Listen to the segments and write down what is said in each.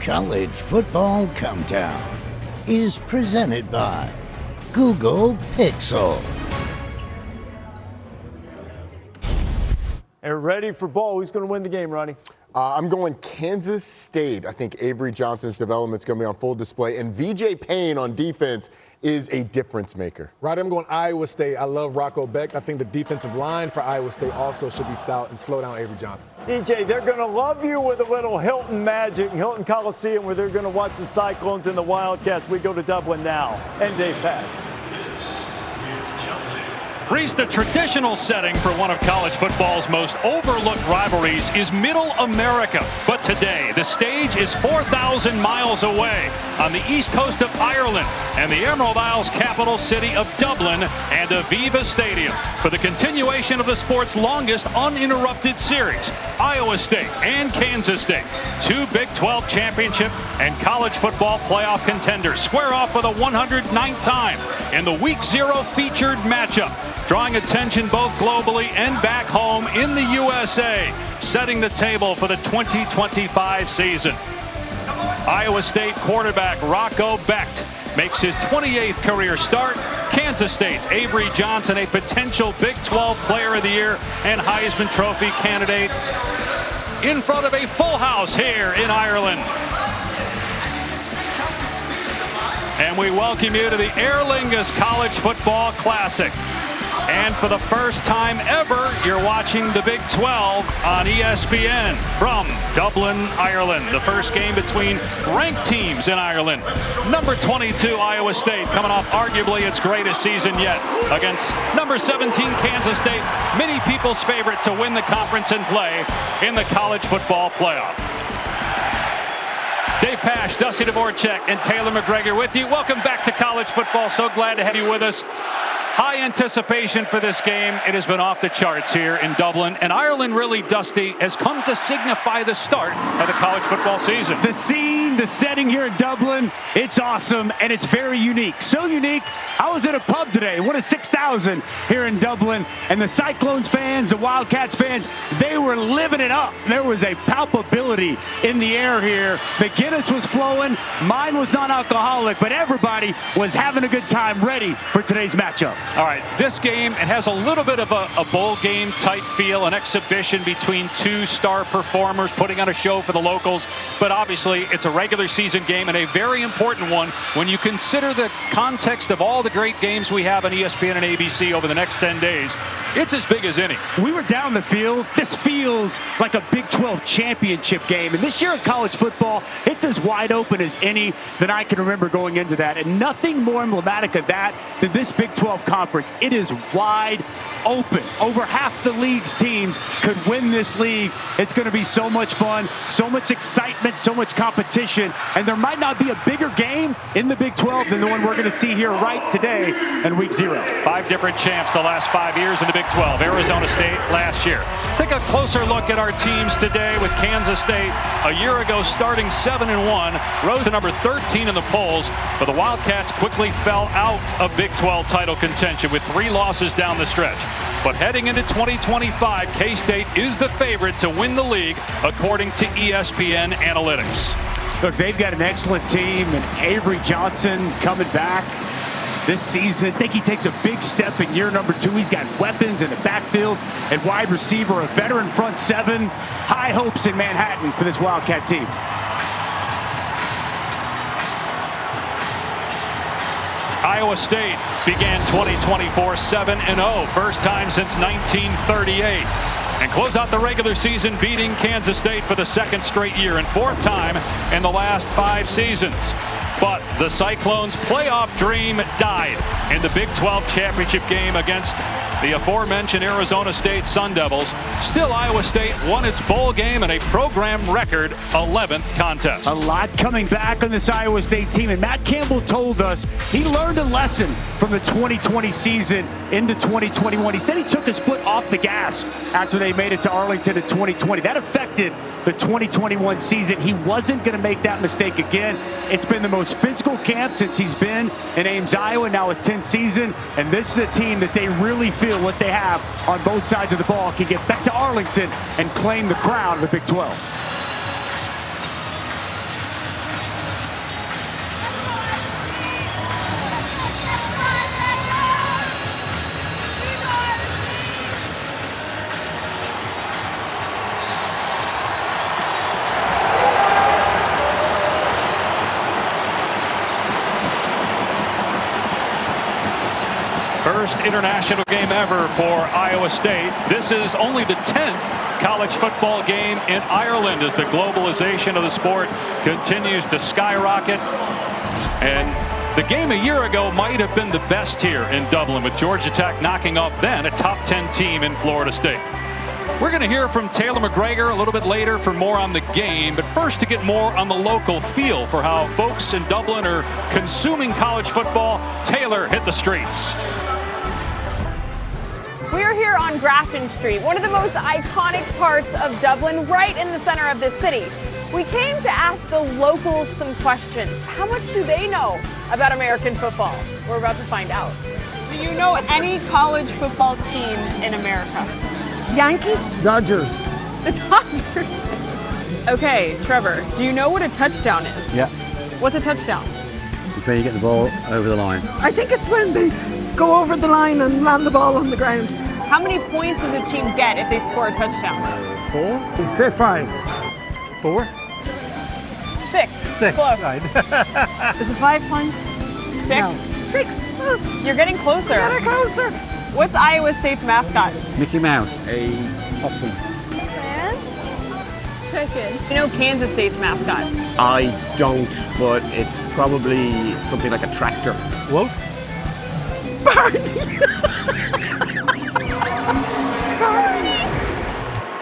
College Football Countdown is presented by Google Pixel. And ready for ball. Who's going to win the game, Ronnie? I'm going Kansas State. I think Avery Johnson's development is going to be on full display. And VJ Payne on defense is a difference maker. Right, I'm going Iowa State. I love Rocco Beck. I think the defensive line for Iowa State also should be stout and slow down Avery Johnson. EJ, they're going to love you with a little Hilton magic, Hilton Coliseum, where they're going to watch the Cyclones and the Wildcats. We go to Dublin now. And Dave Pack. Reese, the traditional setting for one of college football's most overlooked rivalries is Middle America. But today, the stage is 4,000 miles away on the east coast of Ireland and the Emerald Isle's capital city of Dublin and Aviva Stadium for the continuation of the sport's longest uninterrupted series. Iowa State and Kansas State, two Big 12 championship and college football playoff contenders, square off for the 109th time in the Week 0 featured matchup, drawing attention both globally and back home in the USA, setting the table for the 2025 season. Iowa State quarterback Rocco Beck makes his 28th career start. Kansas State's Avery Johnson, a potential Big 12 Player of the Year and Heisman Trophy candidate, in front of a full house here in Ireland. And we welcome you to the Aer Lingus College Football Classic. And for the first time ever, you're watching the Big 12 on ESPN from Dublin, Ireland. The first game between ranked teams in Ireland. Number 22, Iowa State, coming off arguably its greatest season yet against number 17, Kansas State. Many people's favorite to win the conference and play in the college football playoff. Dave Pasch, Dusty Dvorak, and Taylor McGregor with you. Welcome back to college football. So glad to have you with us. High anticipation for this game. It has been off the charts here in Dublin. And Ireland, really, Dusty, has come to signify the start of the college football season. The scene, the setting here in Dublin, it's awesome, and it's very unique. So unique, I was at a pub today, one of 6,000 here in Dublin, and the Cyclones fans, the Wildcats fans, they were living it up. There was a palpability in the air here. The Guinness was flowing. Mine was non-alcoholic, but everybody was having a good time, ready for today's matchup. All right, this game, it has a little bit of a bowl game type feel, an exhibition between two star performers putting on a show for the locals. But obviously, it's a regular season game and a very important one when you consider the context of all the great games we have on ESPN and ABC over the next 10 days. It's as big as any. We were down the field. This feels like a Big 12 championship game. And this year in college football, it's as wide open as any that I can remember going into that. And nothing more emblematic of that than this Big 12 conference. It is wide open. Over half the league's teams could win this league. It's going to be so much fun, so much excitement, so much competition. And there might not be a bigger game in the Big 12 than the one we're going to see here right today in Week 0. 5 different champs the last 5 years in the Big 12. Arizona State last year. Let's take a closer look at our teams today with Kansas State a year ago starting 7-1, rose to number 13 in the polls, but the Wildcats quickly fell out of Big 12 title contention with 3 losses down the stretch. But heading into 2025, K-State is the favorite to win the league according to ESPN analytics. Look, they've got an excellent team, and Avery Johnson coming back this season. I think he takes a big step in year number 2. He's got weapons in the backfield and wide receiver, a veteran front 7. High hopes in Manhattan for this Wildcat team. Iowa State began 2024 7-0, first time since 1938. And close out the regular season beating Kansas State for the 2nd straight year and 4th time in the last 5 seasons. But the Cyclones' playoff dream died in the Big 12 championship game against the aforementioned Arizona State Sun Devils. Still, Iowa State won its bowl game in a program record 11th contest. A lot coming back on this Iowa State team, and Matt Campbell told us he learned a lesson from the 2020 season into 2021. He said he took his foot off the gas after they made it to Arlington in 2020. That affected the 2021 season. He wasn't going to make that mistake again. It's been the most physical camp since he's been in Ames, Iowa. Now it's 10th season, and this is a team that they really feel what they have on both sides of the ball can get back to Arlington and claim the crown of the Big 12. first international game ever for Iowa State. This is only the 10th college football game in Ireland as the globalization of the sport continues to skyrocket. And the game a year ago might have been the best here in Dublin, with Georgia Tech knocking off then a top 10 team in Florida State. We're going to hear from Taylor McGregor a little bit later for more on the game, but first to get more on the local feel for how folks in Dublin are consuming college football. Taylor, hit the streets. We're here on Grafton Street, one of the most iconic parts of Dublin, right in the center of this city. We came to ask the locals some questions. How much do they know about American football? We're about to find out. Do you know any college football teams in America? Yankees? Dodgers. The Dodgers. Okay, Trevor, do you know what a touchdown is? Yeah. What's a touchdown? It's when you get the ball over the line. I think it's when they go over the line and land the ball on the ground. How many points does a team get if they score a touchdown? 4? Say 5. 4? 6. 6. Close. Right. Is it 5 points? 6? No. 6. Oh, You're getting closer. getting closer. What's Iowa State's mascot? Mickey Mouse, a possum. Chicken. You know Kansas State's mascot? I don't, but it's probably something like a tractor. Wolf?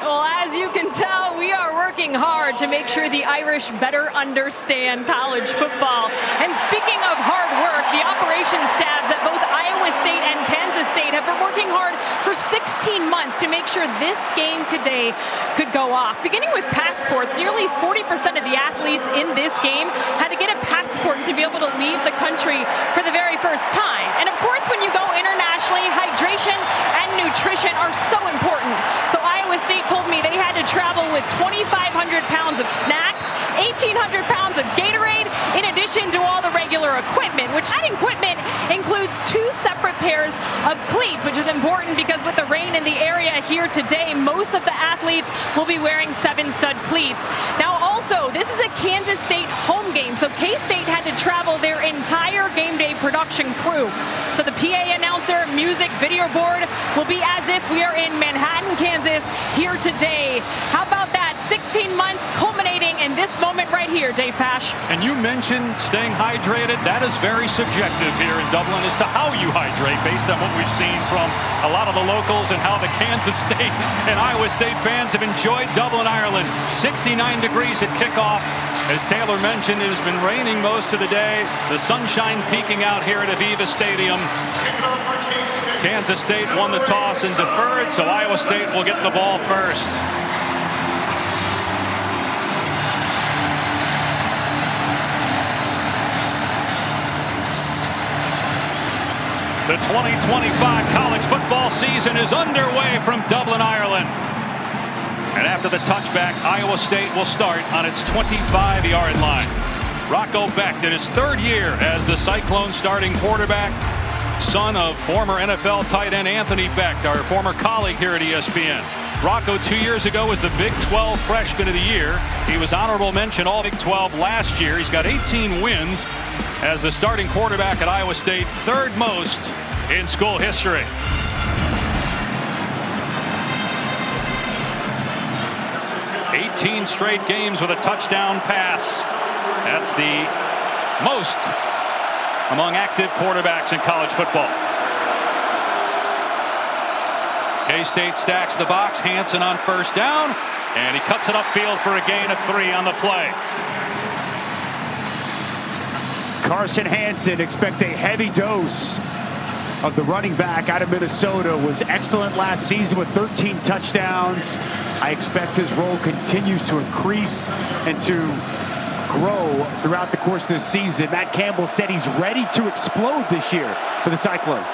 Well, as you can tell, we are working hard to make sure the Irish better understand college football. And speaking of hard work, the operations staffs at both Iowa State and Kansas State have been working hard for 16 months to make sure this game today could go off. Beginning with passports, nearly 40% of the athletes in this game had to get a passport to be able to leave the country for the very first time. And of course, when you go internationally, hydration and nutrition are so important. So Iowa State told me they had to travel with 2,500 pounds of snacks, 1,800 pounds of Gatorade, in addition to all the regular equipment, which that equipment includes 2 separate pairs of cleats, which is important because with the rain in the area here today, most of the athletes will be wearing 7-stud cleats. Now also, this is a Kansas State home game, so K-State had to travel their entire game day production crew. So the PA announcer, music, video board will be as if we are in Manhattan, Kansas, here today. How about that? 16 months culminating in this moment right here, Dave Pash. And you mentioned staying hydrated. That is very subjective here in Dublin as to how you hydrate based on what we've seen from a lot of the locals and how the Kansas State and Iowa State fans have enjoyed Dublin, Ireland. 69 degrees at kickoff. As Taylor mentioned, it has been raining most of the day. The sunshine peeking out here at Aviva Stadium. Kansas State won the toss and deferred, so Iowa State will get the ball first. The 2025 college football season is underway from Dublin, Ireland. And after the touchback, Iowa State will start on its 25-yard line. Rocco Becht in his 3rd year as the Cyclones starting quarterback, son of former NFL tight end Anthony Becht, our former colleague here at ESPN. Rocco 2 years ago was the Big 12 Freshman of the Year. He was honorable mention All Big 12 last year. He's got 18 wins as the starting quarterback at Iowa State, 3rd most in school history. "18 straight games with a touchdown pass. That's the most among active quarterbacks in college football. K-State stacks the box. Hansen on 1st down, and he cuts it upfield for a gain of 3 on the play. Carson Hansen, expect a heavy dose of the running back out of Minnesota. Was excellent last season with 13 touchdowns. I expect his role continues to increase and to grow throughout the course of this season. Matt Campbell said he's ready to explode this year for the Cyclones.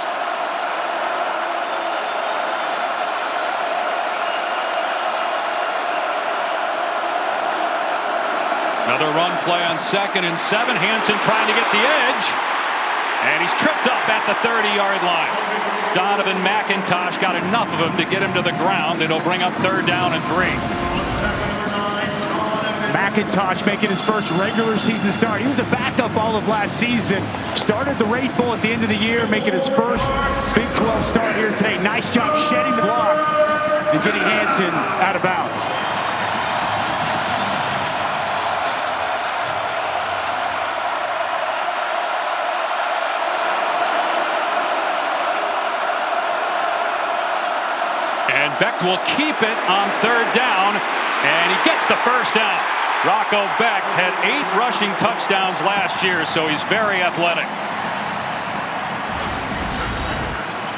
Another run play on 2nd and 7. Hansen trying to get the edge. And he's tripped up at the 30-yard line. Donovan McIntosh got enough of him to get him to the ground. It'll bring up 3rd down and 3. McIntosh making his first regular season start. He was a backup all of last season. Started the Rate Bowl at the end of the year, making his first Big 12 start here today. Nice job shedding the block and getting Hansen out of bounds. And Becht will keep it on 3rd down, and he gets the first down. Rocco Becht had 8 rushing touchdowns last year, so he's very athletic.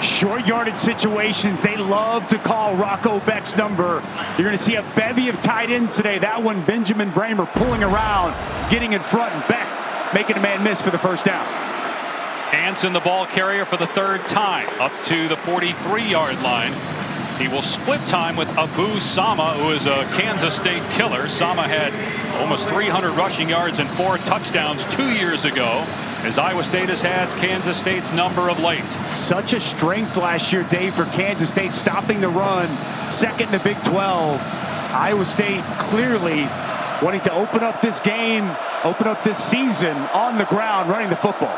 Short yardage situations, they love to call Rocco Becht's number. You're going to see a bevy of tight ends today. That one, Benjamin Bramer pulling around, getting in front, and Becht making a man miss for the first down. Hansen, the ball carrier for the 3rd time, up to the 43-yard line. He will split time with Abu Sama, who is a Kansas State killer. Sama had almost 300 rushing yards and 4 touchdowns 2 years ago, as Iowa State has had Kansas State's number of late. Such a strength last year, Dave, for Kansas State, stopping the run, second in the Big 12. Iowa State clearly wanting to open up this game, open up this season on the ground, running the football.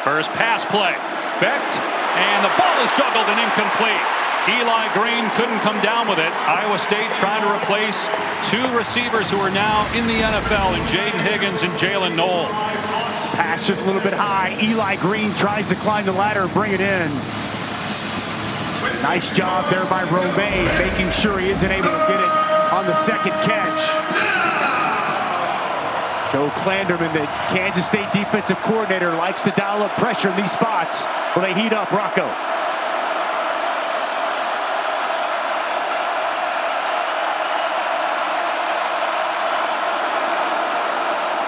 First pass play. Becht, and the ball is juggled and incomplete. Eli Green couldn't come down with it. Iowa State trying to replace 2 receivers who are now in the NFL, in Jaden Higgins and Jalen Knoll. Pass just a little bit high. Eli Green tries to climb the ladder and bring it in. Nice job there by Romaine, making sure he isn't able to get it on the second catch. Joe Klanderman, the Kansas State defensive coordinator, likes to dial up pressure in these spots where they heat up Rocco.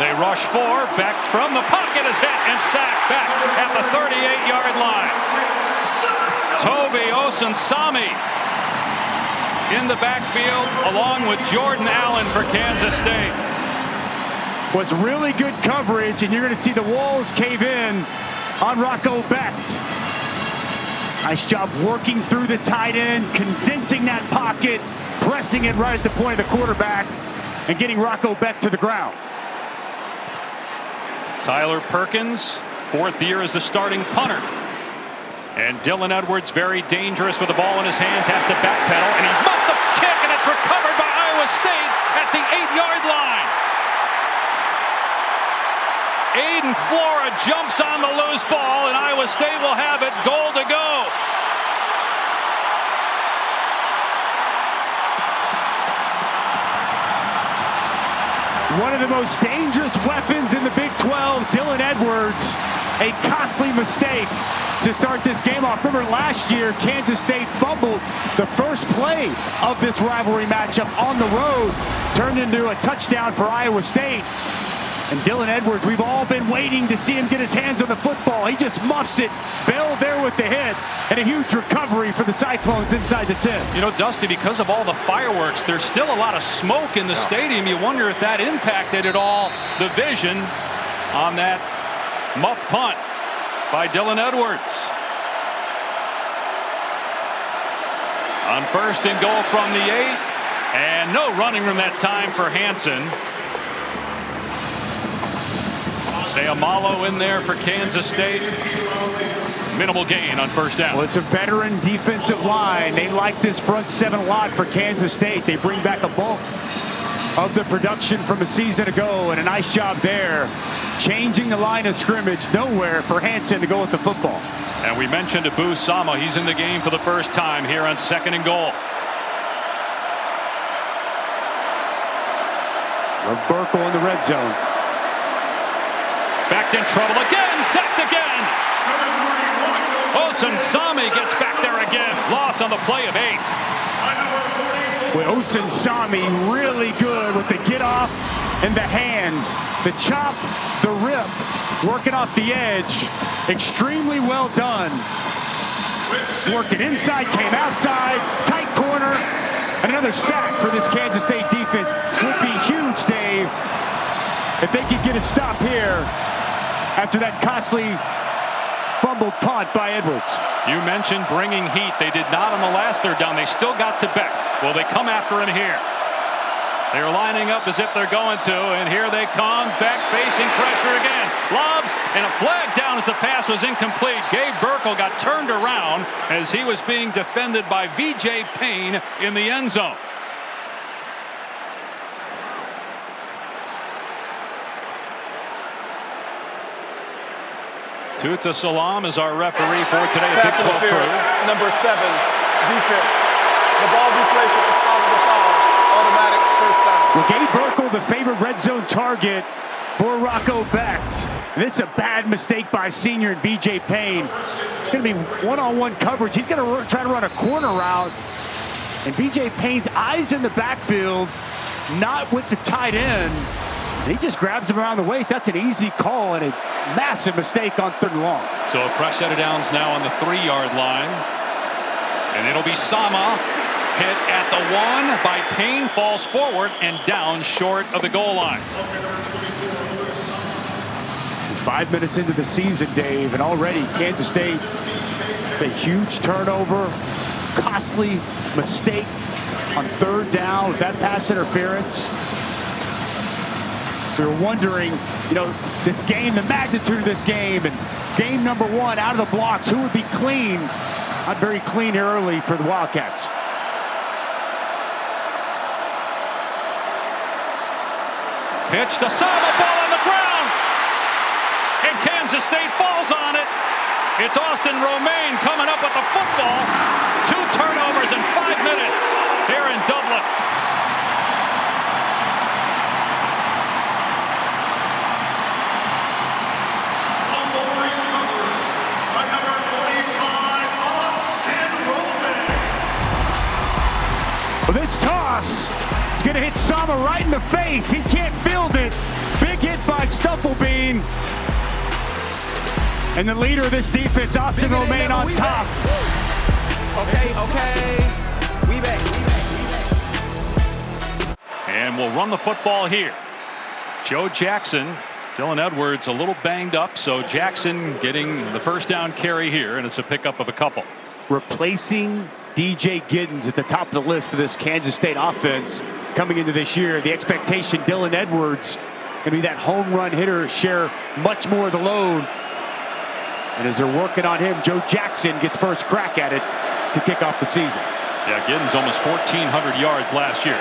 They rush 4. Becht from the pocket is hit and sacked back at the 38-yard line. Toby Osunsami in the backfield along with Jordan Allen for Kansas State. Was really good coverage, and you're going to see the walls cave in on Rocco Becht. Nice job working through the tight end, condensing that pocket, pressing it right at the point of the quarterback, and getting Rocco Becht to the ground. Tyler Perkins, 4th year as the starting punter. And Dylan Edwards, very dangerous with the ball in his hands, has to backpedal, and he muffed the kick, and it's recovered by Iowa State at the 8-yard line. Aiden Flora jumps on the loose ball, and Iowa State will have it, goal to go. One of the most dangerous weapons in the Big 12, Dylan Edwards, a costly mistake to start this game off. Remember last year, Kansas State fumbled the first play of this rivalry matchup on the road, turned into a touchdown for Iowa State. And Dylan Edwards, we've all been waiting to see him get his hands on the football. He just muffs it. Bell there with the hit, and a huge recovery for the Cyclones inside the 10. You know, Dusty, because of all the fireworks, there's still a lot of smoke in the stadium. You wonder if that impacted at all the vision on that muffed punt by Dylan Edwards. On 1st and goal from the 8, and no running room that time for Hansen. Sayamalo in there for Kansas State. Minimal gain on 1st down. Well, it's a veteran defensive line. They like this front 7 a lot for Kansas State. They bring back a bulk of the production from a season ago, and a nice job there, changing the line of scrimmage. Nowhere for Hansen to go with the football. And we mentioned Abu Sama. He's in the game for the first time here on 2nd and goal. Burkle in the red zone. Becht in trouble again, sacked again. Osunsami gets back there again. Loss on the play of 8. Well, Osunsami really good with the get off and the hands, the chop, the rip, working off the edge. Extremely well done. Working inside, came outside, tight corner, and another sack for this Kansas State defense. Would be huge, Dave, if they could get a stop here after that costly fumbled punt by Edwards. You mentioned bringing heat. They did not on the last 3rd down. They still got to Becht. Will they come after him here? They're lining up as if they're going to, and here they come, back facing pressure again. Lobs, and a flag down as the pass was incomplete. Gabe Burkle got turned around as he was being defended by VJ Payne in the end zone. Tuta Salam is our referee for today. Pass interference, number 7, defense. The ball be placed at the spot of the foul. Automatic first down. Well, Gabe Burkle, the favorite red zone target for Rocco Becht. This is a bad mistake by senior and VJ Payne. It's going to be one-on-one coverage. He's going to try to run a corner route. And VJ Payne's eyes in the backfield, not with the tight end. And he just grabs him around the waist. That's an easy call and a massive mistake on 3rd and long. So a fresh set of downs now on the 3-yard line. And it'll be Sama. Hit at the 1 by Payne, falls forward and down short of the goal line. 5 minutes into the season, Dave, and already Kansas State, a huge turnover, costly mistake on 3rd down with that pass interference. We were wondering, you know, this game, the magnitude of this game, and game number 1 out of the blocks, who would be clean? Not very clean here early for the Wildcats. Pitch to Sama, ball on the ground. And Kansas State falls on it. It's Austin Romaine coming up with the football. 2 turnovers in 5 minutes here in Dublin. Well, this toss is going to hit Sama right in the face. He can't field it. Big hit by Stufflebean. And the leader of this defense, Austin Romaine, on top. Okay. We back. And we'll run the football here. Joe Jackson, Dylan Edwards a little banged up, so Jackson getting the first down carry here, and it's a pickup of a couple. Replacing DJ Giddens at the top of the list for this Kansas State offense coming into this year. The expectation, Dylan Edwards going to be that home run hitter, share much more of the load. And as they're working on him, Joe Jackson gets first crack at it to kick off the season. Yeah, Giddens almost 1,400 yards last year.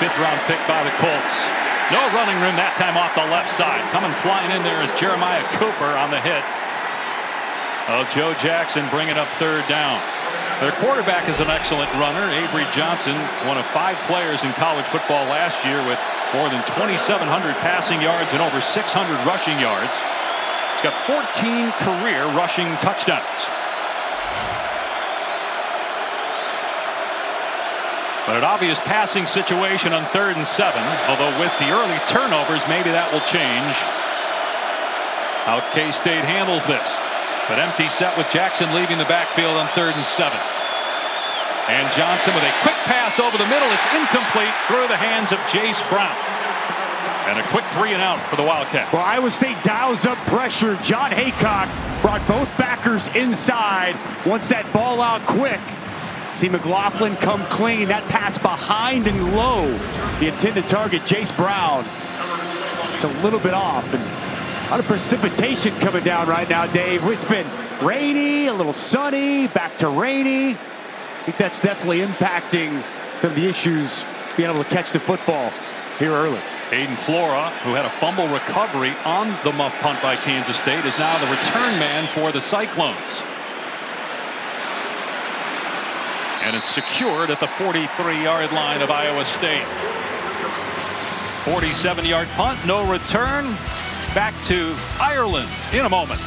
5th round pick by the Colts. No running room that time off the left side. Coming flying in there is Jeremiah Cooper on the hit of Joe Jackson, bringing up 3rd down. Their quarterback is an excellent runner. Avery Johnson, one of 5 players in college football last year with more than 2,700 passing yards and over 600 rushing yards. He's got 14 career rushing touchdowns. But an obvious passing situation on 3rd and 7, although with the early turnovers, maybe that will change how K-State handles this. But empty set with Jackson leaving the backfield on 3rd and 7. And Johnson with a quick pass over the middle. It's incomplete through the hands of Jayce Brown. And a quick 3 and out for the Wildcats. Well, Iowa State dials up pressure. John Haycock brought both backers inside. Wants that ball out quick. See McLaughlin come clean. That pass behind and low. The intended target, Jayce Brown. It's a little bit off. And a lot of precipitation coming down right now, Dave. It's been rainy, a little sunny, back to rainy. I think that's definitely impacting some of the issues being able to catch the football here early. Aiden Flora, who had a fumble recovery on the muff punt by Kansas State, is now the return man for the Cyclones. And it's secured at the 43-yard line of Iowa State. 47-yard punt, no return. Back to Ireland in a moment.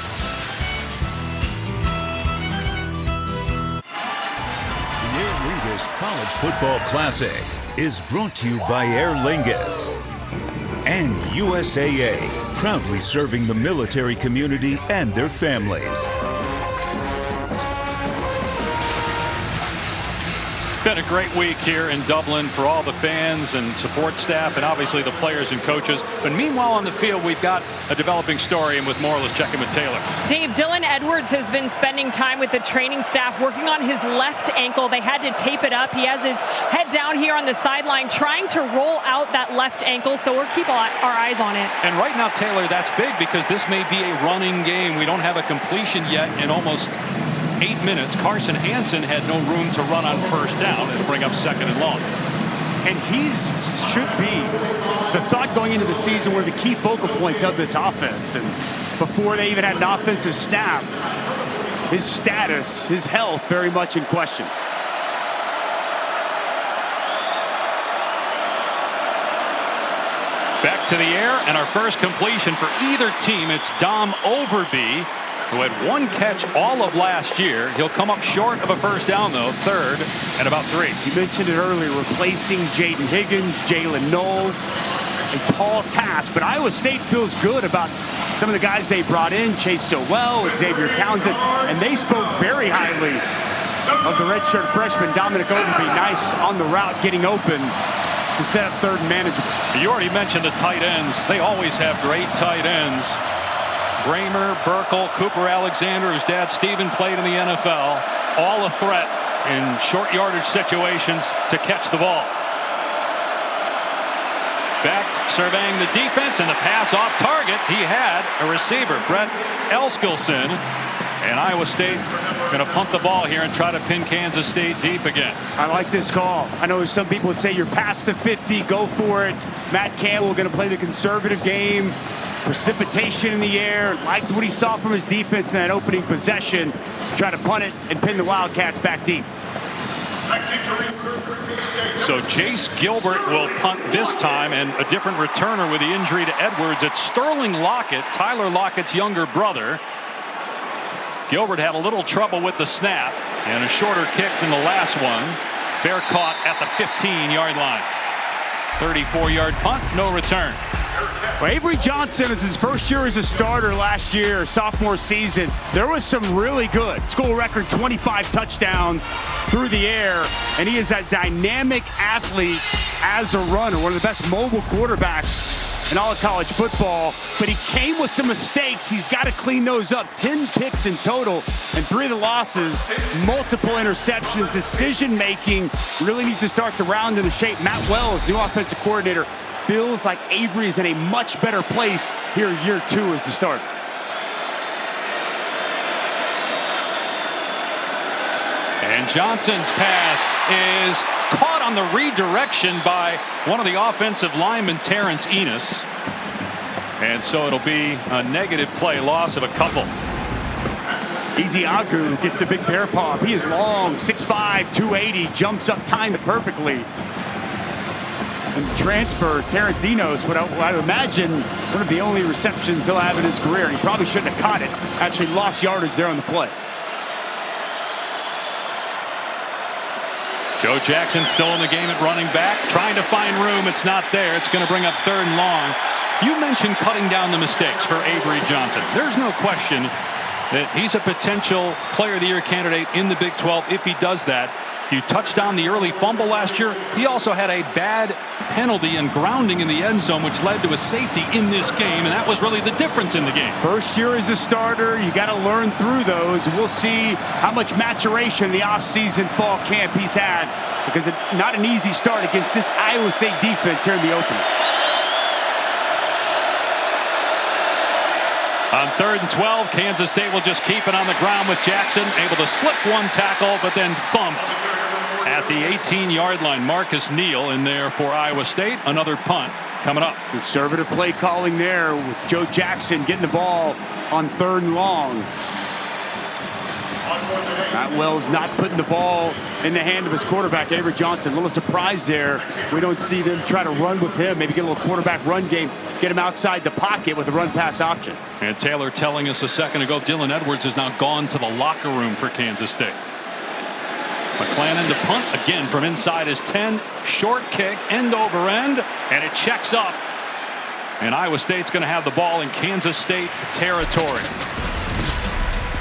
The Air Lingus College Football Classic is brought to you by Air Lingus and USAA, proudly serving the military community and their families. Been a great week here in Dublin for all the fans and support staff and obviously the players and coaches. But meanwhile on the field, we've got a developing story, and with more, let's check in with Taylor. Dave, Dylan Edwards has been spending time with the training staff working on his left ankle. They had to tape it up. He has his head down here on the sideline trying to roll out that left ankle, so we'll keep our eyes on it. And right now, Taylor, that's big because this may be a running game. We don't have a completion yet in almost 8 minutes. Carson Hansen had no room to run on first down. It'll bring up 2nd and long. And he should be the thought going into the season, one of the key focal points of this offense. And before they even had an offensive snap, his status, his health, very much in question. Back to the air, and our first completion for either team. It's Dom Overby, who had 1 catch all of last year. He'll come up short of a first down, though, 3rd and about 3. You mentioned it earlier, replacing Jaden Higgins, Jalen Knoll, a tall task, but Iowa State feels good about some of the guys they brought in, Chase Sowell, Xavier Townsend, and they spoke very highly of the redshirt freshman, Dominic Overby. Nice on the route, getting open to set up 3rd and manageable. You already mentioned the tight ends. They always have great tight ends. Bramer, Burkle, Cooper Alexander, whose dad Steven played in the NFL, all a threat in short yardage situations to catch the ball. Back surveying the defense, and the pass off target. He had a receiver, Brett Elskilson, and Iowa State going to punt the ball here and try to pin Kansas State deep again. I like this call. I know some people would say you're past the 50, go for it. Matt Campbell going to play the conservative game. Precipitation in the air, liked what he saw from his defense in that opening possession. Try to punt it and pin the Wildcats back deep. So Jayce Gilbert will punt this time, and a different returner with the injury to Edwards. It's Sterling Lockett, Tyler Lockett's younger brother. Gilbert had a little trouble with the snap, and a shorter kick than the last one. Fair caught at the 15-yard line. 34-yard punt, no return. Well, Avery Johnson is his first year as a starter last year, sophomore season. There was some really good school record 25 touchdowns through the air, and he is a dynamic athlete as a runner, one of the best mobile quarterbacks in all of college football. But he came with some mistakes. He's got to clean those up. 10 picks in total, and 3 of the losses, multiple interceptions. Decision making really needs to start to round into shape. Matt Wells, new offensive coordinator, feels like Avery is in a much better place here in year 2 as the start. And Johnson's pass is caught on the redirection by one of the offensive linemen, Terrence Enos. And so it'll be a negative play, loss of a couple. Ezeagu gets the big bear paw. He is long, 6'5", 280, jumps up, timed it perfectly. And the transfer, Terrence Enos, what I would imagine one of the only receptions he'll have in his career. He probably shouldn't have caught it. Actually lost yardage there on the play. Joe Jackson still in the game at running back, trying to find room. It's not there. It's going to bring up 3rd and long. You mentioned cutting down the mistakes for Avery Johnson. There's no question that he's a potential Player of the Year candidate in the Big 12 if he does that. You touched on the early fumble last year. He also had a bad penalty and grounding in the end zone, which led to a safety in this game, and that was really the difference in the game. First year as a starter, you got to learn through those. We'll see how much maturation the offseason fall camp he's had, because it's not an easy start against this Iowa State defense here in the opener. On 3rd and 12, Kansas State will just keep it on the ground with Jackson, able to slip 1 tackle, but then thumped at the 18-yard line. Marcus Neal in there for Iowa State. Another punt coming up. Conservative play calling there with Joe Jackson getting the ball on 3rd and long. Matt Wells not putting the ball in the hand of his quarterback, Avery Johnson. A little surprised there. We don't see them try to run with him, maybe get a little quarterback run game, get him outside the pocket with a run-pass option. And Taylor telling us a second ago, Dylan Edwards has now gone to the locker room for Kansas State. McClannon to punt again from inside his 10. Short kick, end over end, and it checks up. And Iowa State's going to have the ball in Kansas State territory.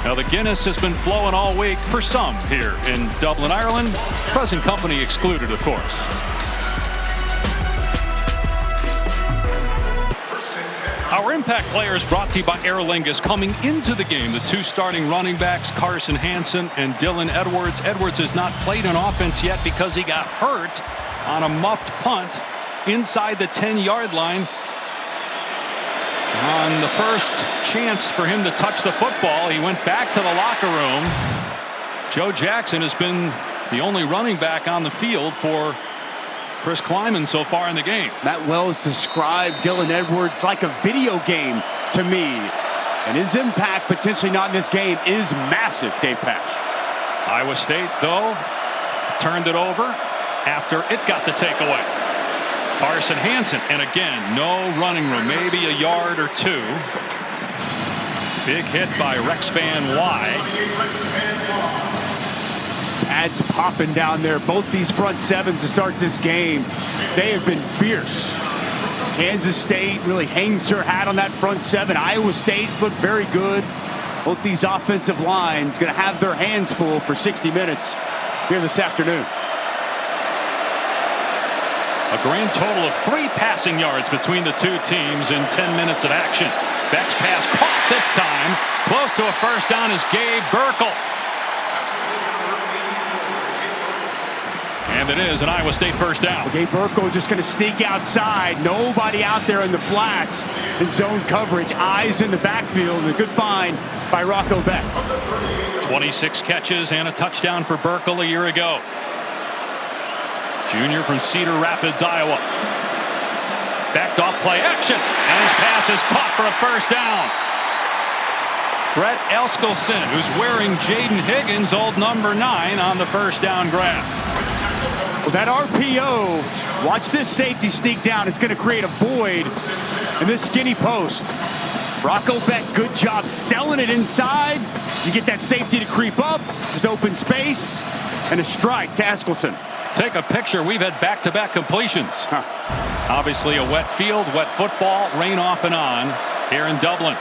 Now, the Guinness has been flowing all week for some here in Dublin, Ireland. Present company excluded, of course. Our impact players brought to you by Aer Lingus. Coming into the game, the two starting running backs, Carson, Hansen, and Dylan Edwards. Edwards has not played an offense yet because he got hurt on a muffed punt inside the 10-yard line. On the first chance for him to touch the football, he went back to the locker room. Joe Jackson has been the only running back on the field for Chris Kleiman so far in the game. Matt Wells described Dylan Edwards like a video game to me. And his impact, potentially not in this game, is massive, Dave Pash. Iowa State, though, turned it over after it got the takeaway. Carson, Hansen, and again, no running room, maybe a yard or two. Big hit by Rex Van Wy. Pads popping down there. Both these front sevens to start this game, they have been fierce. Kansas State really hangs her hat on that front seven. Iowa State's looked very good. Both these offensive lines going to have their hands full for 60 minutes here this afternoon. A grand total of 3 passing yards between the two teams in 10 minutes of action. Beck's pass caught this time. Close to a first down is Gabe Burkle. And it is an Iowa State first down. Okay, Burkle just going to sneak outside. Nobody out there in the flats in zone coverage. Eyes in the backfield. A good find by Rocco Beck. 26 catches and a touchdown for Burkle a year ago. Junior from Cedar Rapids, Iowa. Backed off play action. And his pass is caught for a first down. Brett Elskelson, who's wearing Jaden Higgins' old number 9 on the first down grab. Well, that RPO, watch this safety sneak down. It's going to create a void in this skinny post. Rocco Beck, good job selling it inside. You get that safety to creep up. There's open space and a strike to Eskelson. Take a picture. We've had back-to-back completions. Obviously a wet field, wet football, rain off and on here in Dublin.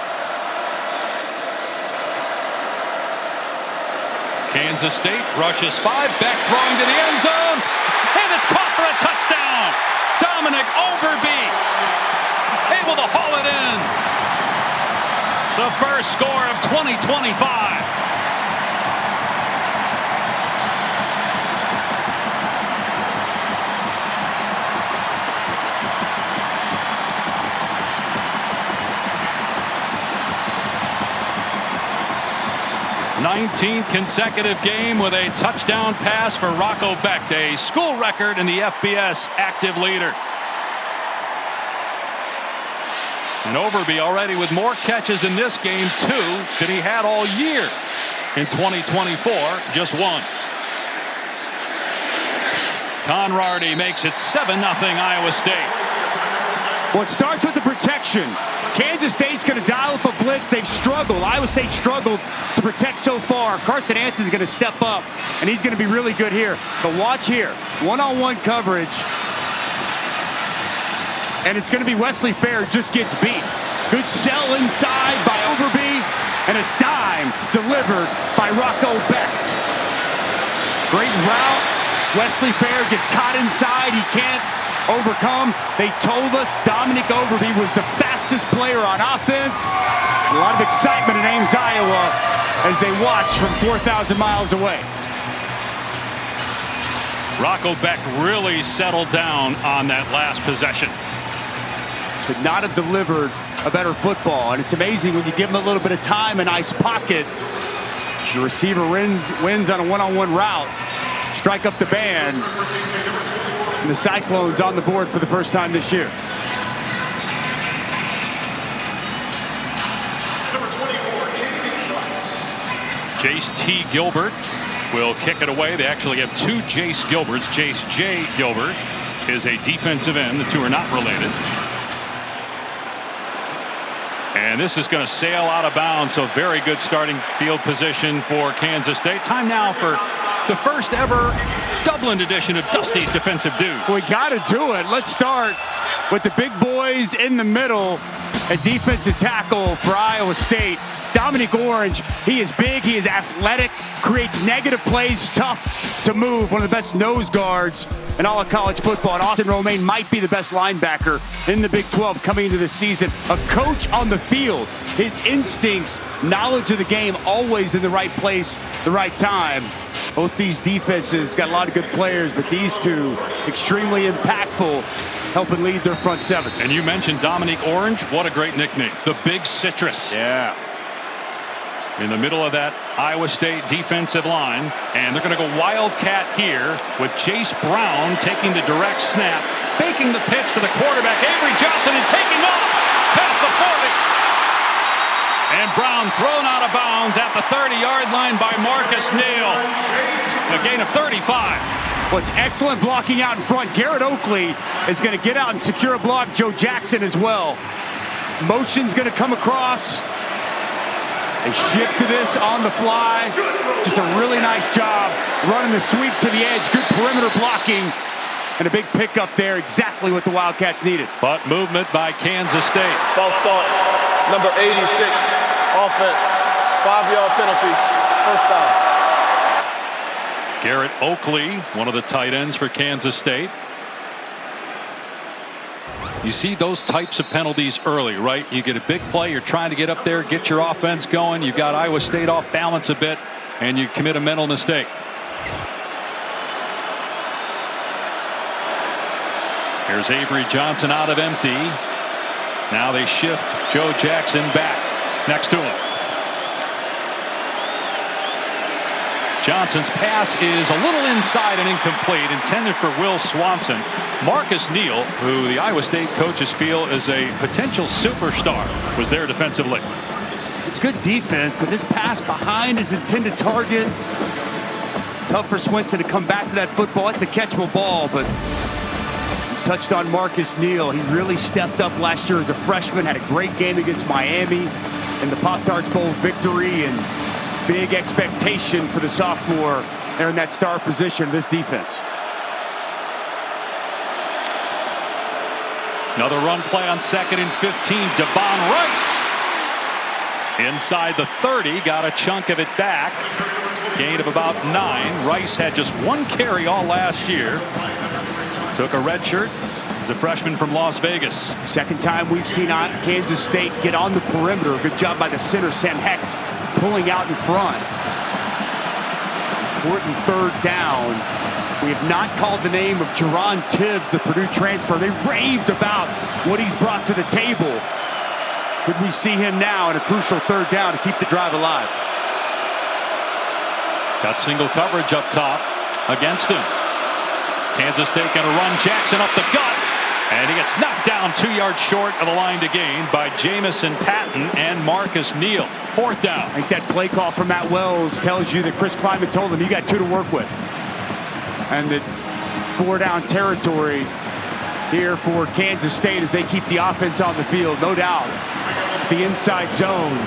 Kansas State rushes 5, Beck throwing to the end zone, and it's caught for a touchdown. Dominic Overby able to haul it in. The first score of 2025. Nineteenth consecutive game with a touchdown pass for Rocco Beck, a school record in the FBS active leader. And Overby already with more catches in this game, 2, than he had all year in 2024, just 1. Conradi makes it 7-0 Iowa State. Well, it starts with the protection. Kansas State's going to dial up a blitz. They've struggled. Iowa State struggled to protect so far. Carson Hansen's going to step up, and he's going to be really good here. But watch here. One-on-one coverage. And it's going to be Wesley Fair just gets beat. Good sell inside by Overby, and a dime delivered by Rocco Beck. Great route. Wesley Fair gets caught inside. He can't overcome. They told us Dominic Overby was the fastest player on offense. A lot of excitement in Ames, Iowa, as they watch from 4,000 miles away. Rocco Beck really settled down on that last possession. Could not have delivered a better football, and it's amazing when you give him a little bit of time, a nice pocket. The receiver wins on a one-on-one route. Strike up the band. And the Cyclones on the board for the first time this year. Jayce T. Gilbert will kick it away. They actually have 2 Jayce Gilberts. Jayce J. Gilbert is a defensive end. The two are not related. And this is going to sail out of bounds, so very good starting field position for Kansas State. Time now for the first ever Dublin edition of Dusty's Defensive Dudes. We got to do it. Let's start with the big boys in the middle. A defensive tackle for Iowa State. Dominic Orange, he is big, he is athletic, creates negative plays, tough to move, one of the best nose guards in all of college football. And Austin Romaine might be the best linebacker in the Big 12 coming into this season. A coach on the field, his instincts, knowledge of the game, always in the right place, the right time. Both these defenses got a lot of good players, but these two extremely impactful, helping lead their front seven. And you mentioned Dominic Orange. What a great nickname. The Big Citrus. Yeah. In the middle of that Iowa State defensive line. And they're going to go Wildcat here with Jayce Brown taking the direct snap, faking the pitch to the quarterback, Avery Johnson, and taking off past the 40. And Brown thrown out of bounds at the 30-yard line by Marcus Neal. A gain of 35. Well, it's excellent blocking out in front. Garrett Oakley is going to get out and secure a block. Joe Jackson as well. Motion's going to come across. They shift to this on the fly. Just a really nice job running the sweep to the edge. Good perimeter blocking. And a big pickup there. Exactly what the Wildcats needed. But movement by Kansas State. False start. Number 86. Offense. 5-yard penalty. First down. Garrett Oakley, one of the tight ends for Kansas State. You see those types of penalties early, right? You get a big play, you're trying to get up there, get your offense going. You've got Iowa State off balance a bit, and you commit a mental mistake. Here's Avery Johnson out of empty. Now they shift Joe Jackson back next to him. Johnson's pass is a little inside and incomplete, intended for Will Swanson. Marcus Neal, who the Iowa State coaches feel is a potential superstar, was there defensively. It's good defense, but this pass behind his intended target. Tough for Swenson to come back to that football. It's a catchable ball, but touched on Marcus Neal. He really stepped up last year as a freshman, had a great game against Miami in the Pop-Tarts Bowl victory, and big expectation for the sophomore there in that star position of this defense. Another run play on 2nd and 15. Devon Rice inside the 30, got a chunk of it back. Gain of about 9. Rice had just 1 carry all last year. Took a red shirt. He's a freshman from Las Vegas. Second time we've seen Kansas State get on the perimeter. Good job by the center, Sam Hecht, pulling out in front. Important 3rd down. We have not called the name of Jerron Tibbs, the Purdue transfer. They raved about what he's brought to the table. Could we see him now in a crucial 3rd down to keep the drive alive? Got single coverage up top against him. Kansas State going to run Jackson up the gut. And he gets knocked down 2 yards short of the line to gain by Jamison Patton and Marcus Neal. 4th down. I think that play call from Matt Wells tells you that Chris Kleiman told him you got 2 to work with. And that 4-down territory here for Kansas State as they keep the offense on the field. No doubt. The inside zone.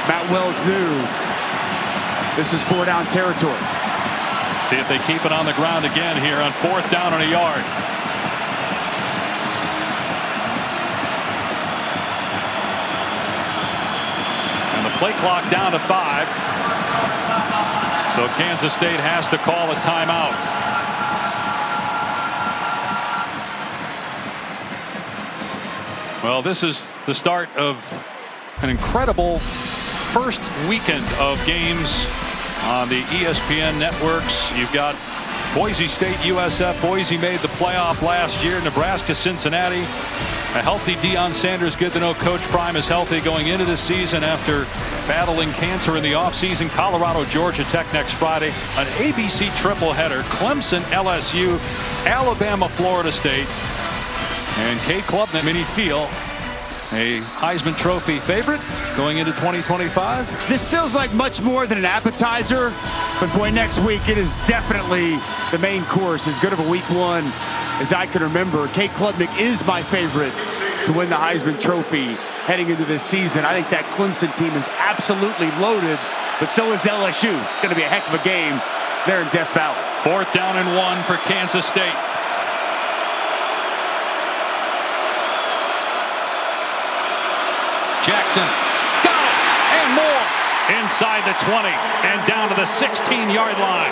Matt Wells knew this is 4-down territory. See if they keep it on the ground again here on 4th down and a yard. And the play clock down to 5. So Kansas State has to call a timeout. Well, this is the start of an incredible first weekend of games on the ESPN networks. You've got Boise State, USF. Boise made the playoff last year. Nebraska, Cincinnati. A healthy Deion Sanders. Good to know Coach Prime is healthy going into this season after battling cancer in the offseason. Colorado, Georgia Tech next Friday. An ABC tripleheader. Clemson, LSU, Alabama, Florida State. And Cade Klubnik, Minnie Field, a Heisman Trophy favorite going into 2025. This feels like much more than an appetizer, but boy, next week it is definitely the main course. As good of a week 1 as I can remember. Cade Klubnik is my favorite to win the Heisman Trophy heading into this season. I think that Clemson team is absolutely loaded, but so is LSU. It's going to be a heck of a game there in Death Valley. 4th down and 1 for Kansas State. Jackson got it. and more inside the 20 and down to the 16-yard line.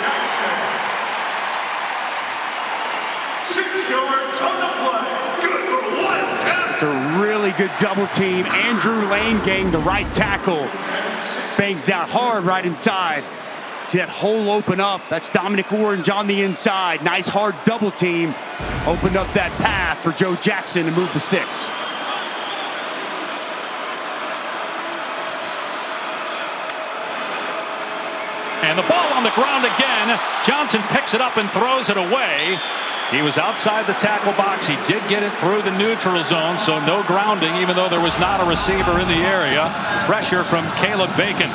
6 yards on the play. Good for Wildcats. It's a really good double team. Andrew Lane gang, the right tackle, bangs down hard right inside. See that hole open up. That's Dominic Orange on the inside. Nice hard double team. Opened up that path for Joe Jackson to move the sticks. And the ball on the ground again. Johnson picks it up and throws it away. He was outside the tackle box. He did get it through the neutral zone, so no grounding, even though there was not a receiver in the area. Pressure from Caleb Bacon.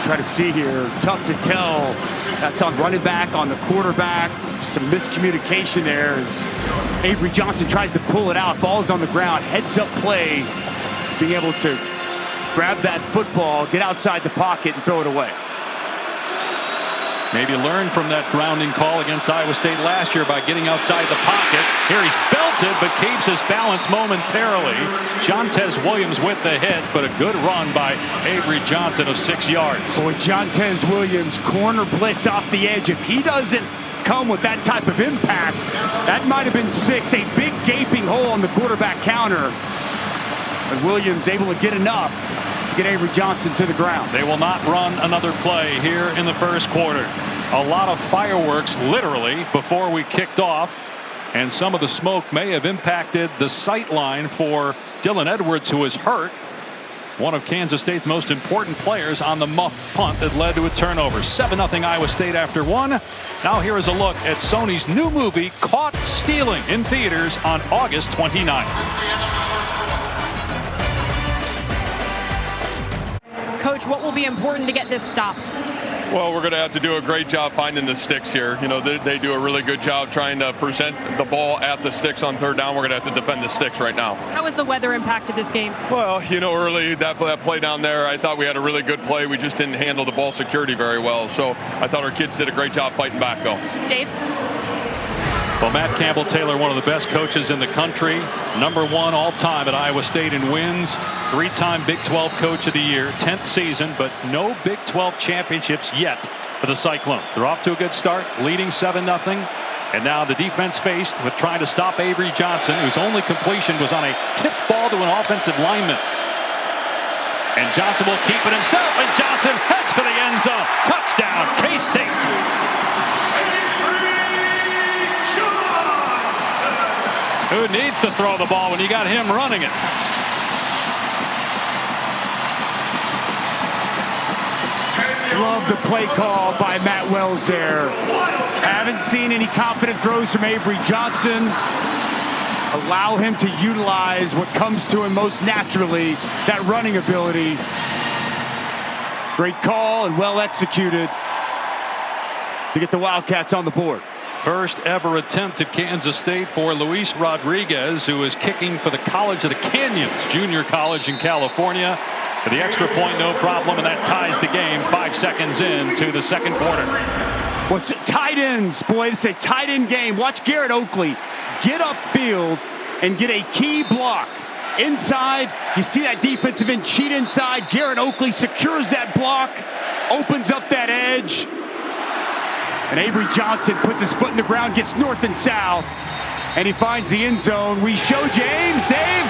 Try to see here, tough to tell. That's on running back, on the quarterback. Some miscommunication there as Avery Johnson tries to pull it out. Ball's on the ground, heads up play. Being able to grab that football, get outside the pocket and throw it away. Maybe learn from that grounding call against Iowa State last year by getting outside the pocket. Here he's belted, but keeps his balance momentarily. Jontez Williams with the hit, but a good run by Avery Johnson of 6 yards. Boy, Jontez Williams, corner blitz off the edge. If he doesn't come with that type of impact, that might have been 6. A big gaping hole on the quarterback counter. But Williams able to get enough. Get Avery Johnson to the ground. They will not run another play here in the first quarter. A lot of fireworks literally before we kicked off, and some of the smoke may have impacted the sight line for Dylan Edwards, who was hurt. One of Kansas State's most important players on the muff punt that led to a turnover. 7-0 Iowa State after one. Now here is a look at Sony's new movie Caught Stealing in theaters on August 29th. Coach, what will be important to get this stop? Well, we're going to have to do a great job finding the sticks here. You know, they do a really good job trying to present the ball at the sticks on third down. We're going to have to defend the sticks right now. How has the weather impacted this game? Well, you know, early that play down there, I thought we had a really good play. We just didn't handle the ball security very well. So I thought our kids did a great job fighting back, though. Dave? Well, Matt Campbell-Taylor, one of the best coaches in the country, #1 all-time at Iowa State in wins, 3-time Big 12 Coach of the Year, 10th season, but no Big 12 championships yet for the Cyclones. They're off to a good start, leading 7-0, and now the defense faced with trying to stop Avery Johnson, whose only completion was on a tipped ball to an offensive lineman. And Johnson will keep it himself, and Johnson heads for the end zone. Touchdown, K-State. Who needs to throw the ball when you got him running it? Love the play call by Matt Wells there. Haven't seen any confident throws from Avery Johnson. Allow him to utilize what comes to him most naturally, that running ability. Great call and well executed to get the Wildcats on the board. First ever attempt at Kansas State for Luis Rodriguez, who is kicking for the College of the Canyons, junior college in California. For the extra point, no problem, and that ties the game 5 seconds into the second quarter. What's tight ends, boy, it's a tight end game. Watch Garrett Oakley get upfield and get a key block. Inside, you see that defensive end cheat inside. Garrett Oakley secures that block, opens up that edge. And Avery Johnson puts his foot in the ground, gets north and south, and he finds the end zone. We show James, Dave,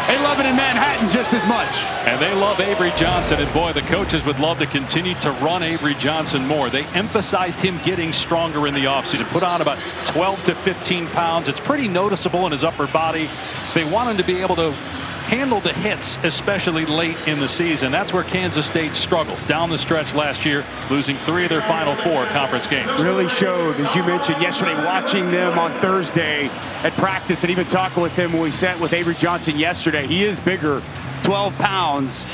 they love it in Manhattan just as much. And they love Avery Johnson, and boy, the coaches would love to continue to run Avery Johnson more. They emphasized him getting stronger in the offseason, put on about 12 to 15 pounds. It's pretty noticeable in his upper body. They want him to be able to handle the hits, especially late in the season. That's where Kansas State struggled down the stretch last year, losing 3 of their final 4 conference games. Really showed, as you mentioned yesterday, watching them on Thursday at practice and even talking with him when we sat with Avery Johnson yesterday. He is bigger, 12 pounds.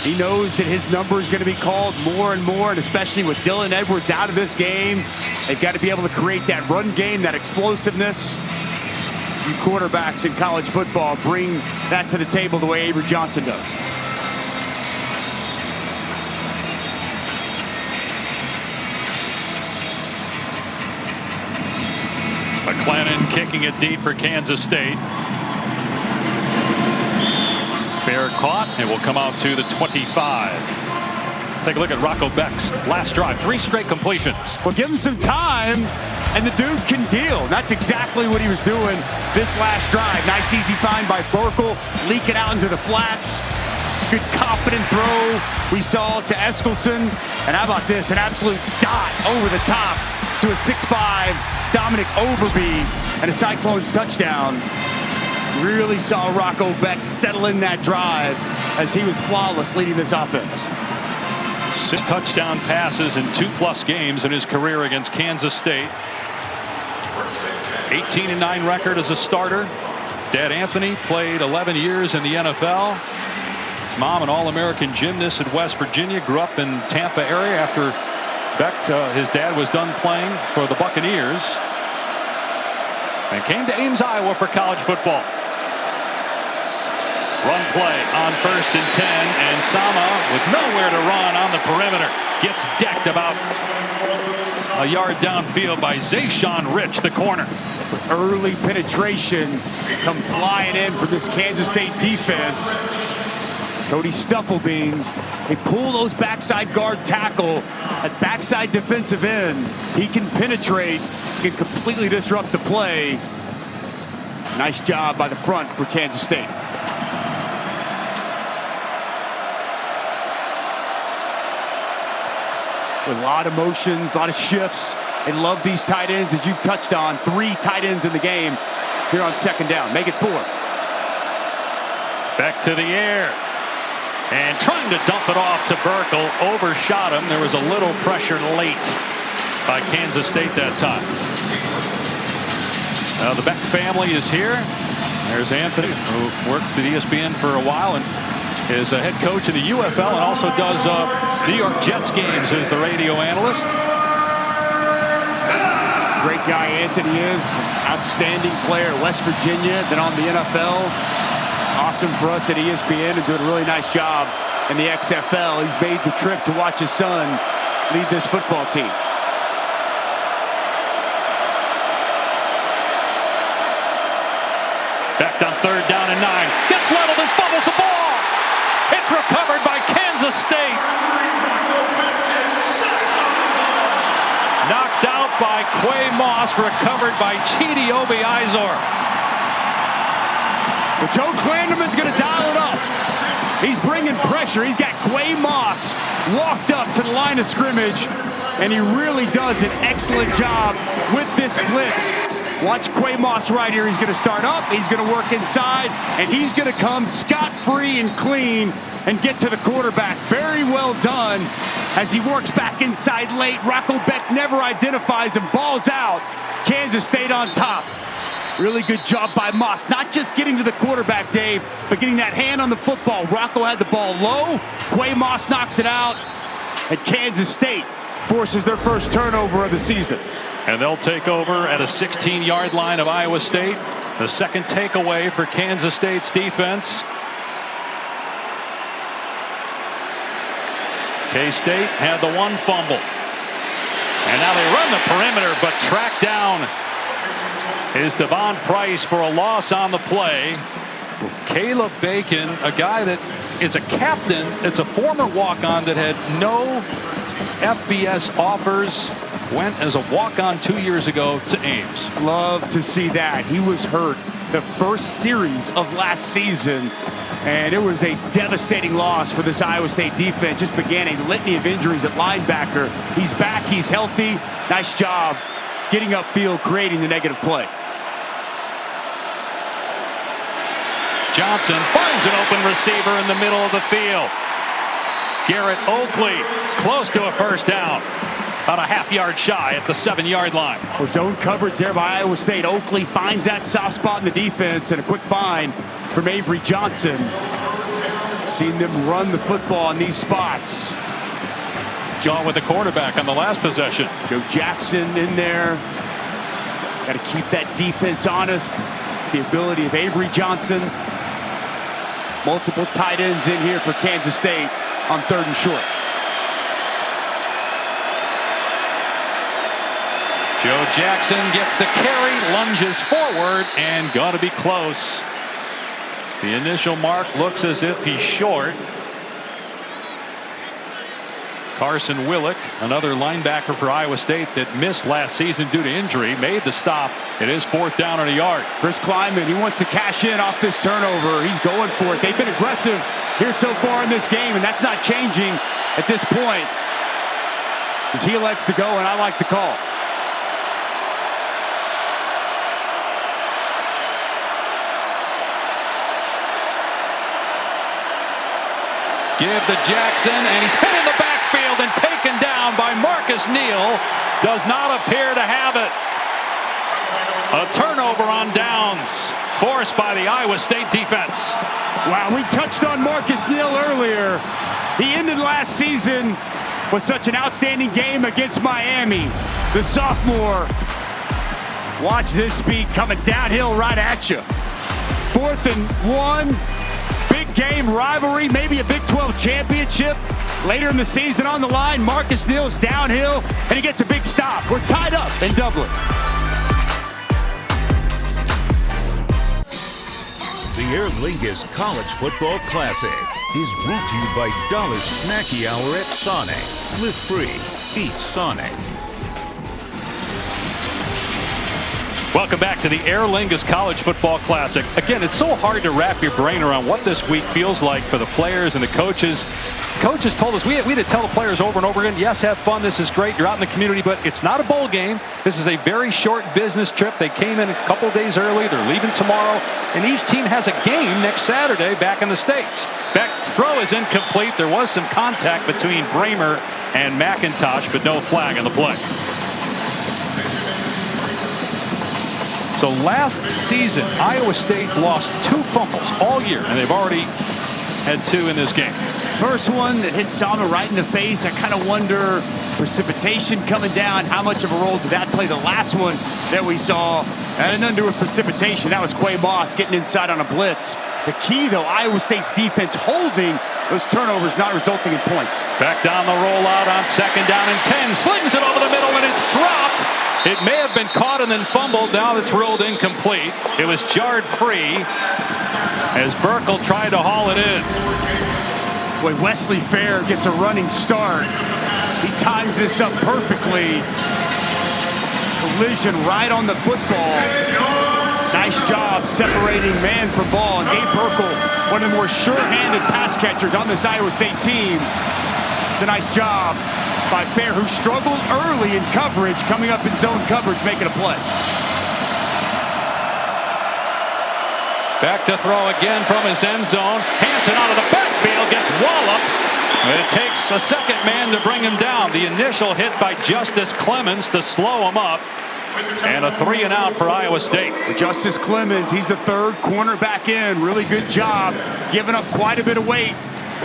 He knows that his number is going to be called more and more, and especially with Dylan Edwards out of this game, they've got to be able to create that run game, that explosiveness. You quarterbacks in college football bring that to the table the way Avery Johnson does. McClellan kicking it deep for Kansas State. Fair caught. It will come out to the 25. Take a look at Rocco Beck's last drive. 3 straight completions. Well, give him some time, and the dude can deal. That's exactly what he was doing this last drive. Nice easy find by Burkle, leaking out into the flats. Good confident throw we saw to Eskelson. And how about this? An absolute dot over the top to a 6'5" Dominic Overby and a Cyclones touchdown. Really saw Rocco Beck settle in that drive as he was flawless leading this offense. 6 touchdown passes in 2+ games in his career against Kansas State. 18-9 record as a starter. Dad Anthony played 11 years in the NFL. Mom, an All-American gymnast in West Virginia, grew up in Tampa area after Beck, his dad, was done playing for the Buccaneers and came to Ames, Iowa for college football. Run play on 1st and 10, and Sama, with nowhere to run on the perimeter, gets decked about a yard downfield by Zayshawn Rich, the corner. Early penetration come flying in for this Kansas State defense. Cody Stufflebean, they pull those backside guard tackle at backside defensive end. He can penetrate, can completely disrupt the play. Nice job by the front for Kansas State. With a lot of motions, a lot of shifts. They love these tight ends, as you've touched on. 3 tight ends in the game here on 2nd down. Make it 4. Back to the air. And trying to dump it off to Burkle. Overshot him. There was a little pressure late by Kansas State that time. Now the Beck family is here. There's Anthony, who worked at ESPN for a while and is a head coach in the UFL and also does New York Jets games as the radio analyst. Great guy Anthony is. Outstanding player at West Virginia, then on the NFL. Awesome for us at ESPN and doing a really nice job in the XFL. He's made the trip to watch his son lead this football team. Back on 3rd down and 9. Gets leveled and fumbles the ball. It's recovered by Kansas State. Knocked out by Quay Moss, recovered by Chidi Obi-Izor. But Joe Clanderman's going to dial it up. He's bringing pressure. He's got Quay Moss walked up to the line of scrimmage, and he really does an excellent job with this blitz. Watch Quay Moss right here. He's going to start up. He's going to work inside, and he's going to come scot-free and clean and get to the quarterback. Very well done as he works back inside late. Rocco Beck never identifies him. Ball's out. Kansas State on top. Really good job by Moss. Not just getting to the quarterback, Dave, but getting that hand on the football. Rocco had the ball low. Quay Moss knocks it out. And Kansas State forces their first turnover of the season. And they'll take over at a 16-yard line of Iowa State. The second takeaway for Kansas State's defense. K-State had the 1 fumble. And now they run the perimeter, but tracked down is Devon Price for a loss on the play. Caleb Bacon, a guy that is a captain. It's a former walk-on that had no FBS offers. Went as a walk-on 2 years ago to Ames. Love to see that. He was hurt the first series of last season, and it was a devastating loss for this Iowa State defense. Just began a litany of injuries at linebacker. He's back. He's healthy. Nice job getting upfield, creating the negative play. Johnson finds an open receiver in the middle of the field. Garrett Oakley close to a first down. About a half-yard shy at the 7-yard line. Well, zone coverage there by Iowa State. Oakley finds that soft spot in the defense, and a quick find from Avery Johnson. Seen them run the football in these spots. Gone with the quarterback on the last possession. Joe Jackson in there. Got to keep that defense honest. The ability of Avery Johnson. Multiple tight ends in here for Kansas State on 3rd and short. Joe Jackson gets the carry, lunges forward, and got to be close. The initial mark looks as if he's short. Carson Willick, another linebacker for Iowa State that missed last season due to injury, made the stop. It is 4th down and a yard. Chris Kleiman, he wants to cash in off this turnover. He's going for it. They've been aggressive here so far in this game, and that's not changing at this point, as he elects to go, and I like the call. Give to Jackson, and he's hit in the backfield and taken down by Marcus Neal. Does not appear to have it. A turnover on downs, forced by the Iowa State defense. Wow, we touched on Marcus Neal earlier. He ended last season with such an outstanding game against Miami. The sophomore. Watch this speed coming downhill right at you. 4th and 1. Big game rivalry, maybe a Big 12 championship. Later in the season on the line, Marcus Neal's downhill, and he gets a big stop. We're tied up in Dublin. The Aer Lingus College Football Classic is brought to you by Dollar's Snacky Hour at Sonic. Live free, eat Sonic. Welcome back to the Aer Lingus College Football Classic. Again, it's so hard to wrap your brain around what this week feels like for the players and the coaches. Coaches told us, we had to tell the players over and over again, yes, have fun, this is great, you're out in the community, but it's not a bowl game. This is a very short business trip. They came in a couple days early, they're leaving tomorrow, and each team has a game next Saturday back in the States. Back throw is incomplete. There was some contact between Bramer and McIntosh, but no flag on the play. So last season, Iowa State lost 2 fumbles all year, and they've already had 2 in this game. First one that hit Sama right in the face. I kind of wonder, precipitation coming down, how much of a role did that play? The last one that we saw had nothing to do with precipitation. That was Quay Moss getting inside on a blitz. The key, though, Iowa State's defense holding those turnovers, not resulting in points. Back down the rollout on 2nd down and 10. Slings it over the middle, and it's dropped. It may have been caught and then fumbled. Now it's ruled incomplete. It was jarred free as Burkle tried to haul it in. Boy, Wesley Fair gets a running start. He times this up perfectly. Collision right on the football. Nice job separating man from ball. And Gabe Burkle, one of the more sure-handed pass catchers on this Iowa State team. It's a nice job by Fair, who struggled early in coverage, coming up in zone coverage, making a play. Back to throw again from his end zone. Hansen out of the backfield, gets walloped. It takes a second man to bring him down. The initial hit by Justice Clemens to slow him up. And a 3 and out for Iowa State. Justice Clemens, he's the 3rd cornerback in. Really good job, giving up quite a bit of weight.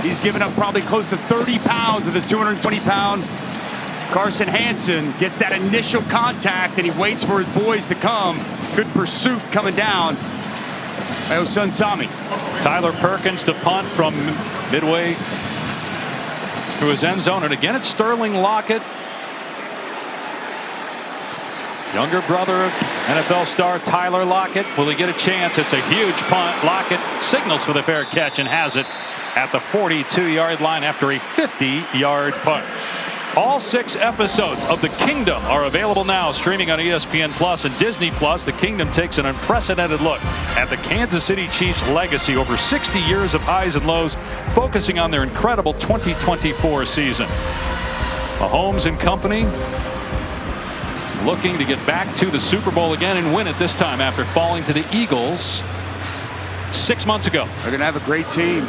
He's given up probably close to 30 pounds of the 220-pound Carson Hansen. Gets that initial contact, and he waits for his boys to come. Good pursuit coming down by Osun Sami. Tyler Perkins to punt from midway to his end zone. And again, it's Sterling Lockett. Younger brother of NFL star Tyler Lockett. Will he get a chance? It's a huge punt. Lockett signals for the fair catch and has it at the 42-yard line after a 50-yard punt. All 6 episodes of The Kingdom are available now, streaming on ESPN Plus and Disney Plus. The Kingdom takes an unprecedented look at the Kansas City Chiefs' legacy over 60 years of highs and lows, focusing on their incredible 2024 season. Mahomes and company looking to get back to the Super Bowl again and win it this time after falling to the Eagles 6 months ago. They're going to have a great team.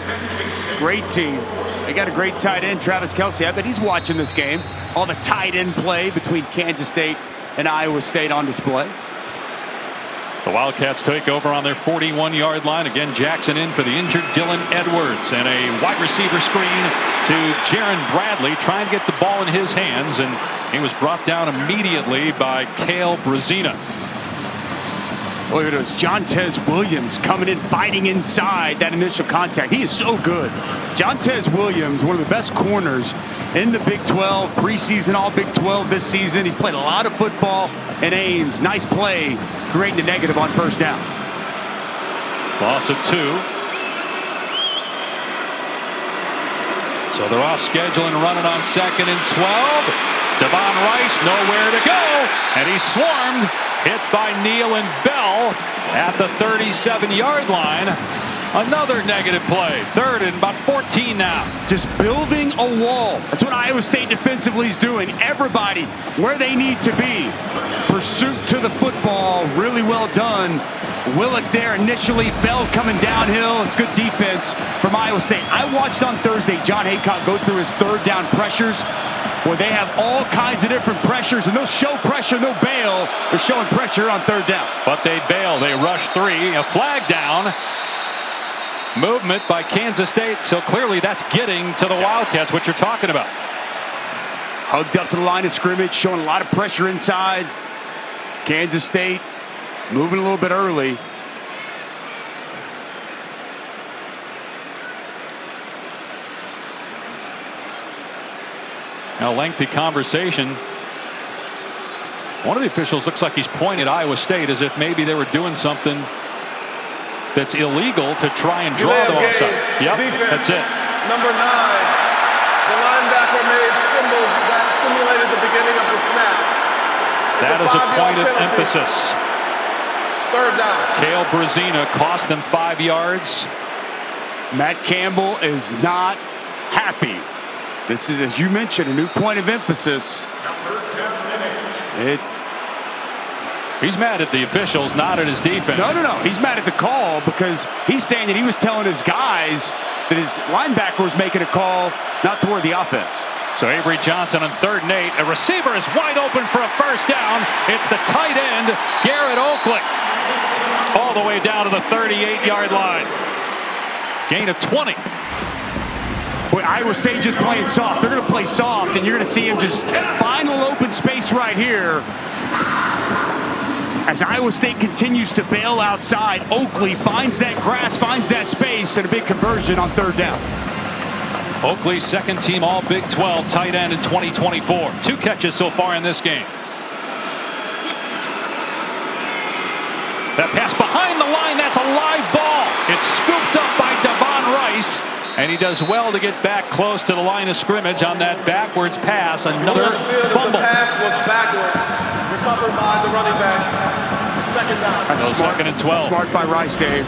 Great team. They got a great tight end, Travis Kelce. I bet he's watching this game. All the tight end play between Kansas State and Iowa State on display. The Wildcats take over on their 41-yard line. Again, Jackson in for the injured Dylan Edwards, and a wide receiver screen to Jaron Bradley, trying to get the ball in his hands, and he was brought down immediately by Cale Brazina. Look at those, Jontez Williams coming in, fighting inside that initial contact. He is so good. Jontez Williams, one of the best corners in the Big 12, preseason all Big 12 this season. He's played a lot of football at Ames. Nice play, creating a negative on first down. Loss of 2. So they're off schedule and running on 2nd and 12. Devon Rice nowhere to go, and he's swarmed, hit by Neal and Bell at the 37-yard line. Another negative play. 3rd and about 14 now. Just building a wall. That's what Iowa State defensively is doing. Everybody where they need to be. Pursuit to the football, really well done. Willick there initially, Bell coming downhill. It's good defense from Iowa State. I watched on Thursday John Haycock go through his 3rd down pressures, where they have all kinds of different pressures, and they'll show pressure, they'll bail. They're showing pressure on 3rd down. But they bail. They rush 3. A flag down. Movement by Kansas State. So clearly that's getting to the Wildcats, what you're talking about. Hugged up to the line of scrimmage, showing a lot of pressure inside. Kansas State moving a little bit early. A lengthy conversation. One of the officials looks like he's pointing at Iowa State as if maybe they were doing something that's illegal to try and draw them offside. Yep, defense, that's it. Number 9, the linebacker made symbols that simulated the beginning of the snap. That is a point of emphasis. 3rd down. Cale Brazina cost them 5 yards. Matt Campbell is not happy. This is, as you mentioned, a new point of emphasis. He's mad at the officials, not at his defense. No. He's mad at the call because he's saying that he was telling his guys that his linebacker was making a call not toward the offense. So Avery Johnson on 3rd and 8. A receiver is wide open for a 1st down. It's the tight end, Garrett Oakley. All the way down to the 38-yard line. Gain of 20. Boy, Iowa State just playing soft. They're going to play soft, and you're going to see him just find a little open space right here. As Iowa State continues to bail outside, Oakley finds that grass, finds that space, and a big conversion on 3rd down. Oakley, 2nd team all Big 12 tight end in 2024. 2 catches so far in this game. That pass behind the line, that's a live ball. It's scooped up by Devon Rice, and he does well to get back close to the line of scrimmage on that backwards pass. Another fumble. The pass was backwards, recovered by the running back. 2nd down. That's smart. 2nd and 12. Smart by Rice, Dave.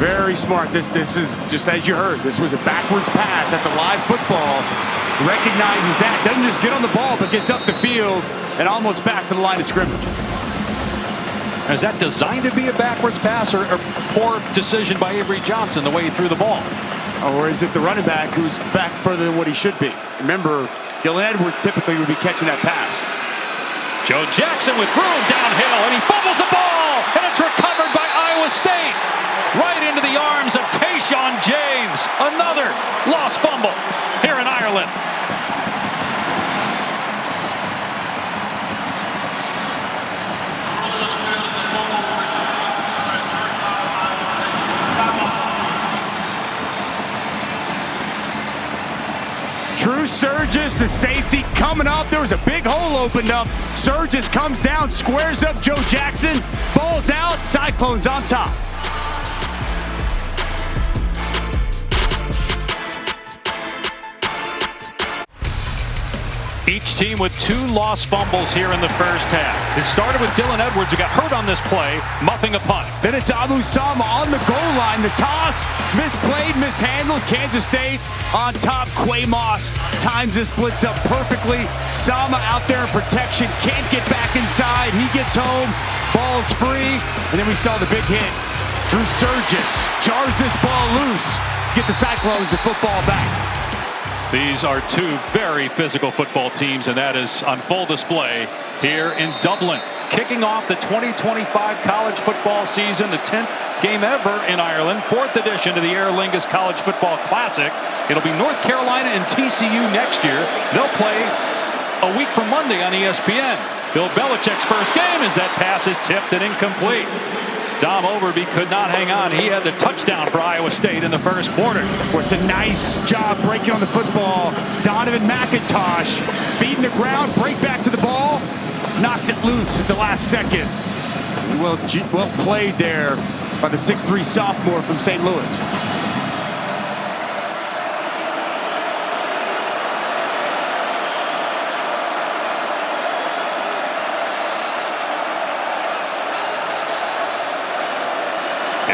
Very smart. This is just as you heard. This was a backwards pass at the live football. Recognizes that. Doesn't just get on the ball, but gets up the field and almost back to the line of scrimmage. Is that designed to be a backwards pass or a poor decision by Avery Johnson the way he threw the ball? Or is it the running back who's back further than what he should be? Remember, Dylan Edwards typically would be catching that pass. Joe Jackson with room downhill, and he fumbles the ball, and it's recovered by Iowa State. Right into the arms of Tayshaun James. Another lost fumble here in Ireland. Drew Surgis, the safety, coming up. There was a big hole opened up. Surgis comes down, squares up Joe Jackson. Ball's out. Cyclones on top. Each team with 2 lost fumbles here in the first half. It started with Dylan Edwards, who got hurt on this play, muffing a punt. Then it's Abu Sama on the goal line. The toss, misplayed, mishandled. Kansas State on top. Quay Moss times this blitz up perfectly. Sama out there in protection, can't get back inside. He gets home, ball's free, and then we saw the big hit. Drew Surgis jars this ball loose. Get the Cyclones the football back. These are 2 very physical football teams, and that is on full display here in Dublin. Kicking off the 2025 college football season, the 10th game ever in Ireland, 4th edition of the Aer Lingus College Football Classic. It'll be North Carolina and TCU next year. They'll play a week from Monday on ESPN. Bill Belichick's first game as that pass is tipped and incomplete. Dom Overby could not hang on. He had the touchdown for Iowa State in the first quarter. Well, it's a nice job breaking on the football. Donovan McIntosh beating the ground, break back to the ball, knocks it loose at the last second. Well played there by the 6'3" sophomore from St. Louis.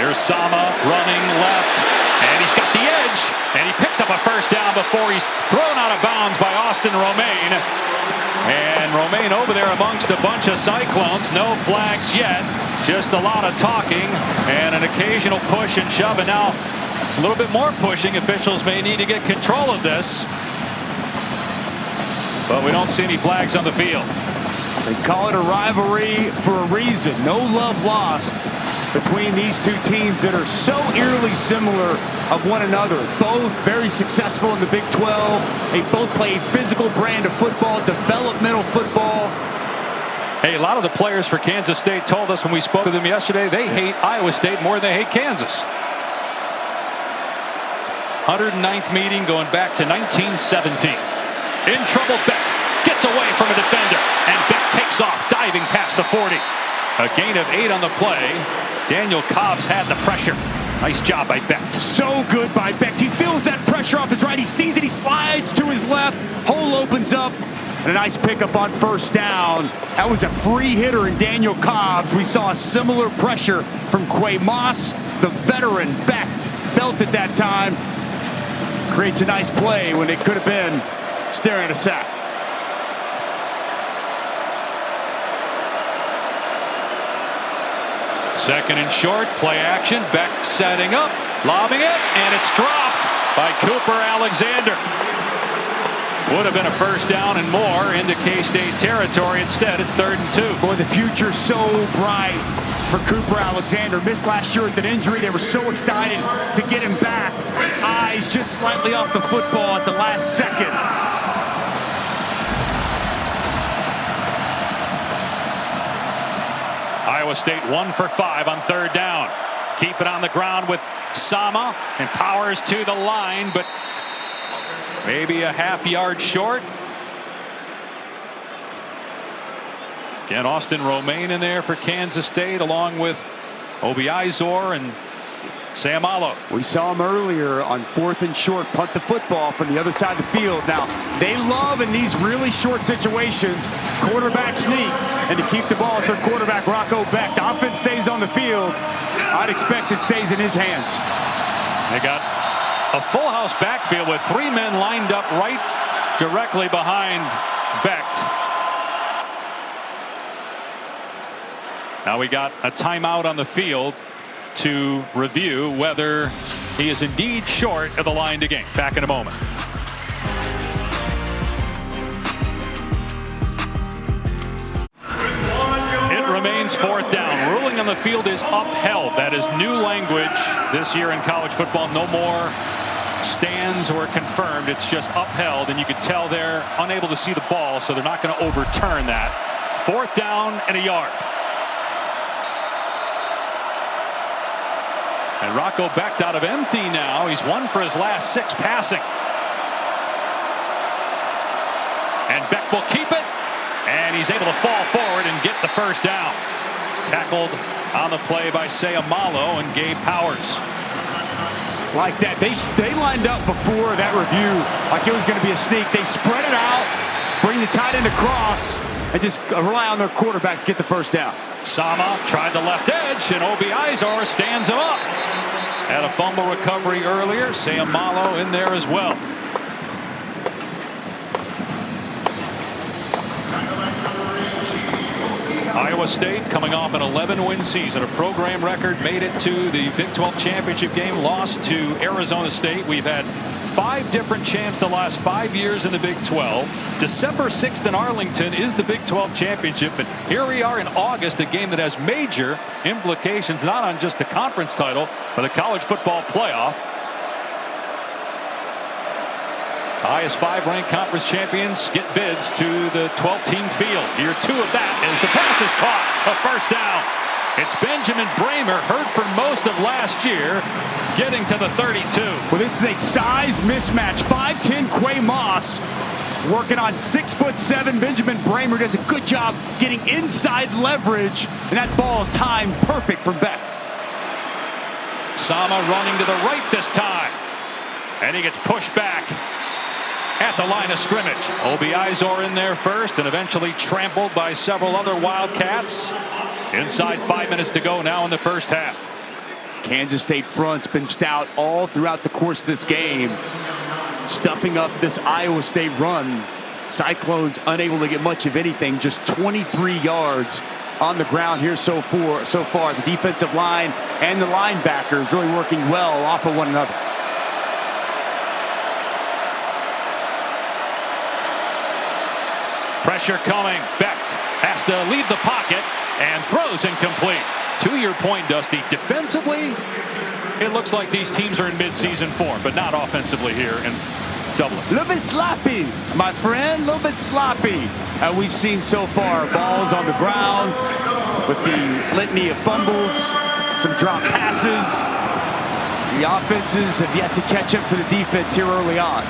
Here's Sama running left, and he's got the edge, and he picks up a first down before he's thrown out of bounds by Austin Romaine. And Romaine over there amongst a bunch of Cyclones. No flags yet, just a lot of talking and an occasional push and shove. And now a little bit more pushing. Officials may need to get control of this. But we don't see any flags on the field. They call it a rivalry for a reason. No love lost between these two teams that are so eerily similar of one another. Both very successful in the Big 12. They both play a physical brand of football, developmental football. Hey, a lot of the players for Kansas State told us when we spoke to them yesterday, they hate Iowa State more than they hate Kansas. 109th meeting going back to 1917. In trouble, Beck gets away from a defender, and Beck takes off, diving past the 40. A gain of 8 on the play. Daniel Cobbs had the pressure. Nice job by Beck. So good by Beck. He feels that pressure off his right. He sees it. He slides to his left. Hole opens up. And a nice pickup on first down. That was a free hitter in Daniel Cobbs. We saw a similar pressure from Quay Moss. The veteran Beck felt at that time. Creates a nice play when it could have been staring at a sack. Second and short, play action. Beck setting up, lobbing it, and it's dropped by Cooper Alexander. Would have been a first down and more into K-State territory. Instead, it's 3rd and 2. Boy, the future so bright for Cooper Alexander. Missed last year with an injury. They were so excited to get him back. Eyes just slightly off the football at the last second. Iowa State 1 for 5 on 3rd down. Keep it on the ground with Sama, and Powers to the line, but maybe a half-yard short. Again, Austin Romaine in there for Kansas State, along with Obiizor and Sayamalo. We saw him earlier on 4th and short, punt the football from the other side of the field. Now, they love in these really short situations, quarterback sneak, and to keep the ball with their quarterback, Rocco Beck. The offense stays on the field. I'd expect it stays in his hands. They got a full house backfield with 3 men lined up right directly behind Beck. Now we got a timeout on the field to review whether he is indeed short of the line to gain. Back in a moment. It remains 4th down. Ruling on the field is upheld. That is new language this year in college football. No more stands were confirmed. It's just upheld, and you could tell they're unable to see the ball, so they're not going to overturn that. 4th down and a yard. And Rocco Beck out of empty now. He's 1 for his last 6 passing. And Beck will keep it. And he's able to fall forward and get the first down. Tackled on the play by Sayamalo and Gabe Powers. Like that. They lined up before that review like it was going to be a sneak. They spread it out, bring the tight end across, and just rely on their quarterback to get the first down. Sama tried the left edge, and Obiizor stands him up. Had a fumble recovery earlier. Sayamalo in there as well. Iowa State coming off an 11-win season. A program record, made it to the Big 12 championship game, lost to Arizona State. We've had 5 different champs the last 5 years in the Big 12. December 6th in Arlington is the Big 12 championship. And here we are in August, a game that has major implications, not on just the conference title, but the college football playoff. The highest 5 ranked conference champions get bids to the 12-team field. Year 2 of that as the pass is caught. A first down. It's Benjamin Bramer, hurt for most of last year, getting to the 32. Well, this is a size mismatch. 5'10" Quay Moss working on 6'7". Benjamin Bramer does a good job getting inside leverage, and that ball timed perfect for Beck. Sama running to the right this time, and he gets pushed back at the line of scrimmage. Obiizor in there first, and eventually trampled by several other Wildcats. Inside 5 minutes to go now in the first half. Kansas State front's been stout all throughout the course of this game, stuffing up this Iowa State run. Cyclones unable to get much of anything, just 23 yards on the ground here so far. The defensive line and the linebackers really working well off of one another. Pressure coming. Becht has to leave the pocket and throws incomplete. To your point, Dusty, defensively, it looks like these teams are in midseason form, but not offensively here in Dublin. A little bit sloppy, my friend, a little bit sloppy. We've seen so far balls on the ground with the litany of fumbles, some drop passes. The offenses have yet to catch up to the defense here early on.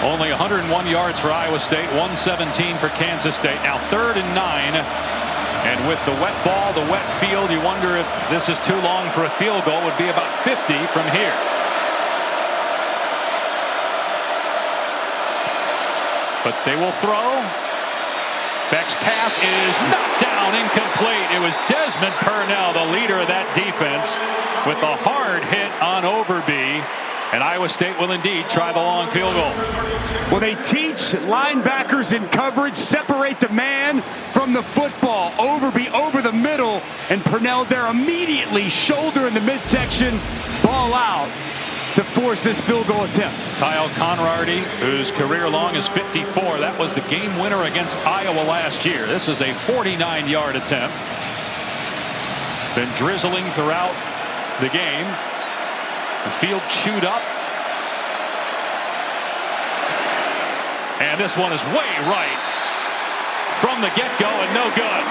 Only 101 yards for Iowa State, 117 for Kansas State. Now 3rd and 9. And with the wet ball, the wet field, you wonder if this is too long for a field goal. It would be about 50 from here. But they will throw. Beck's pass is knocked down, incomplete. It was Desmond Purnell, the leader of that defense, with a hard hit on Overby. And Iowa State will indeed try the long field goal. Well, they teach linebackers in coverage, separate the man from the football. Overby over the middle, and Purnell there immediately, shoulder in the midsection, ball out to force this field goal attempt. Kyle Conrady, whose career long is 54. That was the game winner against Iowa last year. This is a 49-yard attempt. Been drizzling throughout the game. The field chewed up. And this one is way right from the get-go and no good.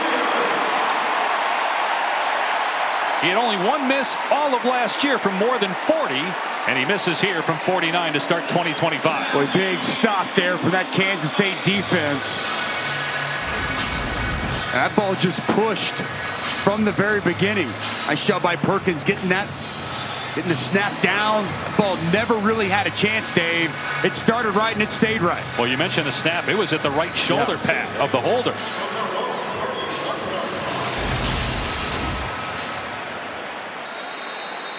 He had only one miss all of last year from more than 40, and he misses here from 49 to start 2025. Boy, big stop there for that Kansas State defense. And that ball just pushed from the very beginning. Nice shot by Perkins getting the snap down. The ball never really had a chance, Dave. It started right and it stayed right. Well, you mentioned the snap. It was at the right shoulder pad of the holder.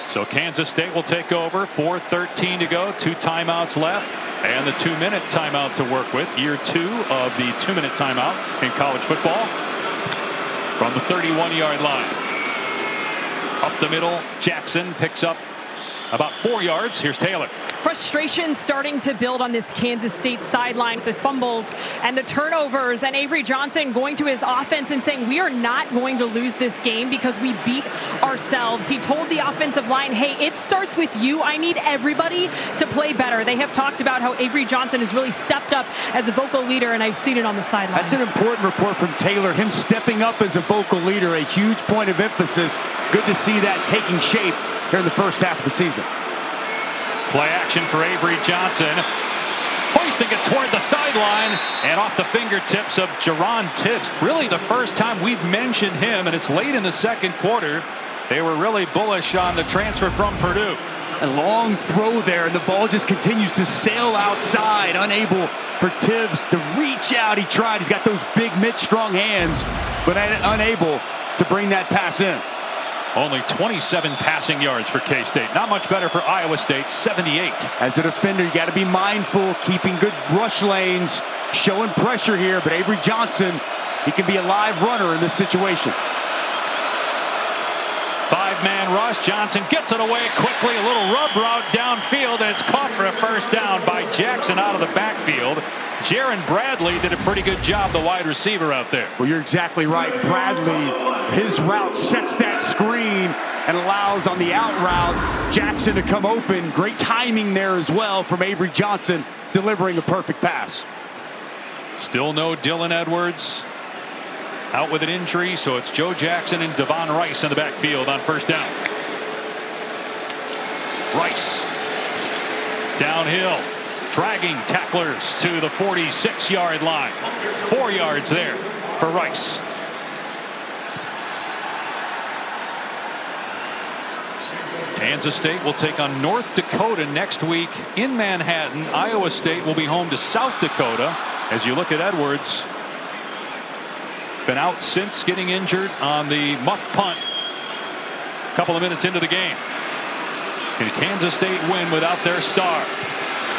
So Kansas State will take over. 4:13 to go. 2 timeouts left. And the 2-minute timeout to work with. Year 2 of the 2-minute timeout in college football. From the 31-yard line. Up the middle, Jackson picks up about 4 yards. Here's Taylor. Frustration starting to build on this Kansas State sideline with the fumbles and the turnovers, and Avery Johnson going to his offense and saying, we are not going to lose this game because we beat ourselves. He told the offensive line, hey, it starts with you. I need everybody to play better. They have talked about how Avery Johnson has really stepped up as a vocal leader, and I've seen it on the sideline. That's an important report from Taylor. Him stepping up as a vocal leader, a huge point of emphasis. Good to see that taking shape here in the first half of the season. Play action for Avery Johnson. Hoisting it toward the sideline and off the fingertips of Jerron Tibbs. Really the first time we've mentioned him, and it's late in the second quarter. They were really bullish on the transfer from Purdue. A long throw there, and the ball just continues to sail outside. Unable for Tibbs to reach out. He tried. He's got those big mid-strong hands, but unable to bring that pass in. Only 27 passing yards for K-State. Not much better for Iowa State, 78. As a defender, you got to be mindful, keeping good rush lanes, showing pressure here. But Avery Johnson, he can be a live runner in this situation. 5-man rush. Johnson gets it away quickly. A little rub route downfield, and it's caught for a first down by Jackson out of the backfield. Jaron Bradley did a pretty good job, the wide receiver out there. Well, you're exactly right. Bradley, his route sets that screen and allows on the out route Jackson to come open. Great timing there as well from Avery Johnson, delivering a perfect pass. Still no Dylan Edwards. Out with an injury, so it's Joe Jackson and Devon Rice in the backfield on first down. Rice downhill, dragging tacklers to the 46-yard line. 4 yards there for Rice. Kansas State will take on North Dakota next week in Manhattan. Iowa State will be home to South Dakota. As you look at Edwards, been out since getting injured on the muff punt a couple of minutes into the game. Can Kansas State win without their star?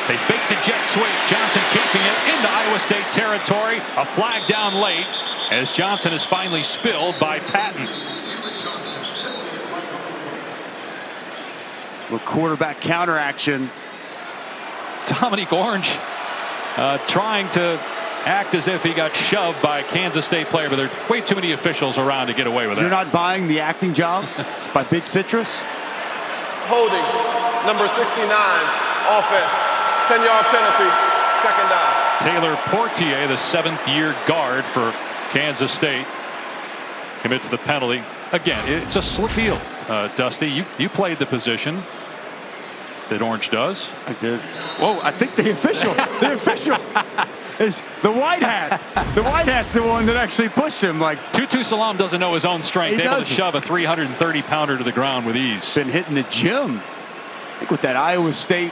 They fake the jet sweep. Johnson keeping it into Iowa State territory. A flag down late as Johnson is finally spilled by Patton. Little quarterback counter action. Dominique Orange trying to act as if he got shoved by a Kansas State player, but there are way too many officials around to get away with it. You're not buying the acting job by Big Citrus? Holding, number 69, offense. 10-yard penalty, second down. Taylor Portier, the 7th-year guard for Kansas State, commits the penalty. Again, it's a slip field. Dusty, you played the position that Orange does. I did. Whoa, I think the official is the white hat. The white hat's the one that actually pushed him. Like Tutu Salam doesn't know his own strength. Able to shove a 330-pounder to the ground with ease. Been hitting the gym. I think with that Iowa State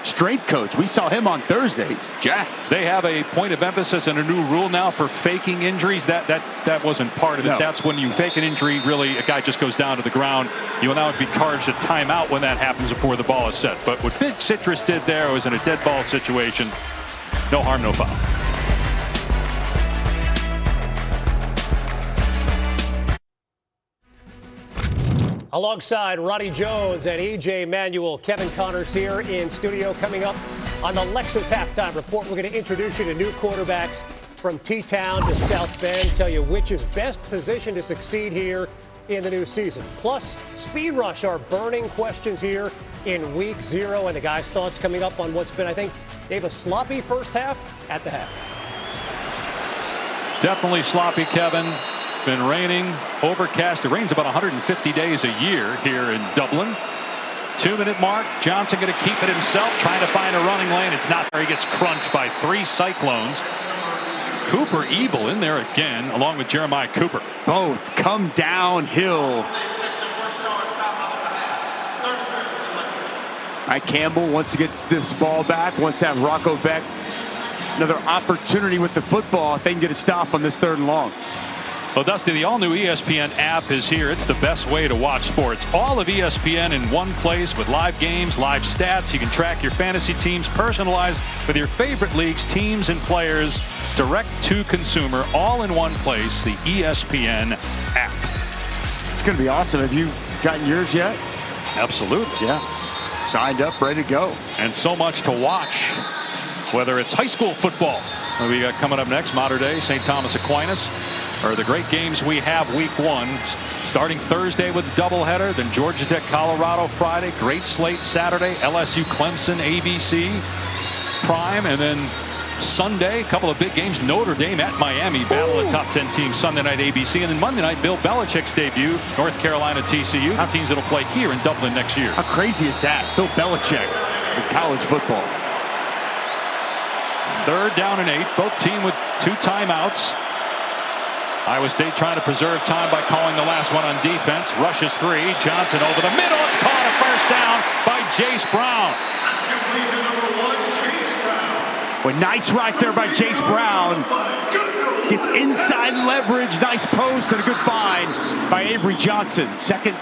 strength coach. We saw him on Thursday. He's jacked. They have a point of emphasis and a new rule now for faking injuries. That wasn't part of it. No. That's when you fake an injury, really, a guy just goes down to the ground. You will now be charged a timeout when that happens before the ball is set. But what Big Citrus did there was in a dead ball situation. No harm, no foul. Alongside Ronnie Jones and EJ Manuel, Kevin Connors here in studio. Coming up on the Lexus Halftime Report, we're going to introduce you to new quarterbacks from T-Town to South Bend, tell you which is best positioned to succeed here in the new season. Plus, Speed Rush, our burning questions here in week 0, and the guys' thoughts coming up on what's been, I think, Dave, a sloppy first half at the half. Definitely sloppy, Kevin. Been raining, overcast. It rains about 150 days a year here in Dublin. 2-minute mark. Johnson going to keep it himself, trying to find a running lane. It's not there. He gets crunched by 3 Cyclones. Cooper Ebel in there again, along with Jeremiah Cooper. Both come downhill. Mike Campbell wants to get this ball back, wants to have Rocco Beck another opportunity with the ball if they can get a stop on this 3rd and long. Well, Dusty, the all-new ESPN app is here. It's the best way to watch sports. All of ESPN in one place with live games, live stats. You can track your fantasy teams, personalized with your favorite leagues, teams, and players, direct to consumer, all in one place, the ESPN app. It's going to be awesome. Have you gotten yours yet? Absolutely. Yeah. Signed up, ready to go. And so much to watch, whether it's high school football. We got coming up next, Mater Dei, St. Thomas Aquinas. Or the great games we have week 1, starting Thursday with the doubleheader, then Georgia Tech, Colorado Friday, great slate Saturday, LSU, Clemson, ABC, Prime, and then Sunday, a couple of big games, Notre Dame at Miami, battle of top 10 teams, Sunday night ABC, and then Monday night, Bill Belichick's debut, North Carolina, TCU, the teams that'll play here in Dublin next year. How crazy is that? Bill Belichick in college football. 3rd down and 8, both team with 2 timeouts. Iowa State trying to preserve time by calling the last one on defense. Rushes 3. Johnson over the middle. It's caught a first down by Jayce Brown. That's complete to number 1, Jayce Brown. Well, nice right there by Jayce Brown. Gets inside leverage. Nice post and a good find by Avery Johnson. 2nd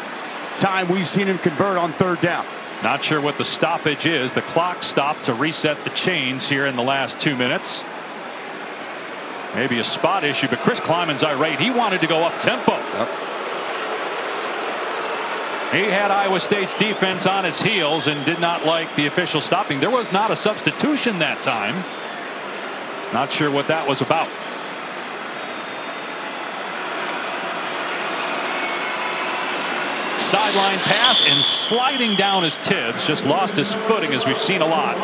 time we've seen him convert on 3rd down. Not sure what the stoppage is. The clock stopped to reset the chains here in the last 2 minutes. Maybe a spot issue, but Chris Kleiman's irate. He wanted to go up tempo. Yep. He had Iowa State's defense on its heels and did not like the official stopping. There was not a substitution that time. Not sure what that was about. Sideline pass, and sliding down is Tibbs. Just lost his footing, as we've seen a lot.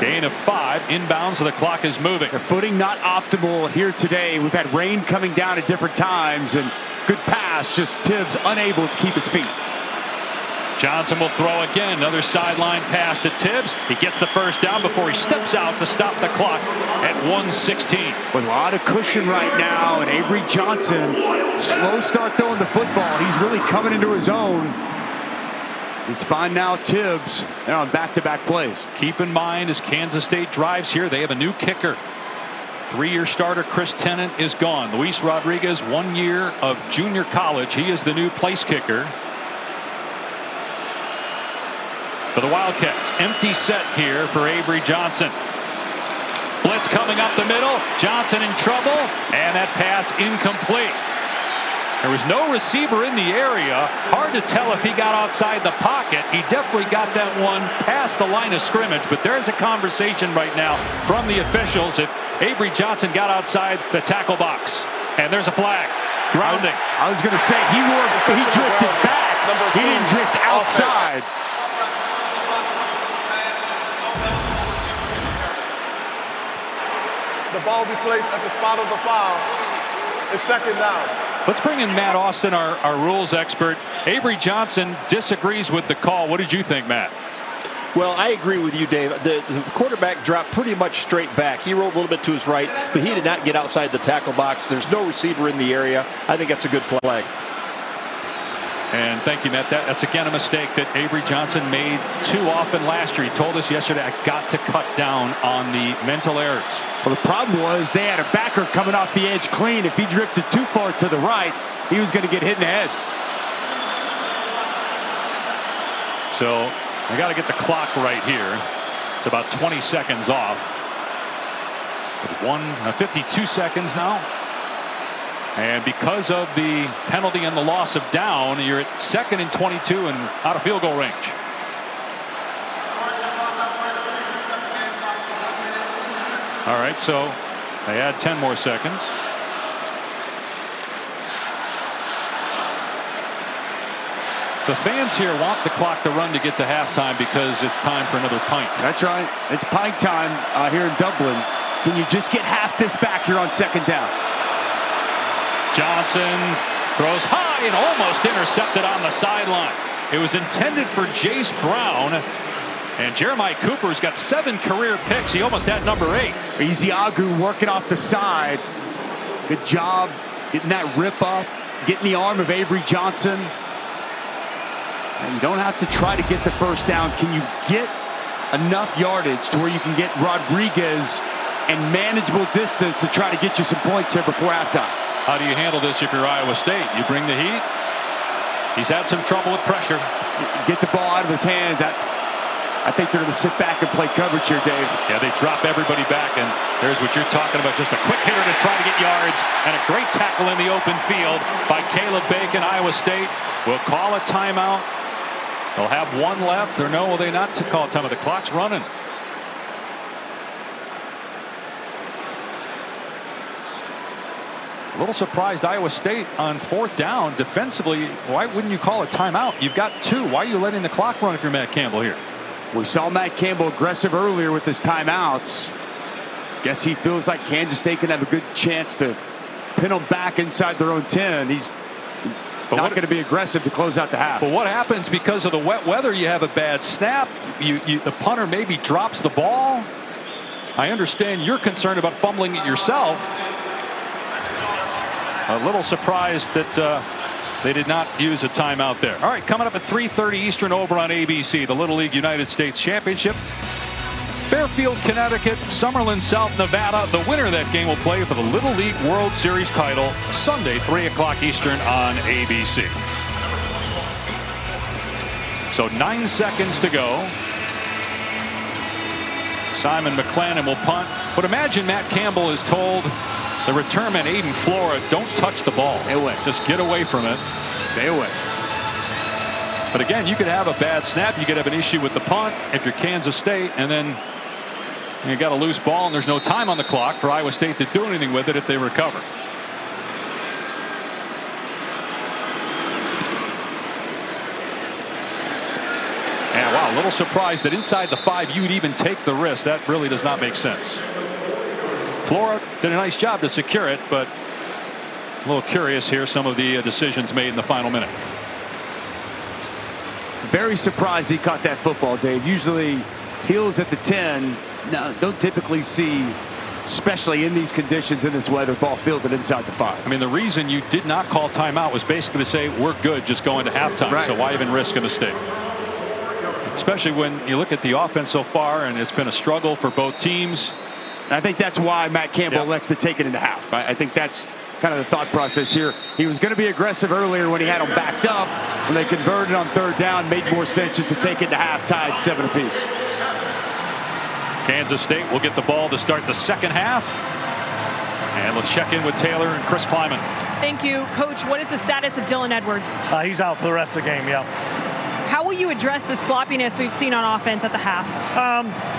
Gain of 5, inbounds, so the clock is moving. The footing not optimal here today. We've had rain coming down at different times, and good pass, just Tibbs unable to keep his feet. Johnson will throw again. Another sideline pass to Tibbs. He gets the first down before he steps out to stop the clock at 1:16. With a lot of cushion right now, and Avery Johnson, slow start throwing the football. He's really coming into his own. He's fine now, Tibbs. They're on back-to-back plays. Keep in mind, as Kansas State drives here, they have a new kicker. 3-year starter Chris Tennant is gone. Luis Rodriguez, 1 year of junior college. He is the new place kicker. for the Wildcats. Empty set here for Avery Johnson. Blitz coming up the middle. Johnson in trouble, and that pass incomplete. There was no receiver in the area. Hard to tell if he got outside the pocket. He definitely got that one past the line of scrimmage, but there's a conversation right now from the officials if Avery Johnson got outside the tackle box. And there's a flag. Grounding. I was going to say, he drifted back. He didn't drift outside. The ball will be placed at the spot of the foul. It's second down. Let's bring in Matt Austin, our rules expert. Avery Johnson disagrees with the call. What did you think, Matt? Well, I agree with you, Dave. The quarterback dropped pretty much straight back. He rolled a little bit to his right, but he did not get outside the tackle box. There's no receiver in the area. I think that's a good flag. And thank you, Matt. That's again a mistake that Avery Johnson made too often last year. He told us yesterday, I got to cut down on the mental errors. Well, the problem was they had a backer coming off the edge clean. If he drifted too far to the right, he was going to get hit in the head. So I got to get the clock right here. It's about 20 seconds off. 52 seconds now. And because of the penalty and the loss of down, you're at 2nd and 22 and out of field goal range. All right, so they add 10 more seconds. The fans here want the clock to run to get to halftime because it's time for another pint. That's right. It's pint time here in Dublin. Can you just get half this back here on 2nd down? Johnson throws high and almost intercepted on the sideline. It was intended for Jayce Brown. And Jeremiah Cooper's got 7 career picks. He almost had number 8. Ezeagu working off the side. Good job getting that rip up, getting the arm of Avery Johnson. And you don't have to try to get the first down. Can you get enough yardage to where you can get Rodriguez and manageable distance to try to get you some points here before halftime? How do you handle this if you're Iowa State? You bring the heat. He's had some trouble with pressure. Get the ball out of his hands. I think they're going to sit back and play coverage here, Dave. Yeah, they drop everybody back, and there's what you're talking about. Just a quick hitter to try to get yards, and a great tackle in the open field by Caleb Bacon. Iowa State will call a timeout. They'll have 1 left, or no, will they not call a timeout? The clock's running. A little surprised Iowa State on 4th down. Defensively, why wouldn't you call a timeout? You've got 2. Why are you letting the clock run if you're Matt Campbell here? We saw Matt Campbell aggressive earlier with his timeouts. Guess he feels like Kansas State can have a good chance to pin them back inside their own 10. He's not going to be aggressive to close out the half. But what happens because of the wet weather? You have a bad snap. The punter maybe drops the ball. I understand you're concerned about fumbling it yourself. A little surprised that they did not use a timeout there. All right, coming up at 3:30 Eastern over on ABC, the Little League United States Championship. Fairfield, Connecticut, Summerlin, South Nevada. The winner of that game will play for the Little League World Series title Sunday, 3 o'clock Eastern on ABC. So 9 seconds to go. Simon McClannon will punt. But imagine Matt Campbell is told the return man, Aiden Flora, don't touch the ball. Stay away. Just get away from it. Stay away. But again, you could have a bad snap. You could have an issue with the punt if you're Kansas State, and then you got a loose ball and there's no time on the clock for Iowa State to do anything with it if they recover. And wow, a little surprised that inside the 5 you'd even take the risk. That really does not make sense. Flora did a nice job to secure it, but a little curious here some of the decisions made in the final minute. Very surprised he caught that football, Dave. Usually heels at the 10. No, don't typically see, especially in these conditions in this weather, ball fielded inside the 5. I mean, the reason you did not call timeout was basically to say we're good just going to halftime. Right. So why even risk a mistake? Especially when you look at the offense so far, and it's been a struggle for both teams. I think that's why Matt Campbell elects to take it into half. I think that's kind of the thought process here. He was going to be aggressive earlier when he had them backed up. When they converted on third down, made more sense just to take it to half-tied 7 apiece. Kansas State will get the ball to start the second half. And let's check in with Taylor and Chris Kleiman. Thank you, Coach. What is the status of Dylan Edwards? He's out for the rest of the game, yeah. How will you address the sloppiness we've seen on offense at the half?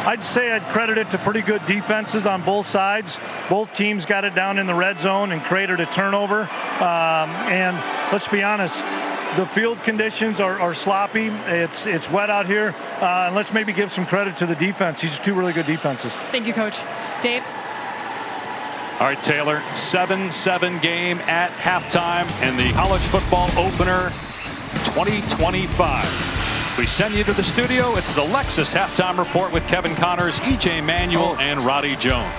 I'd say I'd credit it to pretty good defenses on both sides. Both teams got it down in the red zone and created a turnover. And let's be honest, the field conditions are sloppy. It's wet out here. And let's maybe give some credit to the defense. These are two really good defenses. Thank you, Coach. Dave? All right, Taylor, 7-7 game at halftime in the college football opener 2025. We send you to the studio. It's the Lexus Halftime Report with Kevin Connors, E.J. Manuel, and Roddy Jones.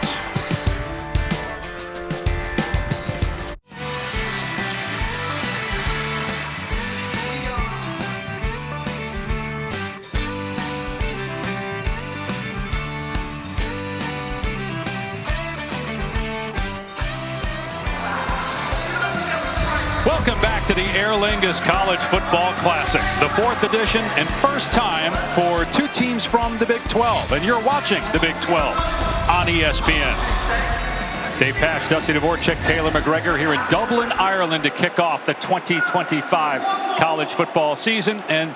Welcome back to the Aer Lingus College Football Classic, the 4th edition and first time for 2 teams from the Big 12. And you're watching the Big 12 on ESPN. Dave Pasch, Dusty Dvorak, Taylor McGregor here in Dublin, Ireland to kick off the 2025 college football season. And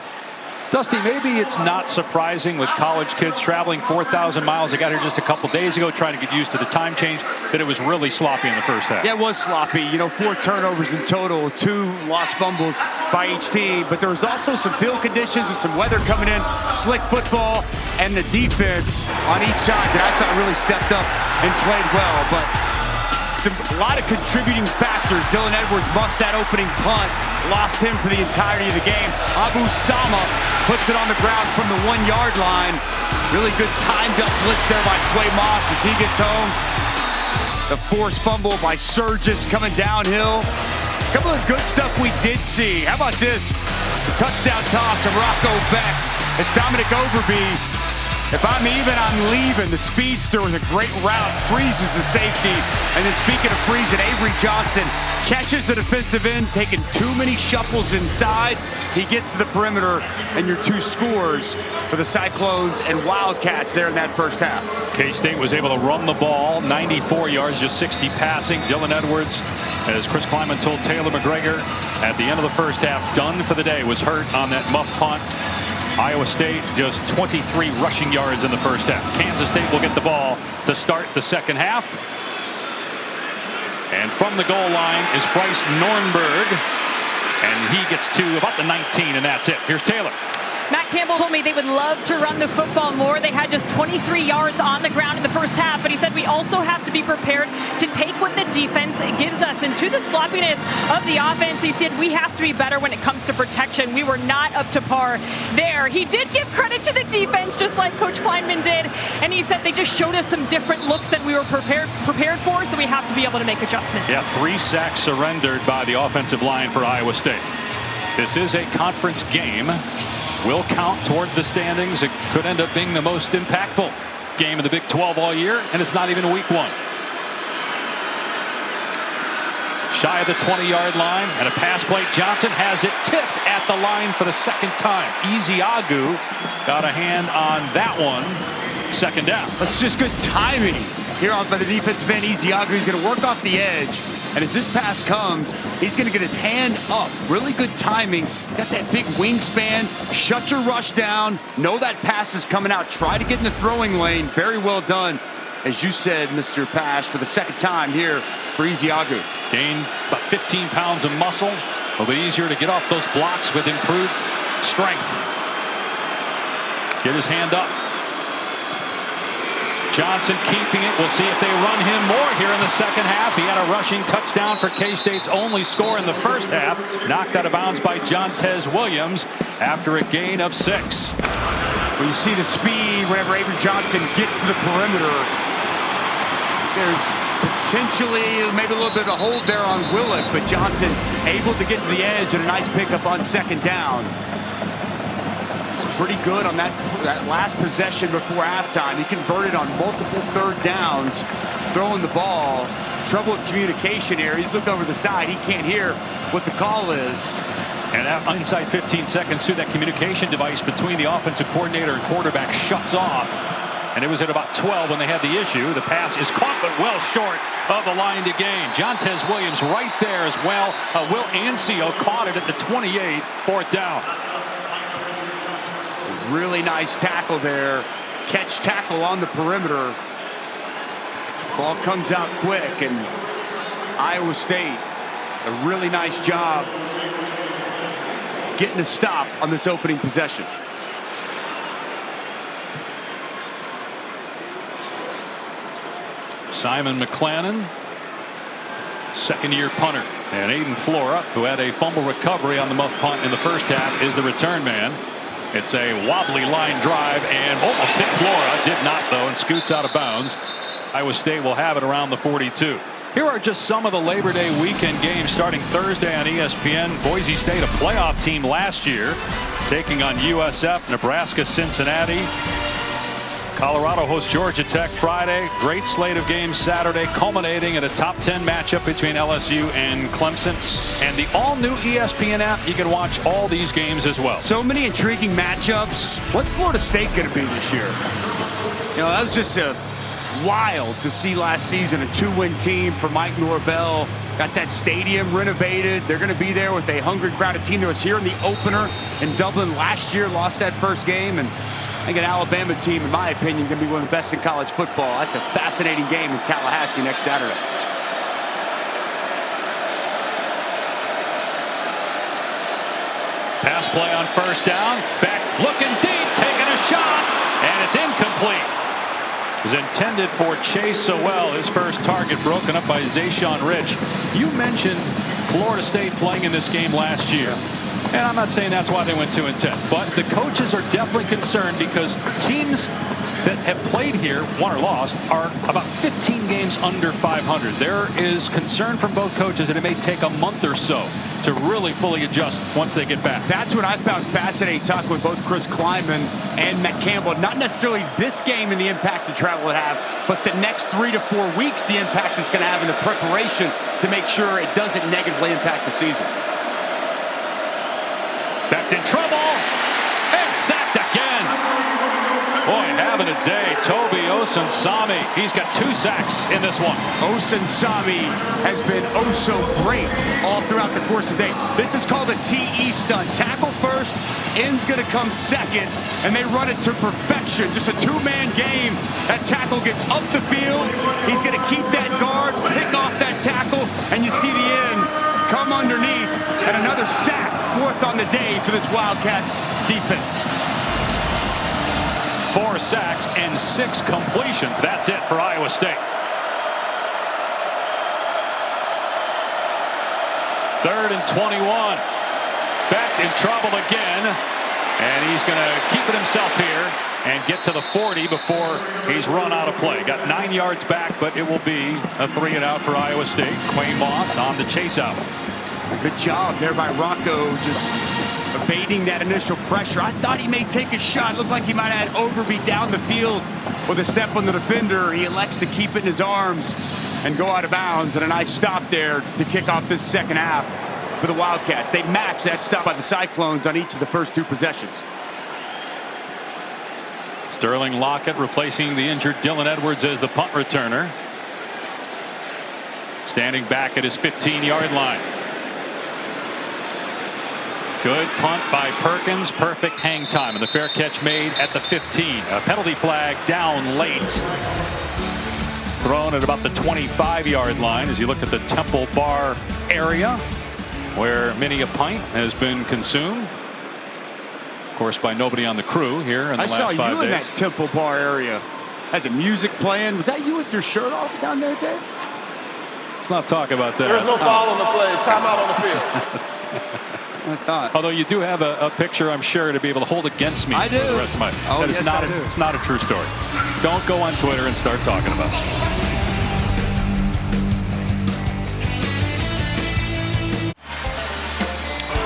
Dusty, maybe it's not surprising with college kids traveling 4,000 miles. They got here just a couple days ago trying to get used to the time change, that it was really sloppy in the first half. Yeah, it was sloppy. 4 turnovers in total, 2 lost fumbles by each team. But there was also some field conditions with some weather coming in, slick football, and the defense on each side that I thought really stepped up and played well. But a lot of contributing factors. Dylan Edwards muffs that opening punt, lost him for the entirety of the game. Abu Sama puts it on the ground from the 1-yard line. Really good timed up blitz there by Clay Moss as he gets home. The forced fumble by Surgis coming downhill. A couple of good stuff we did see. How about this? The touchdown toss of Rocco Beck. It's Dominic Overby. If I'm even, I'm leaving. The speedster with a great route, freezes the safety. And then speaking of freezing, Avery Johnson catches the defensive end, taking too many shuffles inside. He gets to the perimeter, and your 2 scores for the Cyclones and Wildcats there in that first half. K-State was able to run the ball, 94 yards, just 60 passing. Dylan Edwards, as Chris Kleiman told Taylor McGregor, at the end of the first half, done for the day, was hurt on that muff punt. Iowa State just 23 rushing yards in the first half. Kansas State will get the ball to start the second half. And from the goal line is Bryce Nornberg. And he gets to about the 19, and that's it. Here's Taylor. Matt Campbell told me they would love to run the football more. They had just 23 yards on the ground in the first half, but he said we also have to be prepared to take what the defense gives us. And to the sloppiness of the offense, he said we have to be better when it comes to protection. We were not up to par there. He did give credit to the defense, just like Coach Kleinman did, and he said they just showed us some different looks that we were prepared for, so we have to be able to make adjustments. Yeah, 3 sacks surrendered by the offensive line for Iowa State. This is a conference game. Will count towards the standings. It could end up being the most impactful game of the Big 12 all year, and it's not even week 1. Shy of the 20-yard line, and a pass play. Johnson has it tipped at the line for the second time. Ezeagu got a hand on that one. Second down. That's just good timing here by the defensive end. Ezeagu is going to work off the edge. And as this pass comes, he's going to get his hand up. Really good timing. Got that big wingspan. Shut your rush down. Know that pass is coming out. Try to get in the throwing lane. Very well done. As you said, Mr. Pasch, for the second time here for Ezeagu. Gained about 15 pounds of muscle. A little bit easier to get off those blocks with improved strength. Get his hand up. Johnson keeping it. We'll see if they run him more here in the second half. He had a rushing touchdown for K-State's only score in the first half. Knocked out of bounds by Jontez Williams after a gain of 6. When you see the speed, whenever Avery Johnson gets to the perimeter, there's potentially maybe a little bit of a hold there on Willick, but Johnson able to get to the edge and a nice pickup on second down. Pretty good on that last possession before halftime. He converted on multiple third downs, throwing the ball. trouble with communication here. He's looked over the side. He can't hear what the call is. And that inside 15 seconds too, that communication device between the offensive coordinator and quarterback shuts off. And it was at about 12 when they had the issue. The pass is caught, but well short of the line to gain. Jontez Williams right there as well. Will Ancio caught it at the 28, 4th down. Really nice tackle there. Catch tackle on the perimeter. Ball comes out quick, and Iowa State, a really nice job getting a stop on this opening possession. Simon McClannon, second-year punter, and Aiden Flora, who had a fumble recovery on the muff punt in the first half, is the return man. It's a wobbly line drive and almost hit Flora, did not though, and scoots out of bounds. Iowa State will have it around the 42. Here are just some of the Labor Day weekend games starting Thursday on ESPN. Boise State, a playoff team last year, taking on USF, Nebraska, Cincinnati. Colorado hosts Georgia Tech Friday. Great slate of games Saturday, culminating in a top 10 matchup between LSU and Clemson. And the all-new ESPN app, you can watch all these games as well. So many intriguing matchups. What's Florida State going to be this year? You know, that was just wild to see last season, a 2-win team for Mike Norvell. Got that stadium renovated. They're going to be there with a hungry crowd, a team that was here in the opener in Dublin last year, lost that first game, and I think an Alabama team, in my opinion, going to be one of the best in college football. That's a fascinating game in Tallahassee next Saturday. Pass play on 1st down. Back looking deep, taking a shot, and it's incomplete. It was intended for Chase Sowell, his first target broken up by Zayshawn Rich. You mentioned Florida State playing in this game last year. And I'm not saying that's why they went 2-10, but the coaches are definitely concerned because teams that have played here, won or lost, are about 15 games under 500. There is concern from both coaches that it may take a month or so to really fully adjust once they get back. That's what I found fascinating, talking with both Chris Kleiman and Matt Campbell. Not necessarily this game and the impact the travel would have, but the next 3 to 4 weeks, the impact it's going to have in the preparation to make sure it doesn't negatively impact the season. Backed in trouble and sacked again. Boy, having a day. Toby Osunsami. He's got 2 sacks in this one. Osunsami has been oh so great all throughout the course of the day. This is called a TE stunt. Tackle first, end's going to come second, and they run it to perfection. Just a 2-man game. That tackle gets up the field. He's going to keep that guard, pick off that tackle, and you see the end come underneath, and another sack, 4th on the day for this Wildcats defense. 4 sacks and 6 completions. That's it for Iowa State. 3rd and 21. Backed in trouble again, and he's going to keep it himself here and get to the 40 before he's run out of play. Got 9 yards back, but it will be a 3-and-out for Iowa State. Quay Moss on the chase out. Good job there by Rocco, just evading that initial pressure. I thought he may take a shot. Looked like he might have had Overby down the field with a step on the defender. He elects to keep it in his arms and go out of bounds, and a nice stop there to kick off this second half for the Wildcats. They matched that stop by the Cyclones on each of the first 2 possessions. Sterling Lockett replacing the injured Dylan Edwards as the punt returner. Standing back at his 15-yard line. Good punt by Perkins. Perfect hang time. And the fair catch made at the 15. A penalty flag down late. Thrown at about the 25-yard line as you look at the Temple Bar area where many a pint has been consumed. Of course, by nobody on the crew here in the last 5 days. I saw you in that Temple Bar area. Had the music playing. Was that you with your shirt off down there, Dave? Let's not talk about that. There's no foul on the play. Timeout on the field. I thought. Although you do have a picture, I'm sure, to be able to hold against me for the rest of my life. That is not it's not a true story. Don't go on Twitter and start talking about it.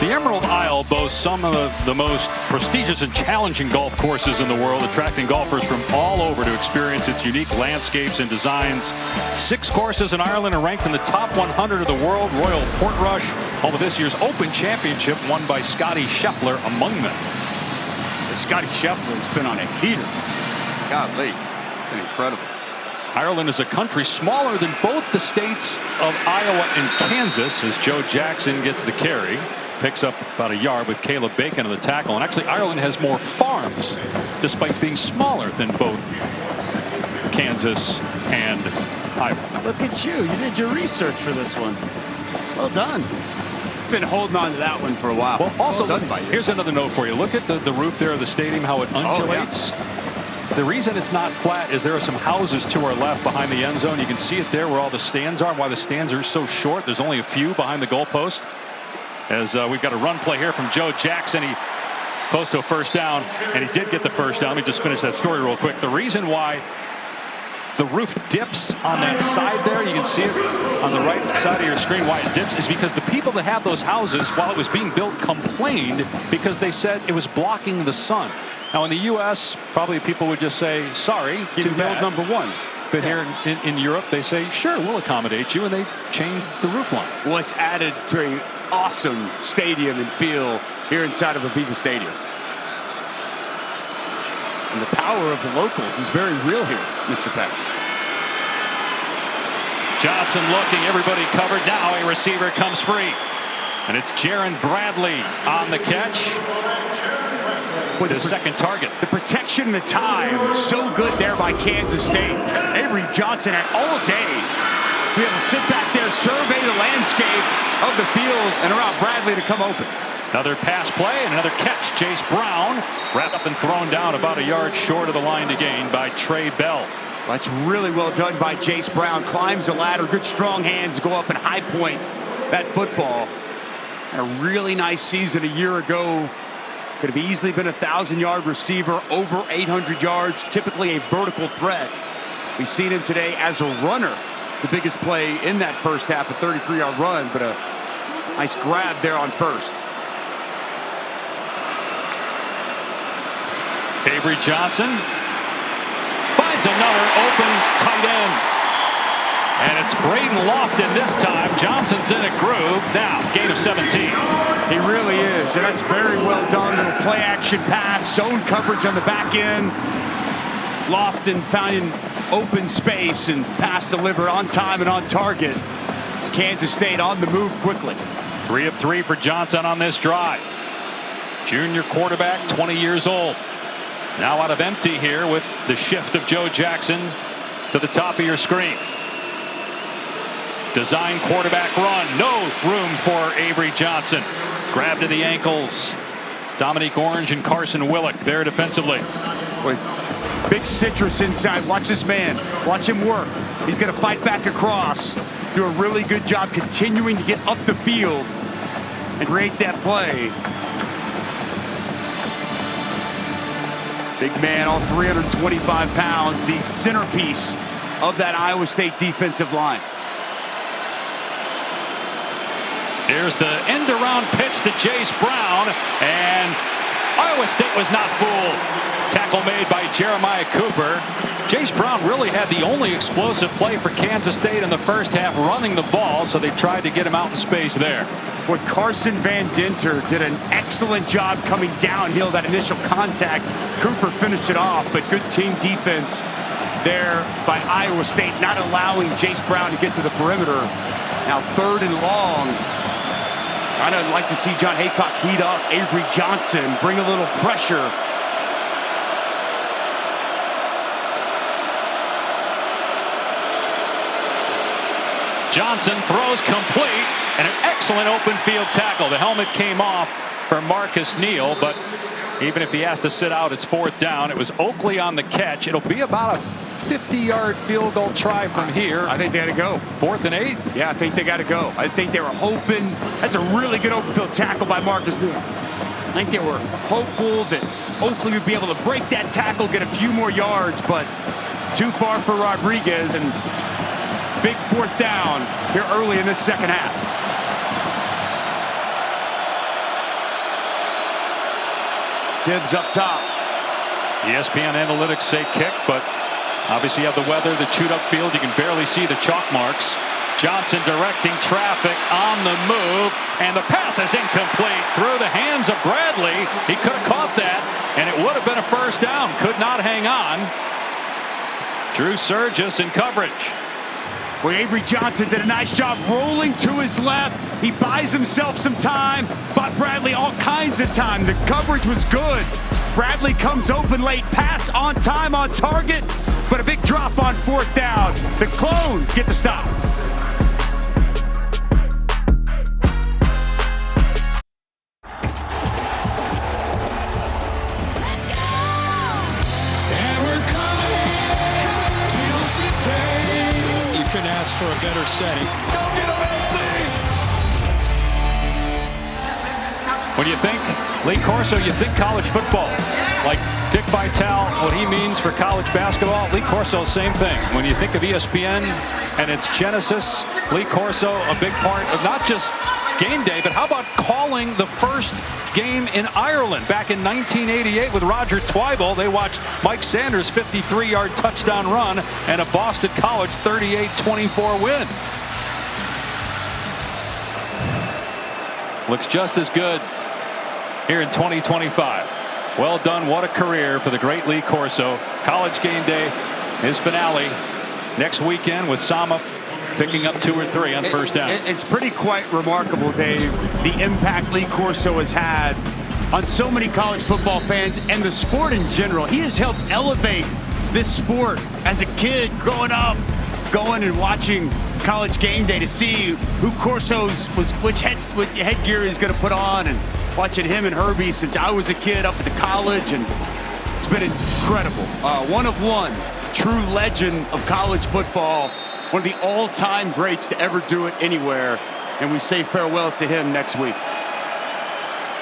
The Emerald Isle boasts some of the most prestigious and challenging golf courses in the world, attracting golfers from all over to experience its unique landscapes and designs. 6 courses in Ireland are ranked in the top 100 of the world. Royal Portrush, home of this year's Open Championship, won by Scotty Scheffler among them. Scotty Scheffler's been on a heater. Golly, been incredible. Ireland is a country smaller than both the states of Iowa and Kansas, as Joe Jackson gets the carry. Picks up about a yard with Caleb Bacon on the tackle. And actually, Ireland has more farms, despite being smaller than both Kansas and Iowa. Look at you. You did your research for this one. Well done. Been holding on to that one for a while. Well, also, well done by you. Here's another note for you. Look at the roof there of the stadium, how it undulates. Oh, yeah. The reason it's not flat is there are some houses to our left behind the end zone. You can see it there where all the stands are, why the stands are so short. There's only a few behind the goalpost. As we've got a run play here from Joe Jackson. He close to a first down, and he did get the first down. Let me just finish that story real quick. The reason why the roof dips on that side there, you can see it on the right side of your screen, why it dips, is because the people that have those houses, while it was being built, complained because they said it was blocking the sun. Now in the U.S., probably people would just say, sorry, to build number one. But here in Europe, they say, sure, we'll accommodate you, and they changed the roof line. Well, it's added to an awesome stadium and feel here inside of Aviva Stadium. And the power of the locals is very real here, Mr. Peck. Johnson looking, everybody covered. Now a receiver comes free. And it's Jaron Bradley on the catch. With his second target. The protection and the time, so good there by Kansas State. Avery Johnson had all day to be able to sit back there, survey the landscape of the field, and allow Bradley to come open. Another pass play and another catch. Jayce Brown wrapped up and thrown down about a yard short of the line to gain by Trey Bell. That's really well done by Jayce Brown. Climbs the ladder, good strong hands, go up and high point that football. A really nice season a year ago. Could have easily been a 1,000-yard receiver, over 800 yards, typically a vertical threat. We've seen him today as a runner. The biggest play in that first half, a 33-yard run, but a nice grab there on first. Avery Johnson finds another open tight end. And it's Braden Lofton this time. Johnson's in a groove. Now, gain of 17. He really is, and that's very well done. Little play action pass, zone coverage on the back end. Lofton found in open space and pass delivered on time and on target. Kansas State on the move quickly. 3 of 3 for Johnson on this drive. Junior quarterback, 20 years old. Now out of empty here with the shift of Joe Jackson to the top of your screen. Design quarterback run. No room for Avery Johnson. Grab to the ankles. Dominique Orange and Carson Willick there defensively. Boy, big citrus inside. Watch this man. Watch him work. He's going to fight back across. Do a really good job continuing to get up the field and create that play. Big man, all 325 pounds. The centerpiece of that Iowa State defensive line. Here's the end around pitch to Jayce Brown, and Iowa State was not fooled. Tackle made by Jeremiah Cooper. Jayce Brown really had the only explosive play for Kansas State in the first half, running the ball, so they tried to get him out in space there. What Carson Van Dinter did an excellent job coming downhill, that initial contact. Cooper finished it off, but good team defense there by Iowa State, not allowing Jayce Brown to get to the perimeter. Now 3rd and long. I'd like to see John Haycock heat up Avery Johnson, bring a little pressure. Johnson throws complete, and an excellent open field tackle. The helmet came off for Marcus Neal, but even if he has to sit out, it's 4th down. It was Oakley on the catch. It'll be about a 50-yard field goal try from here. I think they got to go. 4th and 8? Yeah, I think they got to go. I think they were hoping. That's a really good open field tackle by Marcus Neal. I think they were hopeful that Oakley would be able to break that tackle, get a few more yards, but too far for Rodriguez, and big 4th down here early in this second half. Tibbs up top. ESPN analytics say kick, but obviously you have the weather, the chewed up field. You can barely see the chalk marks. Johnson directing traffic on the move, and the pass is incomplete through the hands of Bradley. He could have caught that, and it would have been a first down. Could not hang on. Drew Surgis in coverage. Well, Avery Johnson did a nice job rolling to his left. He buys himself some time, bought Bradley all kinds of time. The coverage was good. Bradley comes open late, pass on time, on target, but a big drop on fourth down. The Clones get the stop. For a better setting. Go get him, NC! When you think Lee Corso, you think college football. Like Dick Vitale, what he means for college basketball, Lee Corso, same thing. When you think of ESPN and its genesis, Lee Corso, a big part of not just game day, but how about calling the first game in Ireland back in 1988 with Roger Twybull? They watched Mike Sanders' 53-yard touchdown run and a Boston College 38-24 win. Looks just as good here in 2025. Well done. What a career for the great Lee Corso. College game day, his finale next weekend with Sama picking up 2 or 3 on first down. It's pretty quite remarkable, Dave, the impact Lee Corso has had on so many college football fans and the sport in general. He has helped elevate this sport. As a kid growing up, going and watching college game day to see who Corso's was, which headgear he's going to put on, and watching him and Herbie since I was a kid up at the college, and it's been incredible. One of one, true legend of college football. One of the all-time greats to ever do it anywhere, and we say farewell to him next week.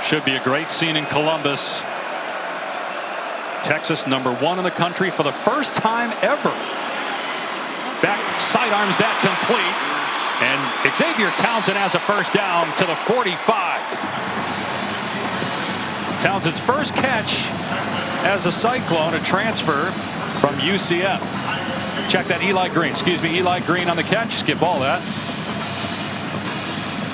Should be a great scene in Columbus. Texas, #1 in the country for the first time ever. Back sidearms that complete, and Xavier Townsend has a first down to the 45. Townsend's first catch as a Cyclone, a transfer from UCF. Check that, Eli Green on the catch. Skip all that.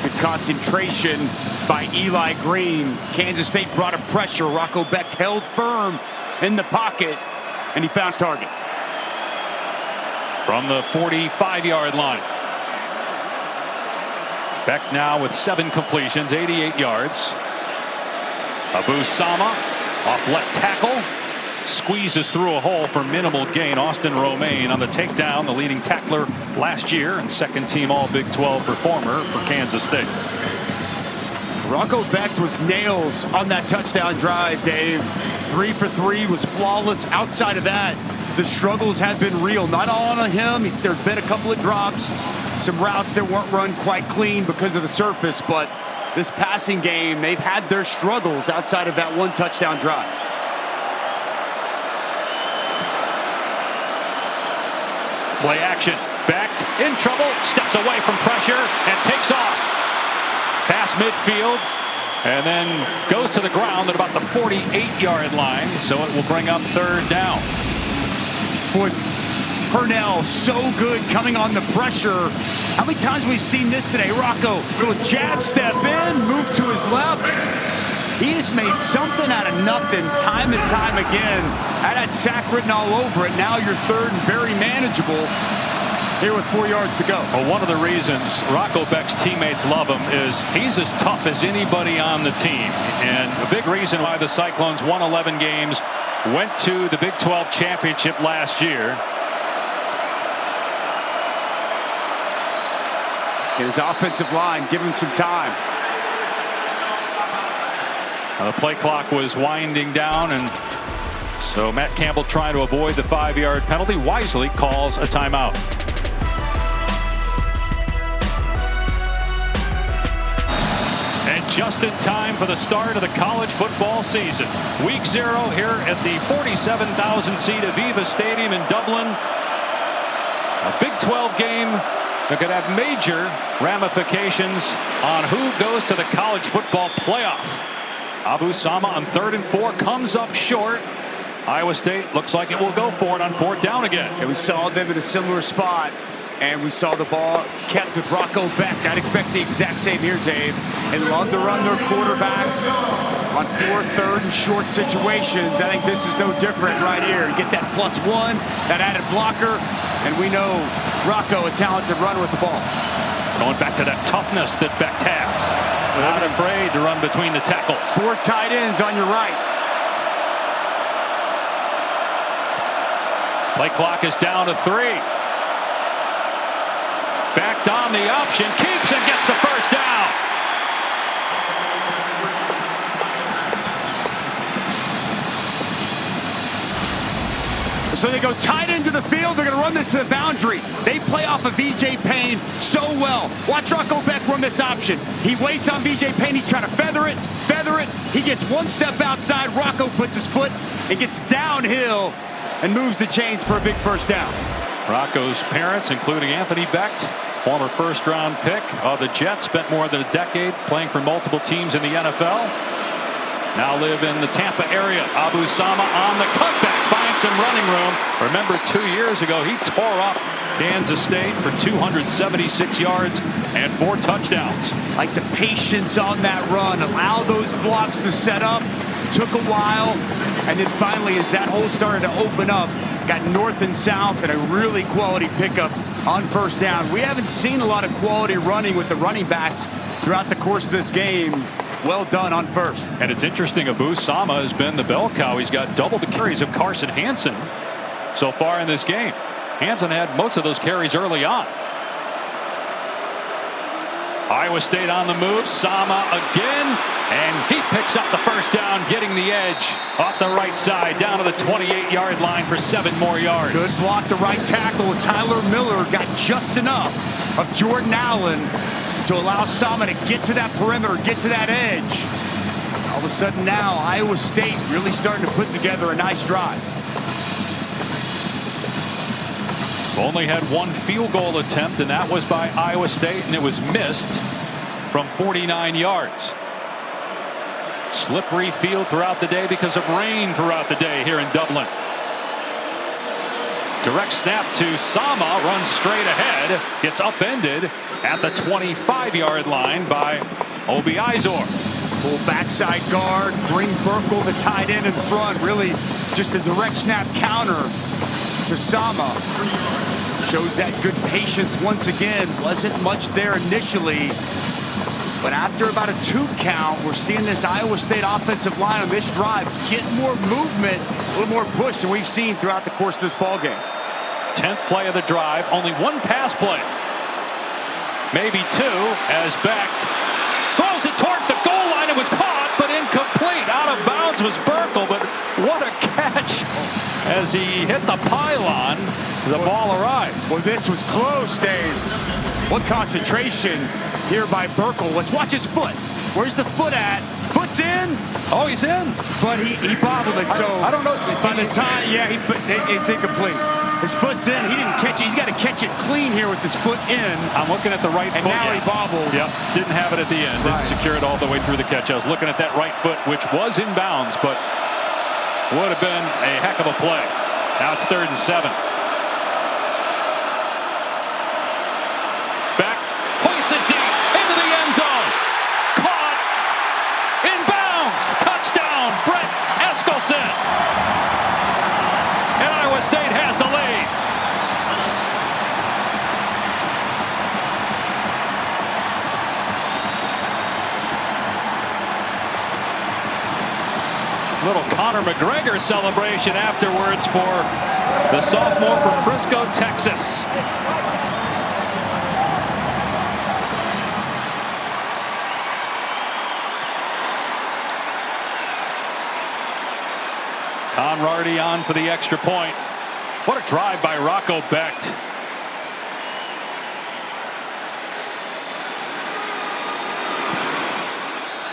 Good concentration by Eli Green. Kansas State brought a pressure. Rocco Beck held firm in the pocket, and he found target. From the 45-yard line. Beck now with 7 completions, 88 yards. Abu Sama off left tackle. Squeezes through a hole for minimal gain. Austin Romaine on the takedown, the leading tackler last year and second team all Big 12 performer for Kansas State. Rocco Beck was nails on that touchdown drive, Dave. 3 for 3 was flawless. Outside of that, the struggles have been real. Not all on him. There's been a couple of drops, some routes that weren't run quite clean because of the surface, but this passing game, they've had their struggles outside of that 1 touchdown drive. Play action. Backed in trouble. Steps away from pressure and takes off. Pass midfield and then goes to the ground at about the 48-yard line. So it will bring up 3rd down. Boy, Purnell so good coming on the pressure. How many times have we seen this today? Rocco, little jab step in, move to his left. He has made something out of nothing time and time again. Had that sack written all over it. Now you're 3rd and very manageable here with 4 yards to go. Well, one of the reasons Rocco Beck's teammates love him is he's as tough as anybody on the team. And a big reason why the Cyclones won 11 games, went to the Big 12 championship last year. His offensive line, give him some time. The play clock was winding down, and so Matt Campbell, trying to avoid the 5-yard penalty, wisely calls a timeout. And just in time for the start of the college football season. Week 0 here at the 47,000-seat Aviva Stadium in Dublin. A Big 12 game that could have major ramifications on who goes to the college football playoff. Abu-Sama on 3rd and 4 comes up short. Iowa State looks like it will go for it on 4th down again. And we saw them in a similar spot, and we saw the ball kept with Rocco Beck. I'd expect the exact same here, Dave. And love to run their quarterback on 4th, 3rd, and short situations. I think this is no different right here. You get that +1, that added blocker, and we know Rocco, a talented runner with the ball. Going back to that toughness that Beck has. Not afraid to run between the tackles. 4 tight ends on your right. Play clock is down to 3. Backed on the option, keeps and gets the first down. So they go tight into the field. They're going to run this to the boundary. They play off of VJ Payne so well. Watch Rocco Beck run this option. He waits on VJ Payne. He's trying to feather it. He gets 1 step outside. Rocco puts his foot and gets downhill and moves the chains for a big first down. Rocco's parents, including Anthony Beck, former 1st-round pick of the Jets, spent more than a decade playing for multiple teams in the NFL. Now live in the Tampa area. Abu-Sama on the cutback, finds some running room. Remember 2 years ago, he tore up Kansas State for 276 yards and 4 touchdowns. Like the patience on that run, allow those blocks to set up. Took a while, and then finally, as that hole started to open up, got north and south, and a really quality pickup on 1st down. We haven't seen a lot of quality running with the running backs throughout the course of this game. Well done on 1st. And it's interesting, Abu-Sama has been the bell cow. He's got double the carries of Carson Hansen so far in this game. Hansen had most of those carries early on. Iowa State on the move. Sama again, and he picks up the first down, getting the edge off the right side down to the 28-yard line for 7 more yards. Good block, the right tackle. Tyler Miller got just enough of Jordan Allen to allow Sama to get to that perimeter, get to that edge. All of a sudden now, Iowa State really starting to put together a nice drive. Only had 1 field goal attempt, and that was by Iowa State, and it was missed from 49 yards. Slippery field throughout the day because of rain throughout the day here in Dublin. Direct snap to Sama, runs straight ahead, gets upended at the 25-yard line by Obi Izor. Full backside guard, bring Burkle, the tight end in front. Really just a direct snap counter to Sama. Shows that good patience once again. Wasn't much there initially, but after about a 2 count, we're seeing this Iowa State offensive line on this drive get more movement, a little more push than we've seen throughout the course of this ball game. 10th play of the drive, only 1 pass play, maybe 2, as Beck throws it towards the goal line. It was caught, but incomplete. Out of bounds was Burkle, but what a catch as he hit the pylon. The ball arrived. Well, this was close, Dave. What concentration here by Burkle. Let's watch his foot. Where's the foot at? Foot's in. Oh, he's in. But he bobbled it, so I don't know. By the time, yeah, it's incomplete. His foot's in. He didn't catch it. He's got to catch it clean here with his foot in. I'm looking at the right foot. And now he bobbled. Yep. Didn't have it at the end. Didn't secure it all the way through the catch. I was looking at that right foot, which was in bounds, but would have been a heck of a play. Now it's 3rd and 7. Back, hoisted deep into the end zone. Caught in bounds. Touchdown, Brett Eskelsen. And Iowa State has the lead. Little Conor McGregor celebration afterwards for the sophomore from Frisco, Texas. Conrady on for the extra point. What a drive by Rocco Beck.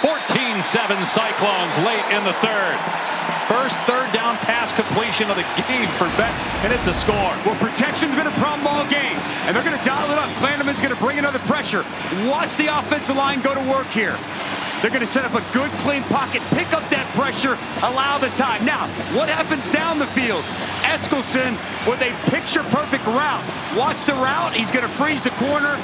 (14-7) Cyclones late in the 3rd. First 3rd down pass completion of the game for Beck, and it's a score. Well, protection's been a problem all game, and they're going to dial it up. Klanderman's going to bring another pressure. Watch the offensive line go to work here. They're going to set up a good, clean pocket, pick up that pressure, allow the time. Now, what happens down the field? Eskilsson with a picture-perfect route. Watch the route. He's going to freeze the corner.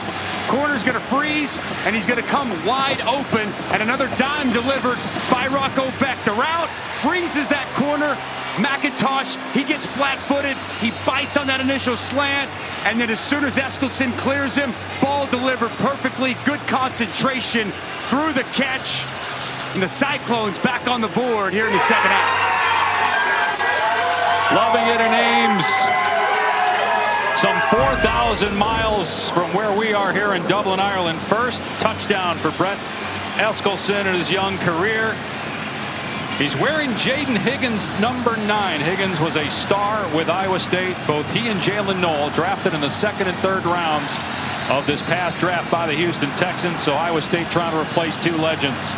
Corner's going to freeze, and he's going to come wide open. And another dime delivered by Rocco Beck. The route freezes that corner. McIntosh, he gets flat-footed. He bites on that initial slant. And then as soon as Eskilsson clears him, ball delivered perfectly. Good concentration through the catch. And the Cyclones back on the board here in the second half. Loving it in Ames. Some 4,000 miles from where we are here in Dublin, Ireland. First touchdown for Brett Eskilsson in his young career. He's wearing Jaden Higgins' number 9. Higgins was a star with Iowa State. Both he and Jalen Noel drafted in the second and third rounds of this past draft by the Houston Texans. So Iowa State trying to replace 2 legends.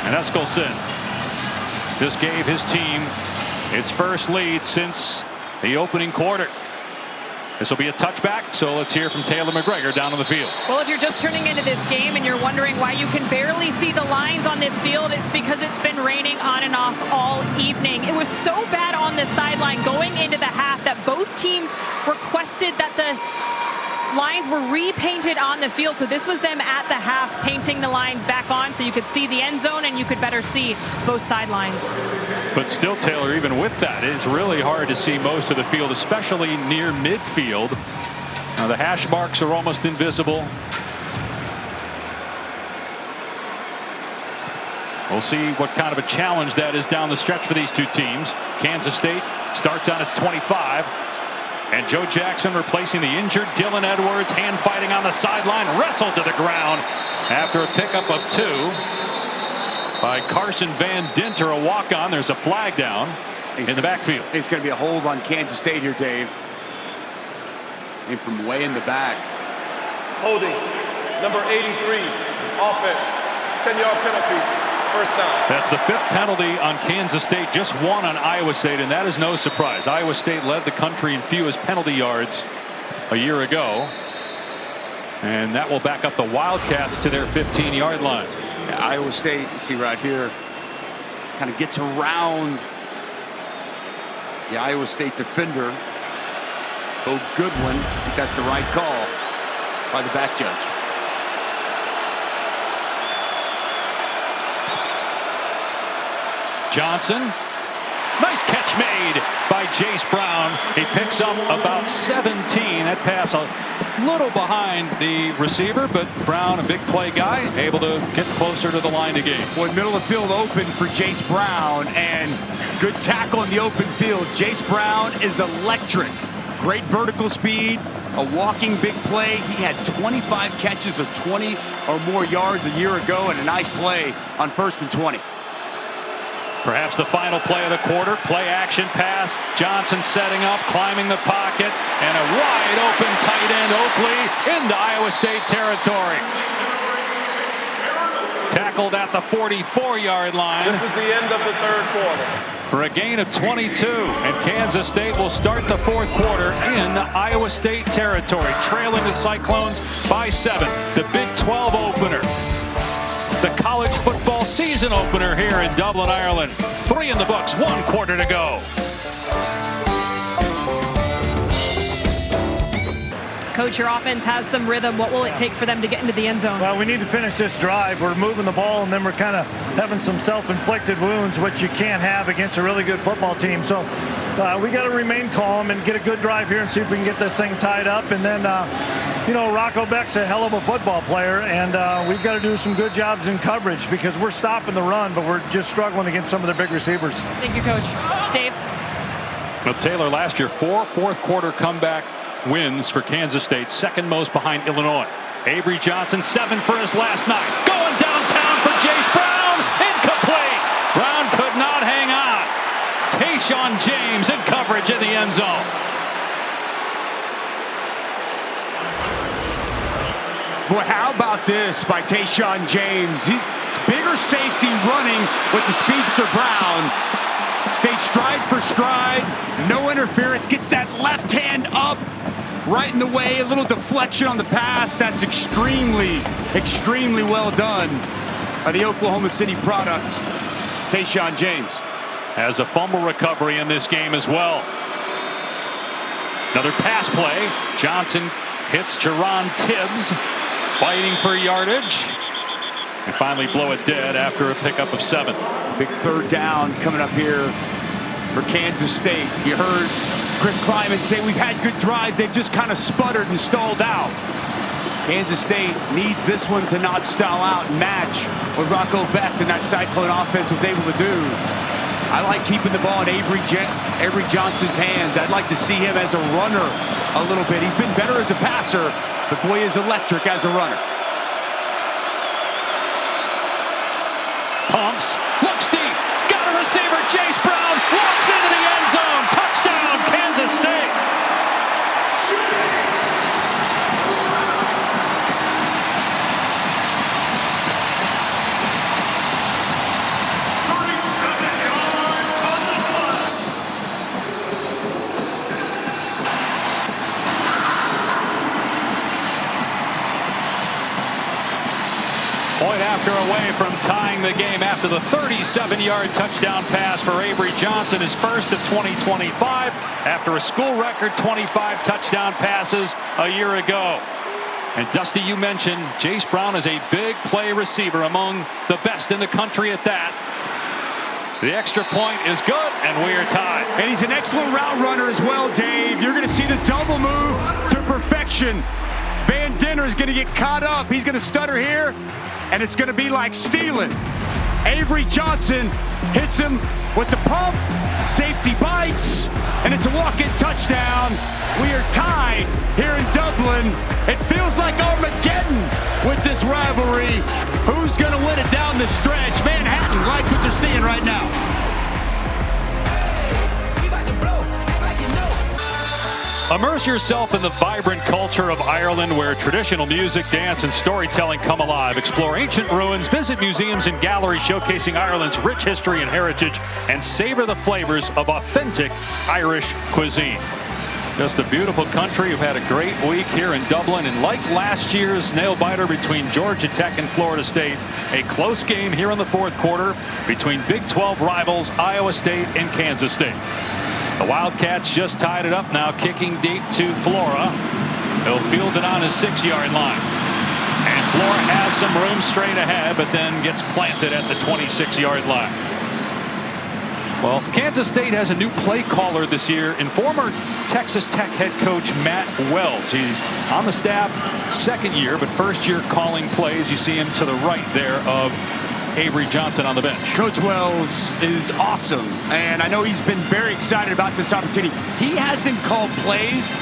And Eskilsson just gave his team its first lead since the opening quarter. This will be a touchback, so let's hear from Taylor McGregor down on the field. Well, if you're just turning into this game and you're wondering why you can barely see the lines on this field, it's because it's been raining on and off all evening. It was so bad on the sideline going into the half that both teams requested that the lines were repainted on the field. So this was them at the half painting the lines back on so you could see the end zone and you could better see both sidelines. But still, Taylor, even with that, it's really hard to see most of the field, especially near midfield. Now, the hash marks are almost invisible. We'll see what kind of a challenge that is down the stretch for these two teams. Kansas State starts on its 25. And Joe Jackson replacing the injured Dylan Edwards, hand fighting on the sideline, wrestled to the ground after a pickup of 2 by Carson Van Dinter, a walk-on. There's a flag down in the backfield. It's going to be a hold on Kansas State here, Dave. And from way in the back. Holding, number 83, offense, 10-yard penalty. First down. That's the 5th penalty on Kansas State, just 1 on Iowa State, and that is no surprise. Iowa State led the country in fewest penalty yards a year ago, and that will back up the Wildcats to their 15-yard line. Yeah, Iowa State, you see right here, kind of gets around the Iowa State defender. Bo Goodwin, I think that's the right call by the back judge. Johnson, nice catch made by Jayce Brown. He picks up about 17. That pass a little behind the receiver, but Brown, a big play guy, able to get closer to the line to gain. Boy, middle of field open for Jayce Brown, and good tackle in the open field. Jayce Brown is electric. Great vertical speed, a walking big play. He had 25 catches of 20 or more yards a year ago, and a nice play on 1st and 20. Perhaps the final play of the quarter. Play action pass. Johnson setting up, climbing the pocket, and a wide open tight end Oakley into Iowa State territory. Tackled at the 44-yard line. This is the end of the 3rd quarter. For a gain of 22, and Kansas State will start the 4th quarter in Iowa State territory, trailing the Cyclones by 7. The Big 12 opener. The college football season opener here in Dublin, Ireland. 3 in the books, 1 quarter to go. Coach, your offense has some rhythm. What will it take for them to get into the end zone? Well, we need to finish this drive. We're moving the ball, and then we're kind of having some self-inflicted wounds, which you can't have against a really good football team. So we got to remain calm and get a good drive here and see if we can get this thing tied up. And then, you know, Rocco Beck's a hell of a football player, and we've got to do some good jobs in coverage because we're stopping the run, but we're just struggling against some of the big receivers. Thank you, Coach. Dave? Well, Taylor, last year, 4 fourth-quarter comeback wins for Kansas State, 2nd most behind Illinois. Avery Johnson, 7 for his last night. Going downtown for Jayce Brown. Incomplete. Brown could not hang on. Tayshaun James in coverage in the end zone. Boy, how about this by Tayshaun James? He's bigger safety running with the speedster Brown. Stays stride for stride, no interference, gets that left hand up, right in the way, a little deflection on the pass. That's extremely, extremely well done by the Oklahoma City product, Tayshaun James. Has a fumble recovery in this game as well. Another pass play. Johnson hits Jerron Tibbs, fighting for yardage. And finally blow it dead after a pickup of 7. Big third down coming up here for Kansas State. You heard Chris Kleiman say we've had good drives. They've just kind of sputtered and stalled out. Kansas State needs this one to not stall out and match what Rocco Becht and that Cyclone offense was able to do. I like keeping the ball in Avery Johnson's hands. I'd like to see him as a runner a little bit. He's been better as a passer, but boy is electric as a runner. Pumps, looks deep, got a receiver, Jayce Brown, walks into the end zone, touchdown, Kansas State. Point after away from tying the game after the 37-yard touchdown pass for Avery Johnson, his first of 2025 after a school record 25 touchdown passes a year ago. And Dusty, you mentioned Jayce Brown is a big play receiver, among the best in the country at that. The extra point is good, and we are tied. And he's an excellent route runner as well, Dave. You're going to see the double move to perfection. Van Dinner is going to get caught up. He's going to stutter here, and it's going to be like stealing. Avery Johnson hits him with the pump. Safety bites, and it's a walk-in touchdown. We are tied here in Dublin. It feels like Armageddon with this rivalry. Who's going to win it down the stretch? Manhattan like what they're seeing right now. Immerse yourself in the vibrant culture of Ireland, where traditional music, dance, and storytelling come alive. Explore ancient ruins, visit museums and galleries showcasing Ireland's rich history and heritage, and savor the flavors of authentic Irish cuisine. Just a beautiful country. We've had a great week here in Dublin, and like last year's nail-biter between Georgia Tech and Florida State, a close game here in the fourth quarter between Big 12 rivals Iowa State and Kansas State. The Wildcats just tied it up now, kicking deep to Flora. He'll field it on his 6-yard line. And Flora has some room straight ahead, but then gets planted at the 26-yard line. Well, Kansas State has a new play caller this year in former Texas Tech head coach Matt Wells. He's on the staff second year, but first year calling plays. You see him to the right there of Avery Johnson on the bench. Coach Wells is awesome, and I know he's been very excited about this opportunity. He hasn't called plays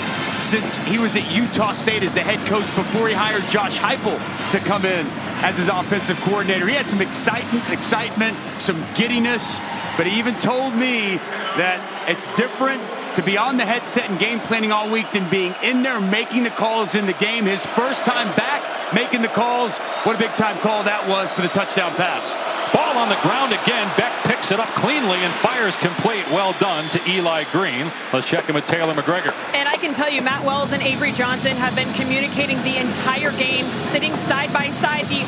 since he was at Utah State as the head coach before he hired Josh Heupel to come in as his offensive coordinator. He had some excitement, some giddiness, but he even told me that it's different to be on the headset and game planning all week than being in there making the calls in the game. His first time back making the calls. What a big time call that was for the touchdown pass. Ball on the ground again. Beck picks it up cleanly and fires complete. Well done to Eli Green. Let's check in with Taylor McGregor. And I can tell you, Matt Wells and Avery Johnson have been communicating the entire game, sitting side by side the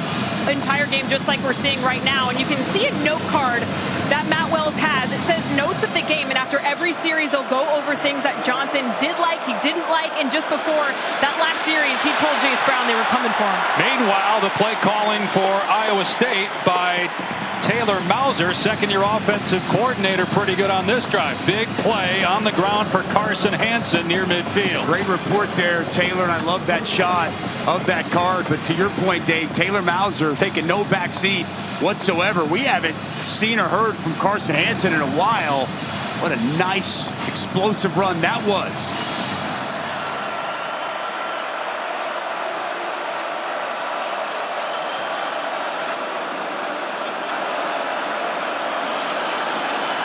entire game, just like we're seeing right now. And you can see a note card that Matt Wells has. It says notes of the game, and after every series they'll go over things that Johnson did like, he didn't like, and just before that last series he told Jayce Brown they were coming for him. Meanwhile, the play calling for Iowa State by Taylor Mauser, second-year offensive coordinator, pretty good on this drive. Big play on the ground for Carson Hansen near midfield. Great report there, Taylor, and I love that shot of that card. But to your point, Dave, Taylor Mauser taking no back seat whatsoever. We haven't seen or heard from Carson Hansen in a while. What a nice, explosive run that was.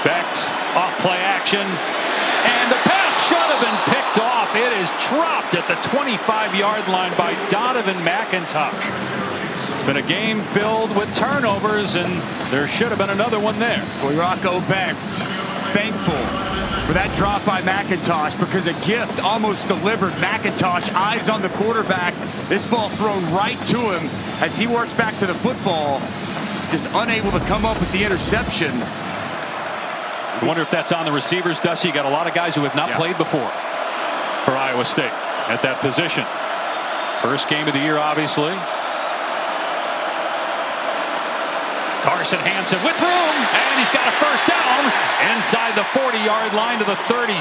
Becht off play action, and the pass should have been picked off. It is dropped at the 25-yard line by Donovan McIntosh. It's been a game filled with turnovers, and there should have been another one there. Well, Rocco Becht, thankful for that drop by McIntosh, because a gift almost delivered. McIntosh, eyes on the quarterback. This ball thrown right to him as he works back to the football. Just unable to come up with the interception. I wonder if that's on the receivers, Dusty. You got a lot of guys who have not played before for Iowa State at that position. First game of the year, obviously. Carson Hansen with room, and he's got a first down inside the 40-yard line to the 36.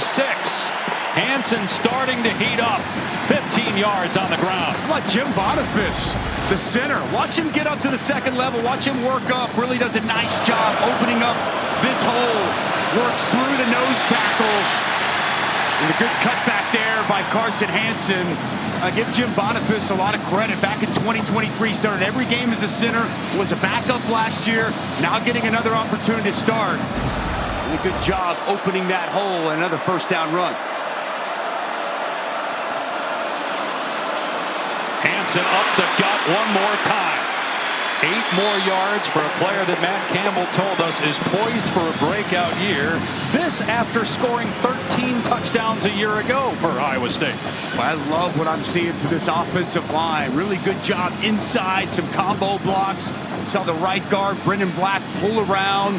Hansen starting to heat up. 15 yards on the ground. How about Jim Boniface, the center? Watch him get up to the second level. Watch him work up. Really does a nice job opening up this hole. Works through the nose tackle. And a good cutback there by Carson Hansen. I give Jim Boniface a lot of credit. Back in 2023, started every game as a center. Was a backup last year. Now getting another opportunity to start. And a good job opening that hole. Another first down run. Hansen up the gut one more time. 8 more yards for a player that Matt Campbell told us is poised for a breakout year. This after scoring 13 touchdowns a year ago for Iowa State. I love what I'm seeing through this offensive line. Really good job inside, some combo blocks. Saw the right guard, Brendan Black, pull around.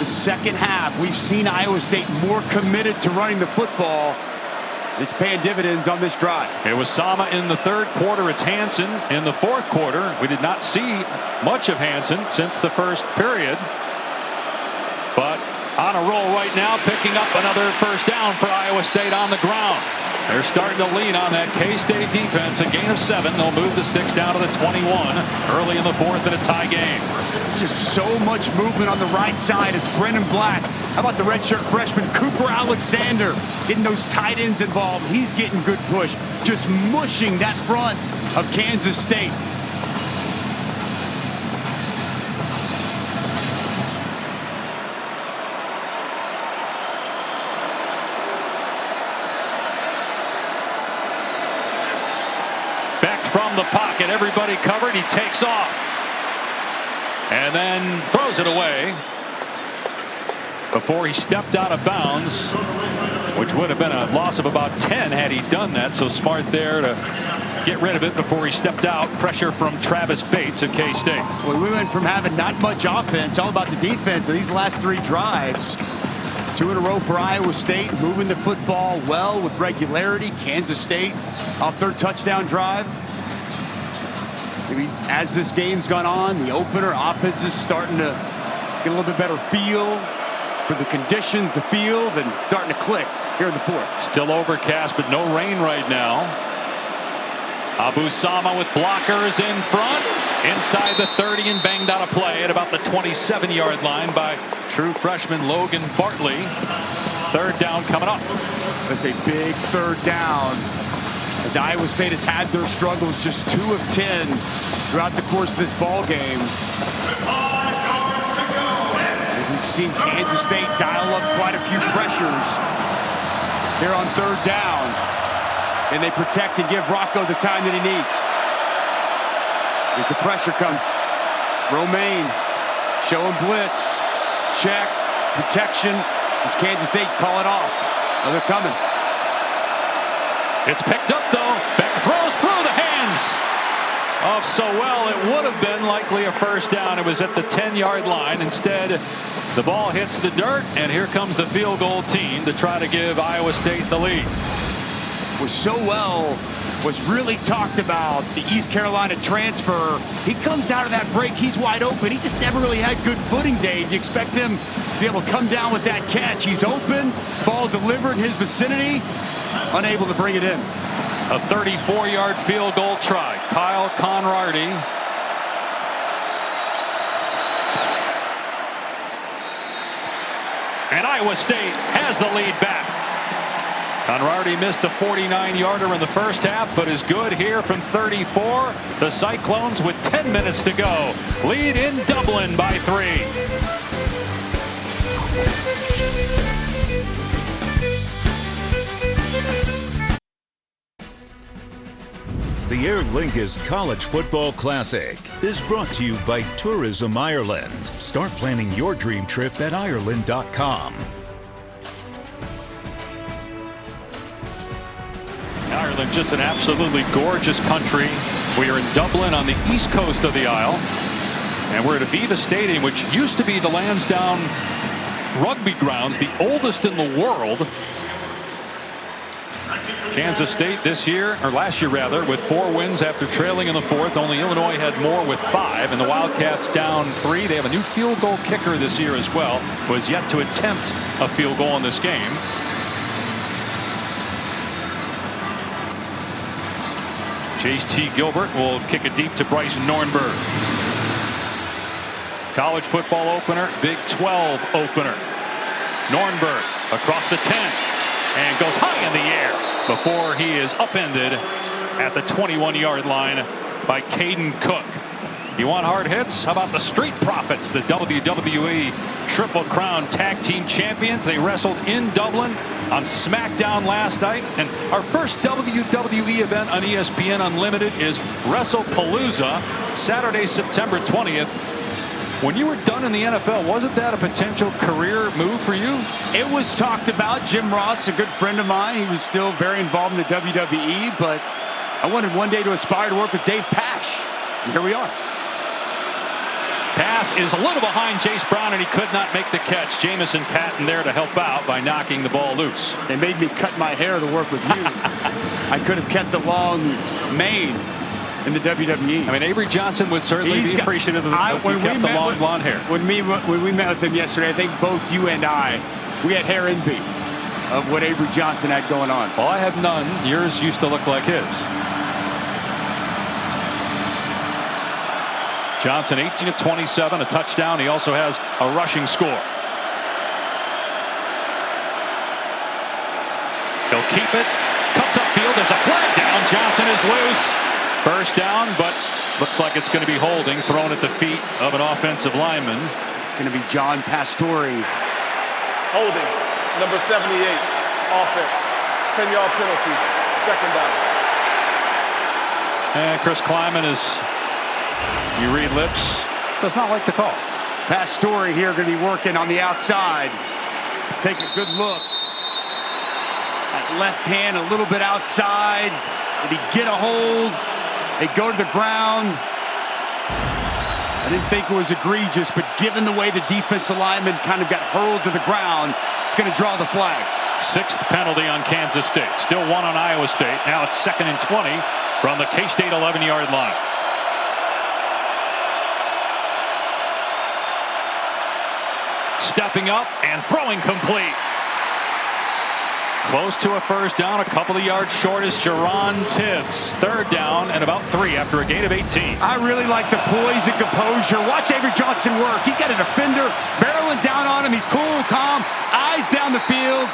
The second half, we've seen Iowa State more committed to running the football. It's paying dividends on this drive. It was Sama in the third quarter. It's Hansen in the fourth quarter. We did not see much of Hansen since the first period. But on a roll right now, picking up another first down for Iowa State on the ground. They're starting to lean on that K-State defense. A gain of 7. They'll move the sticks down to the 21 early in the fourth in a tie game. Just so much movement on the right side. It's Brendan Black. How about the redshirt freshman Cooper Alexander getting those tight ends involved? He's getting good push. Just mushing that front of Kansas State. From the pocket, everybody covered. He takes off and then throws it away before he stepped out of bounds, which would have been a loss of about 10 had he done that. So smart there to get rid of it before he stepped out. Pressure from Travis Bates of K-State. Well, we went from having not much offense, all about the defense, of these last 3 drives. 2 in a row for Iowa State, moving the football well with regularity. Kansas State off their touchdown drive. Maybe as this game's gone on, the opener, offense is starting to get a little bit better feel for the conditions, the field, and starting to click here in the fourth. Still overcast, but no rain right now. Abu Sama with blockers in front, inside the 30 and banged out a play at about the 27-yard line by true freshman Logan Bartley. Third down coming up. That's a big third down. As Iowa State has had their struggles, just 2 of 10 throughout the course of this ball game. As we've seen Kansas State dial up quite a few pressures here on third down. And they protect and give Rocco the time that he needs. Here's the pressure come. Romaine showing blitz. Check. Protection. Does Kansas State call it off? Oh, they're coming. It's picked up, though. Beck throws through the hands of Sowell. It would have been likely a first down. It was at the 10-yard line. Instead, the ball hits the dirt, and here comes the field goal team to try to give Iowa State the lead. Was Sowell was really talked about, the East Carolina transfer. He comes out of that break, he's wide open. He just never really had good footing, Dave. You expect him to be able to come down with that catch. He's open, ball delivered in his vicinity, unable to bring it in. A 34-yard field goal try. Kyle Conrarty. And Iowa State has the lead back. Conrarty missed a 49-yarder in the first half, but is good here from 34. The Cyclones with 10 minutes to go. Lead in Dublin by 3. The Aer Lingus College Football Classic is brought to you by Tourism Ireland. Start planning your dream trip at Ireland.com. in just an absolutely gorgeous country. We are in Dublin on the east coast of the Isle. And we're at Aviva Stadium, which used to be the Lansdowne Rugby Grounds, the oldest in the world. Kansas State this year, or last year rather, with 4 wins after trailing in the 4th. Only Illinois had more with 5, and the Wildcats down 3. They have a new field goal kicker this year as well, who has yet to attempt a field goal in this game. Jayce T. Gilbert will kick it deep to Bryce Nornberg. College football opener, Big 12 opener. Nornberg across the 10 and goes high in the air before he is upended at the 21-yard line by Caden Cook. You want hard hits? How about the Street Profits, the WWE Triple Crown Tag Team Champions? They wrestled in Dublin on SmackDown last night. And our first WWE event on ESPN Unlimited is WrestlePalooza, Saturday, September 20th. When you were done in the NFL, wasn't that a potential career move for you? It was talked about. Jim Ross, a good friend of mine, he was still very involved in the WWE, but I wanted one day to aspire to work with Dave Pasch. And here we are. Pass is a little behind Jayce Brown, and he could not make the catch. Jamison Patton there to help out by knocking the ball loose. They made me cut my hair to work with you. I could have kept the long mane in the WWE. I mean, Avery Johnson would certainly be appreciative of you kept the long blonde hair. When we met with him yesterday, I think both you and I, we had hair envy of what Avery Johnson had going on. Well, I have none. Yours used to look like his. Johnson 18 of 27, a touchdown. He also has a rushing score. He'll keep it, cuts upfield. There's a flag down. Johnson is loose. First down, but looks like it's going to be holding, thrown at the feet of an offensive lineman. It's going to be John Pastore. Holding, number 78, offense, 10-yard penalty, second down. And Chris Kleiman is, you read lips, does not like the call. Pastore here going to be working on the outside. Take a good look. That left hand a little bit outside. Did he get a hold? They go to the ground. I didn't think it was egregious, but given the way the defensive lineman kind of got hurled to the ground, it's going to draw the flag. 6th penalty on Kansas State. Still 1 on Iowa State. Now it's 2nd and 20 from the K-State 11-yard line. Stepping up and throwing complete. Close to a first down, a couple of yards short is Jerron Tibbs. 3rd down and about 3 after a gain of 18. I really like the poise and composure. Watch Avery Johnson work. He's got a defender barreling down on him. He's cool, calm, eyes down the field.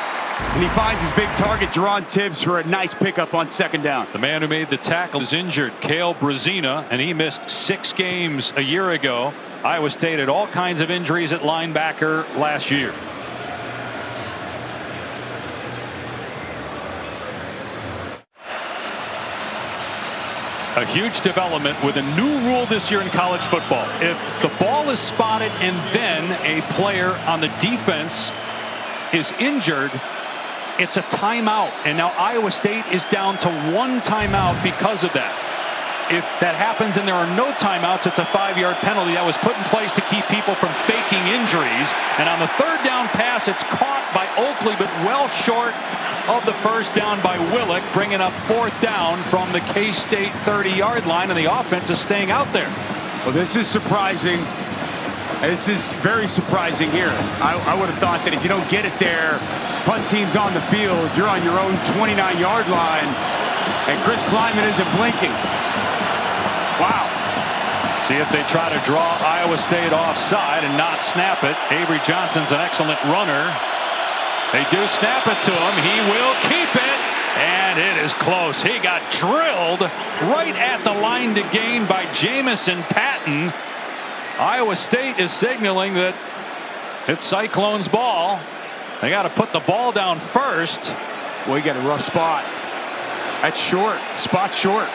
And he finds his big target, Jerron Tibbs, for a nice pickup on 2nd down. The man who made the tackle is injured, Cale Brazina, and he missed 6 games a year ago. Iowa State had all kinds of injuries at linebacker last year. A huge development with a new rule this year in college football. If the ball is spotted and then a player on the defense is injured, it's a timeout. And now Iowa State is down to 1 timeout because of that. If that happens and there are no timeouts, it's a 5-yard penalty that was put in place to keep people from faking injuries. And on the 3rd down pass, it's caught by Oakley, but well short of the first down by Willick, bringing up 4th down from the K-State 30-yard line, and the offense is staying out there. Well, this is surprising. This is very surprising here. I would have thought that if you don't get it there, punt team's on the field, you're on your own 29-yard line, and Chris Kleiman isn't blinking. Wow. See if they try to draw Iowa State offside and not snap it. Avery Johnson's an excellent runner. They do snap it to him. He will keep it. And it is close. He got drilled right at the line to gain by Jamison Patton. Iowa State is signaling that it's Cyclones ball. They got to put the ball down first. Well, he got a rough spot. That's short. Spot short.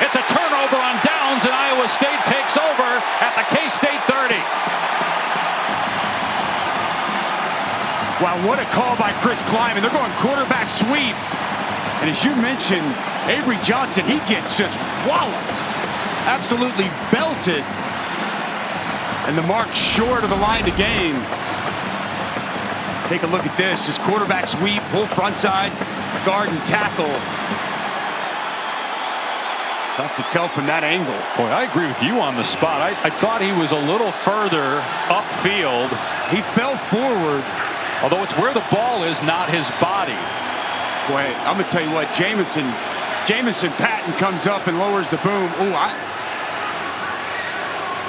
It's a turnover on downs, and Iowa State takes over at the K-State 30. Wow, what a call by Chris Kleiman. They're going quarterback sweep. And as you mentioned, Avery Johnson, he gets just walloped, absolutely belted. And the mark short of the line to gain. Take a look at this, just quarterback sweep, pull front side, guard and tackle. Tough to tell from that angle. Boy, I agree with you on the spot. I thought he was a little further upfield. He fell forward. Although it's where the ball is, not his body. Boy, I'm gonna tell you what, Jamison Patton comes up and lowers the boom. Ooh,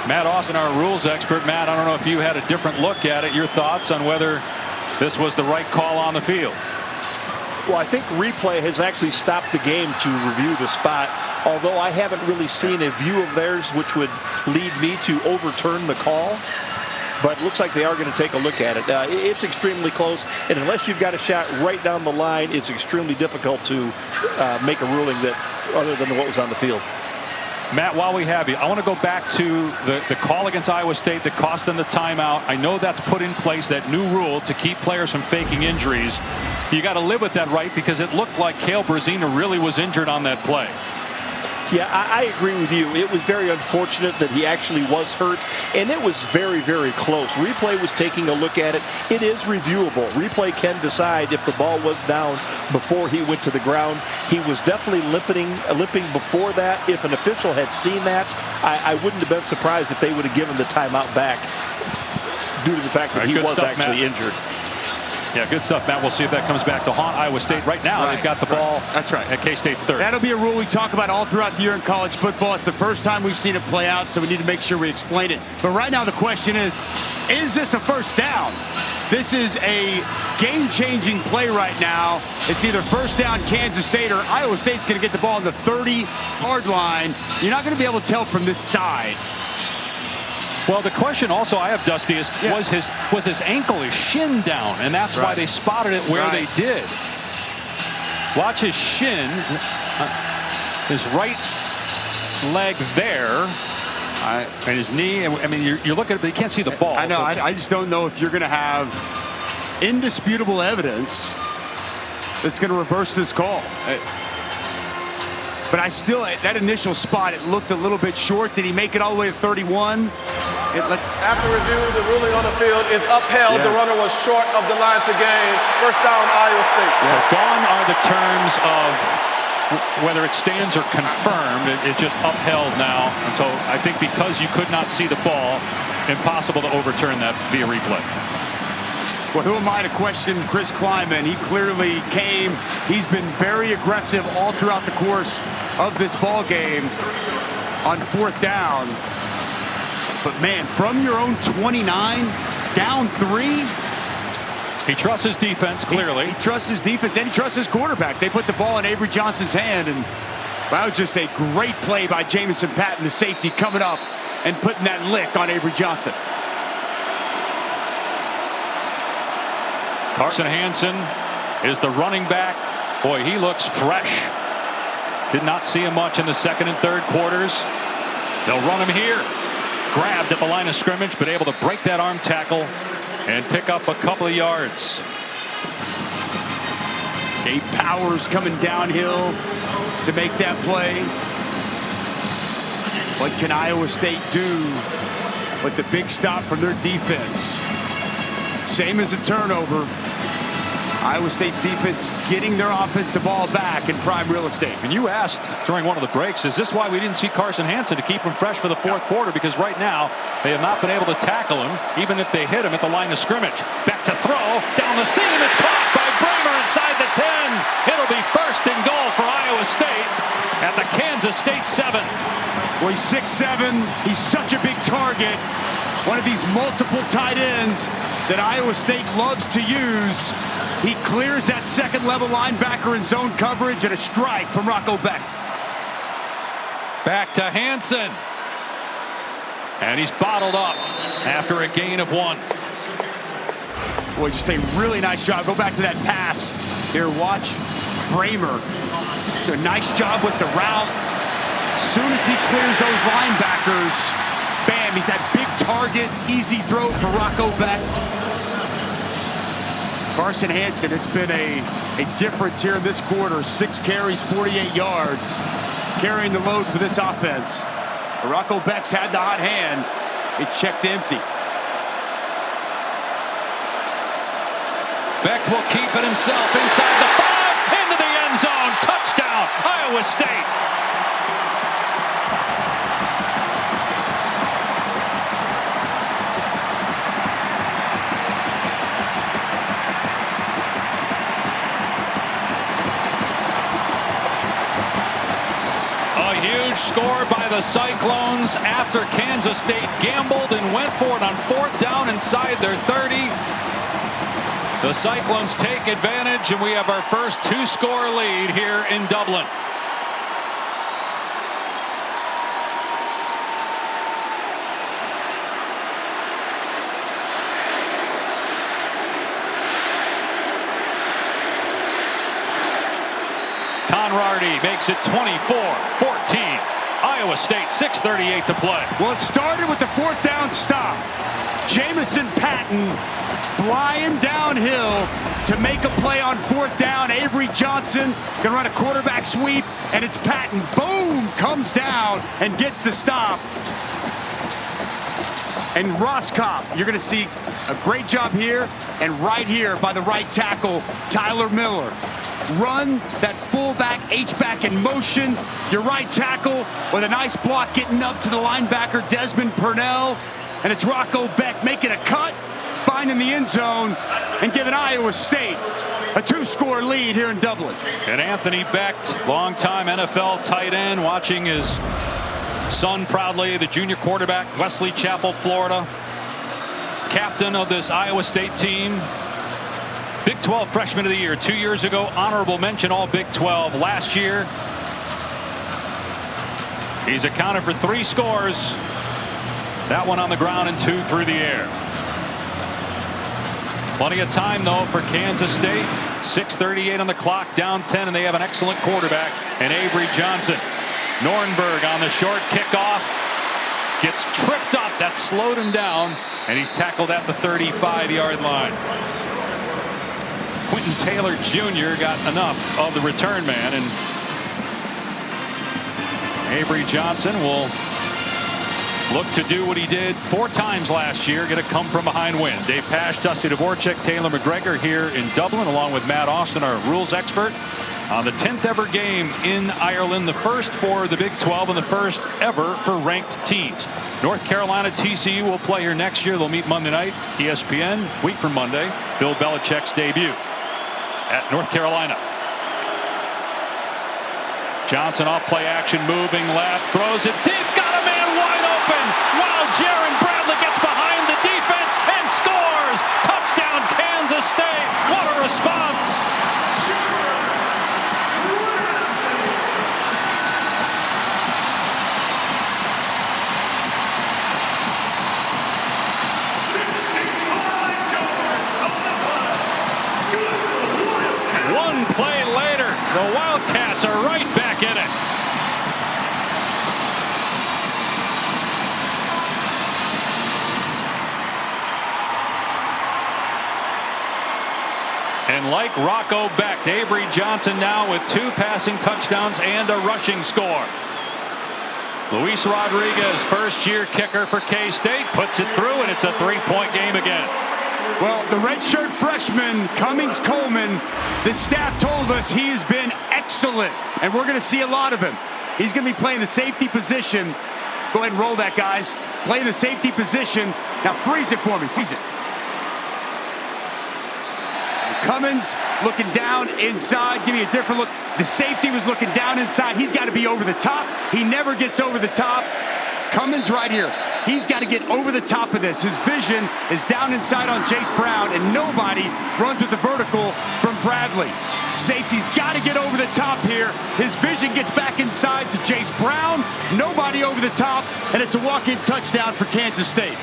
Matt Austin, our rules expert. Matt, I don't know if you had a different look at it. Your thoughts on whether this was the right call on the field? Well, I think replay has actually stopped the game to review the spot, although I haven't really seen a view of theirs which would lead me to overturn the call. But it looks like they are going to take a look at it. It's extremely close, and unless you've got a shot right down the line, it's extremely difficult to make a ruling that other than what was on the field. Matt, while we have you, I want to go back to the call against Iowa State that cost them the timeout. I know that's put in place, that new rule to keep players from faking injuries. You got to live with that, right? Because it looked like Cale Brazina really was injured on that play. Yeah, I agree with you. It was very unfortunate that he actually was hurt, and it was very, very close. Replay was taking a look at it. It is reviewable. Replay can decide if the ball was down before he went to the ground. He was definitely limping before that. If an official had seen that, I wouldn't have been surprised if they would have given the timeout back due to the fact that he was actually injured. Yeah, good stuff, Matt. We'll see if that comes back to haunt Iowa State. Right now, they've got the ball. That's right. At K-State's third. That'll be a rule we talk about all throughout the year in college football. It's the first time we've seen it play out, so we need to make sure we explain it. But right now, the question is this a first down? This is a game-changing play right now. It's either first down Kansas State or Iowa State's going to get the ball on the 30-yard line. You're not going to be able to tell from this side. Well, the question also I have, Dusty, is was his ankle, his shin down, and that's why they spotted it where they did. Watch his shin, his right leg there, and his knee. I mean, you're looking at it, but you can't see the ball. I know. I just don't know if you're going to have indisputable evidence that's going to reverse this call. But I still, that initial spot, it looked a little bit short. Did he make it all the way to 31? After review, the ruling on the field is upheld. The runner was short of the line to gain. First down, Iowa State. So gone are the terms of whether it stands or confirmed. It's just upheld now. And so I think because you could not see the ball, impossible to overturn that via replay. Well, who am I to question Chris Kleiman? He clearly came. He's been very aggressive all throughout the course of this ball game on fourth down. But man, from your own 29, down 3. He trusts his defense, clearly. He trusts his defense, and he trusts his quarterback. They put the ball in Avery Johnson's hand, and that was just a great play by Jamison Patton, the safety, coming up and putting that lick on Avery Johnson. Carson Hansen is the running back. Boy, he looks fresh. Did not see him much in the second and third quarters. They'll run him here. Grabbed at the line of scrimmage, but able to break that arm tackle and pick up a couple of yards. Gabe Powers coming downhill to make that play. What can Iowa State do with the big stop from their defense? Same as a turnover. Iowa State's defense getting their offense the ball back in prime real estate. And you asked during one of the breaks, is this why we didn't see Carson Hansen to keep him fresh for the fourth quarter? Because right now they have not been able to tackle him, even if they hit him at the line of scrimmage. Back to throw, down the seam, it's caught by Bramer inside the 10. It'll be first and goal for Iowa State at the Kansas State 7. Well, he's 6'7", he's such a big target. One of these multiple tight ends that Iowa State loves to use. He clears that second level linebacker in zone coverage, and a strike from Rocco Beck. Back to Hansen. And he's bottled up after a gain of 1. Boy, just a really nice job. Go back to that pass. Here, watch Bramer. A nice job with the route. As soon as he clears those linebackers, bam, he's that big target, easy throw for Rocco Beck. Carson Hansen, it's been a difference here in this quarter. 6 carries, 48 yards, carrying the load for this offense. Rocco Beck's had the hot hand. It's checked empty. Beck will keep it himself inside the 5, into the end zone. Touchdown, Iowa State. A huge score by the Cyclones after Kansas State gambled and went for it on 4th down inside their 30. The Cyclones take advantage, and we have our first 2-score lead here in Dublin. Conradi makes it 24-14. Iowa State, 6:38 to play. Well, it started with the 4th down stop. Jamison Patton flying downhill to make a play on 4th down. Avery Johnson gonna run a quarterback sweep, and it's Patton. Boom! Comes down and gets the stop. And Roscoff, you're gonna see a great job here and right here by the right tackle, Tyler Miller. Run that fullback, H-back in motion. Your right tackle with a nice block getting up to the linebacker, Desmond Purnell. And it's Rocco Beck making a cut, finding the end zone, and giving Iowa State a 2-score lead here in Dublin. And Anthony Beck, longtime NFL tight end, watching his son proudly, the junior quarterback, Wesley Chapel, Florida. Captain of this Iowa State team. Big 12 Freshman of the Year 2 years ago. Honorable mention all Big 12 last year. He's accounted for 3 scores. That one on the ground and 2 through the air. Plenty of time though for Kansas State. 6:38 on the clock, down 10, and they have an excellent quarterback in Avery Johnson. Nornberg on the short kickoff. Gets tripped up. That slowed him down, and he's tackled at the 35-yard line. Quentin Taylor Jr. got enough of the return man, and Avery Johnson will look to do what he did 4 times last year, get a come-from-behind win. Dave Pasch, Dusty Dvorak, Taylor McGregor here in Dublin, along with Matt Austin, our rules expert, on the 10th ever game in Ireland, the first for the Big 12 and the first ever for ranked teams. North Carolina TCU will play here next year. They'll meet Monday night, ESPN, week from Monday. Bill Belichick's debut at North Carolina. Johnson off play action, moving left, throws it deep, got a man wide open. Wow, Jaron Bradley gets behind the defense and scores. Touchdown, Kansas State. What a response. One play later, the Wildcats are right back in it. And like Rocco Beck, Avery Johnson now with 2 passing touchdowns and a rushing score. Luis Rodriguez, first-year kicker for K-State, puts it through, and it's a 3-point game again. Well, the redshirt freshman, Cummings Coleman, the staff told us he's been excellent, and we're going to see a lot of him. He's going to be playing the safety position. Go ahead and roll that, guys. Playing the safety position. Now freeze it for me. Freeze it. Cummins looking down inside. Give me a different look. The safety was looking down inside. He's got to be over the top. He never gets over the top. Cummins right here. He's got to get over the top of this. His vision is down inside on Jayce Brown, and nobody runs with the vertical from Bradley. Safety's got to get over the top here. His vision gets back inside to Jayce Brown. Nobody over the top, and it's a walk-in touchdown for Kansas State.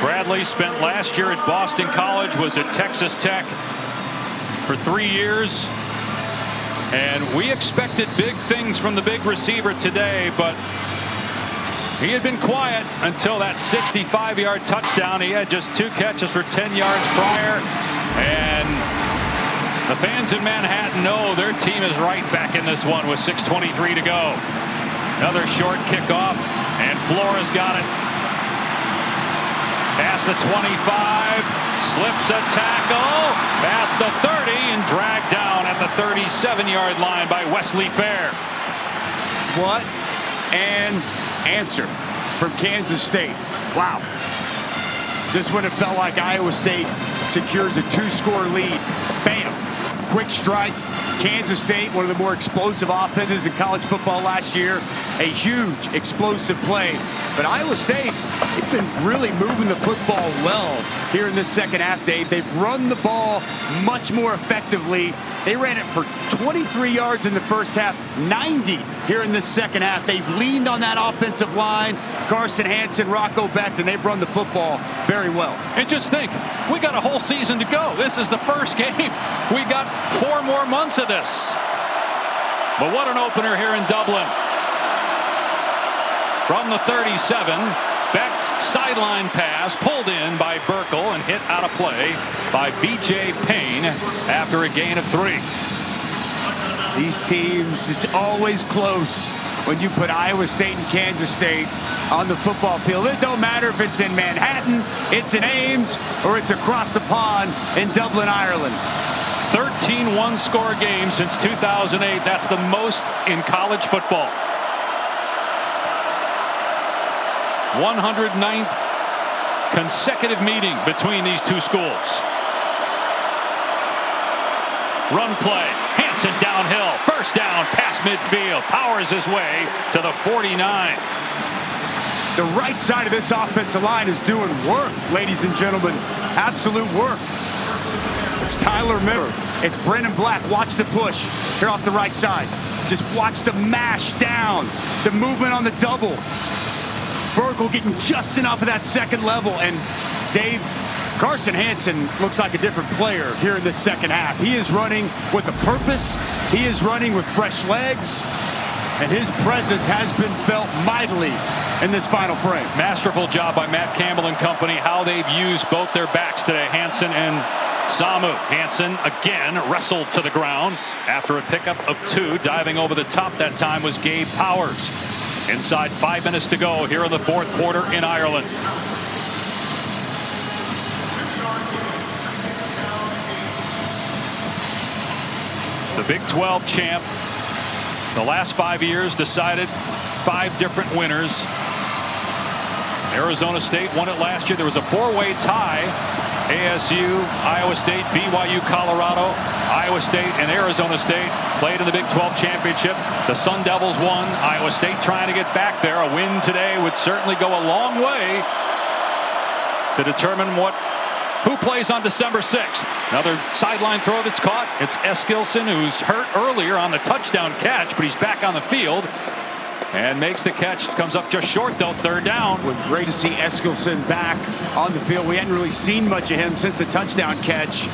Bradley spent last year at Boston College, was at Texas Tech for 3 years. And we expected big things from the big receiver today, but He had been quiet until that 65-yard touchdown. He had just 2 catches for 10 yards prior. And the fans in Manhattan know their team is right back in this one with 6:23 to go. Another short kickoff, and Flores got it. Past the 25, slips a tackle, past the 30, and dragged down at the 37-yard line by Wesley Fair. What an answer from Kansas State. Wow. Just when it felt like Iowa State secures a 2-score lead, bam, quick strike. Kansas State, one of the more explosive offenses in college football last year. A huge explosive play. But Iowa State, they've been really moving the football well here in this second half, Dave. They've run the ball much more effectively. They ran it for 23 yards in the first half, 90 here in this second half. They've leaned on that offensive line. Carson, Hansen, Rocco Becht, and they've run the football very well. And just think, we got a whole season to go. This is the first game. We got 4 more months of this. But what an opener here in Dublin. From the 37, Becht sideline pass pulled in by Burkle and hit out of play by B.J. Payne after a gain of 3. These teams, it's always close when you put Iowa State and Kansas State on the football field. It don't matter if it's in Manhattan, it's in Ames, or it's across the pond in Dublin, Ireland. 13 one-score games since 2008. That's the most in college football. 109th consecutive meeting between these two schools. Run play. Hansen downhill. First down past midfield. Powers his way to the 49. The right side of this offensive line is doing work, ladies and gentlemen. Absolute work. It's Tyler Miller. It's Brendan Black. Watch the push here off the right side. Just watch the mash down. The movement on the double. Burkle getting just enough of that second level. And Dave, Carson Hansen looks like a different player here in this second half. He is running with a purpose. He is running with fresh legs. And his presence has been felt mightily in this final frame. Masterful job by Matt Campbell and company, how they've used both their backs today, Hansen and Samu. Hansen again wrestled to the ground after a pickup of 2. Diving over the top that time was Gabe Powers. Inside 5 minutes to go here in the fourth quarter in Ireland. The Big 12 champ. The last 5 years decided 5 different winners. Arizona State won it last year. There was a 4-way tie. ASU, Iowa State, BYU, Colorado, Iowa State, and Arizona State played in the Big 12 championship. The Sun Devils won. Iowa State trying to get back there. A win today would certainly go a long way to determine who plays on December 6th. Another sideline throw that's caught. It's Eskilsson, who's hurt earlier on the touchdown catch, but he's back on the field and makes the catch. Comes up just short, though. Third down. Great to see Eskilsson back on the field. We hadn't really seen much of him since the touchdown catch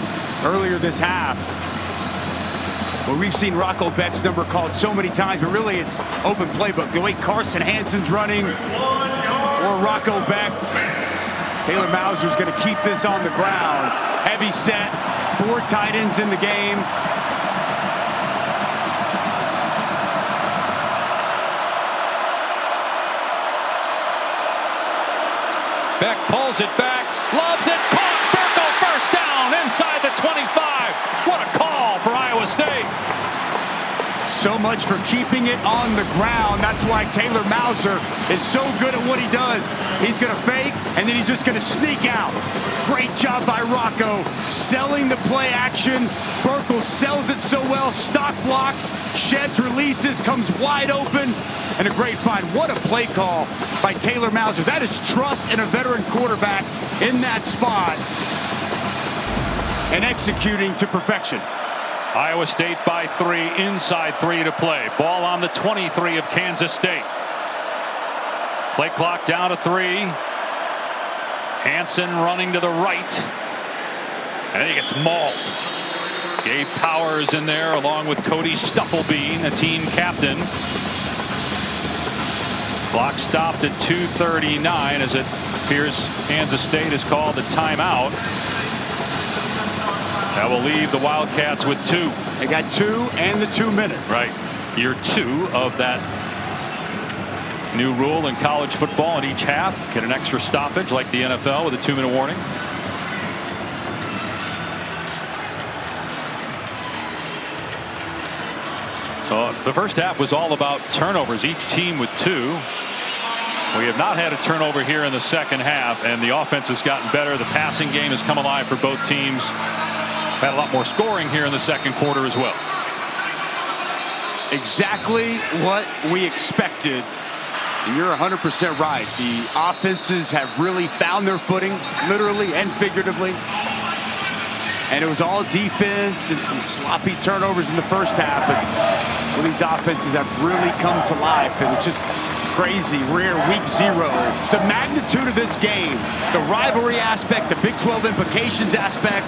earlier this half. Well, we've seen Rocco Becht's number called so many times, but really it's open playbook. The way Carson Hansen's running or Rocco Becht. Taylor Mauser's going to keep this on the ground. Heavy set, 4 tight ends in the game. Becht pulls it back, lobs it, caught, Burkle, first down inside the 25. What a call for Iowa State. So much for keeping it on the ground. That's why Taylor Mauser is so good at what he does. He's going to fake, and then he's just going to sneak out. Great job by Rocco, selling the play action. Burkle sells it so well, stock blocks, sheds, releases, comes wide open, and a great find. What a play call by Taylor Mauser. That is trust in a veteran quarterback in that spot and executing to perfection. Iowa State by 3, inside 3 to play. Ball on the 23 of Kansas State. Play clock down to 3. Hansen running to the right. And he gets mauled. Gabe Powers in there along with Cody Stufflebean, a team captain. Clock stopped at 2:39 as it appears Kansas State has called the timeout. That will leave the Wildcats with 2. They got 2 and the 2-minute. Right. Year 2 of that new rule in college football. In each half, get an extra stoppage like the NFL with a 2-minute warning. The first half was all about turnovers, each team with 2. We have not had a turnover here in the second half, and the offense has gotten better. The passing game has come alive for both teams. Had a lot more scoring here in the second quarter as well. Exactly what we expected. And you're 100% right. The offenses have really found their footing, literally and figuratively. And it was all defense and some sloppy turnovers in the first half. But these offenses have really come to life, and it's just crazy. We're in week 0. The magnitude of this game, the rivalry aspect, the Big 12 implications aspect,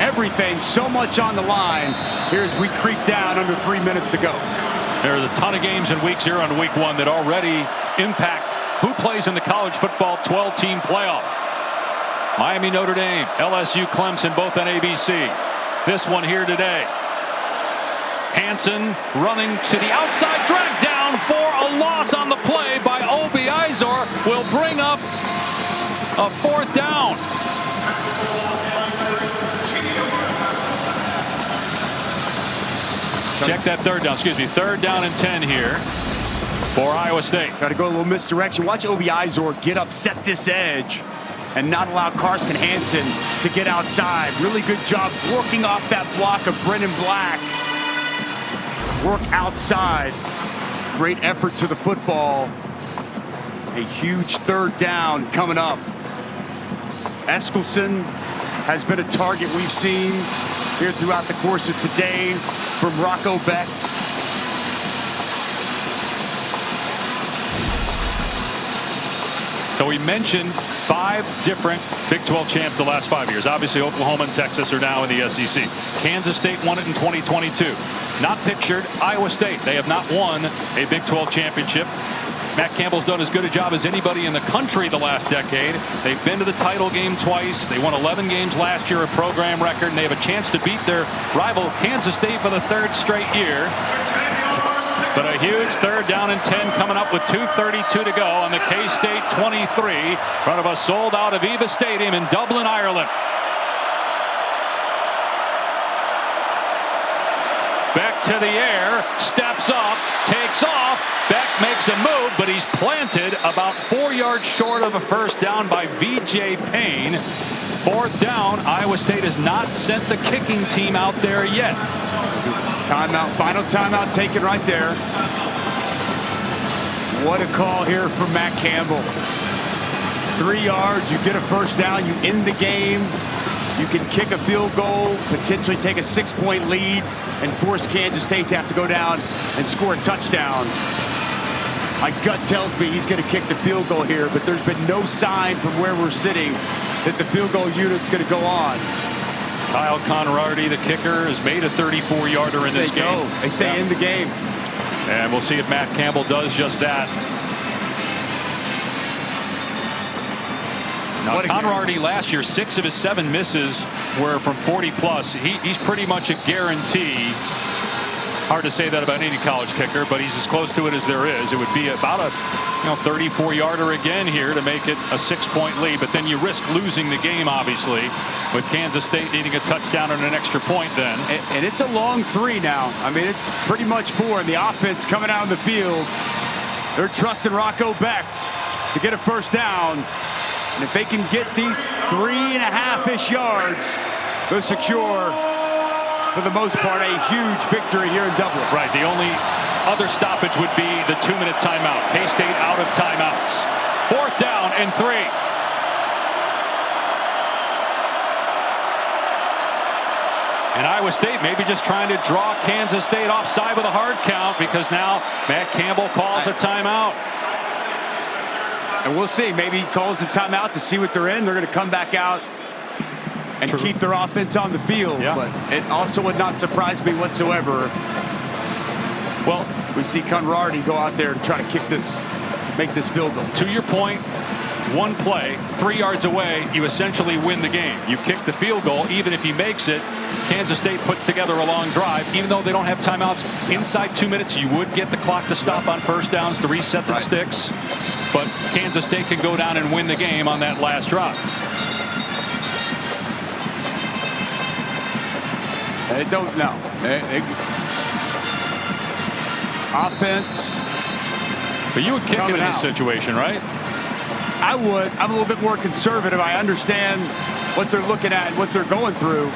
everything, so much on the line. Here as we creep down under 3 minutes to go. There's a ton of games in week 0 and week 1 that already impact who plays in the college football 12-team playoff. Miami, Notre Dame, LSU, Clemson, both on ABC. This one here today. Hansen running to the outside, dragged down for a loss on the play by Obi Izor. Will bring up a 4th down. Check that 3rd down. Excuse me, 3rd down and 10 here for Iowa State. Got to go a little misdirection. Watch Obi Izor get up, set this edge, and not allow Carson Hansen to get outside. Really good job working off that block of Brennan Black. Work outside. Great effort to the football. A huge 3rd down coming up. Eskelson has been a target we've seen here throughout the course of today from Rocco Becht. So we mentioned 5 different Big 12 champs the last 5 years. Obviously, Oklahoma and Texas are now in the SEC. Kansas State won it in 2022. Not pictured, Iowa State. They have not won a Big 12 championship. Matt Campbell's done as good a job as anybody in the country the last decade. They've been to the title game twice. They won 11 games last year, a program record, and they have a chance to beat their rival Kansas State for the 3rd straight year. But a huge 3rd down and 10 coming up with 2:32 to go on the K-State 23 in front of a sold-out Aviva Stadium in Dublin, Ireland. Beck to the air, steps up, takes off. Beck makes a move, but he's planted about 4 yards short of a 1st down by VJ Payne. 4th down. Iowa State has not sent the kicking team out there yet. Timeout, final timeout taken right there. What a call here from Matt Campbell. 3 yards, you get a 1st down, you end the game. You can kick a field goal, potentially take a 6-point lead, and force Kansas State to have to go down and score a touchdown. My gut tells me he's going to kick the field goal here, but there's been no sign from where we're sitting that the field goal unit's going to go on. Kyle Conrady, the kicker, has made a 34-yarder in this game. They say in the game. And we'll see if Matt Campbell does just that. Now, Conrady last year, 6 of his 7 misses were from 40-plus. He's pretty much a guarantee. Hard to say that about any college kicker, but he's as close to it as there is. It would be about a 34-yarder again here to make it a 6-point lead, but then you risk losing the game, obviously, with Kansas State needing a touchdown and an extra point then. And it's a long 3 now. I mean, it's pretty much 4, and the offense coming out on the field. They're trusting Rocco Becht to get a 1st down. And if they can get these 3.5-ish yards, they'll secure, for the most part, a huge victory here in Dublin. Right. The only other stoppage would be the 2-minute timeout. K-State out of timeouts. 4th down and 3. And Iowa State maybe just trying to draw Kansas State offside with a hard count, because now Matt Campbell calls a timeout. And we'll see. Maybe he calls a timeout to see what they're in. They're going to come back out and keep their offense on the field. Yeah. But it also would not surprise me whatsoever. Well, we see Conrady go out there to try to kick this make this field goal. To your point, one play, 3 yards away, you essentially win the game. You kick the field goal, even if he makes it. Kansas State puts together a long drive. Even though they don't have timeouts, inside 2 minutes, you would get the clock to stop on first downs to reset the sticks. But Kansas State can go down and win the game on that last drive. They don't know. Offense. But you would kick it in this situation, right? I would. I'm a little bit more conservative. I understand what they're looking at, what they're going through.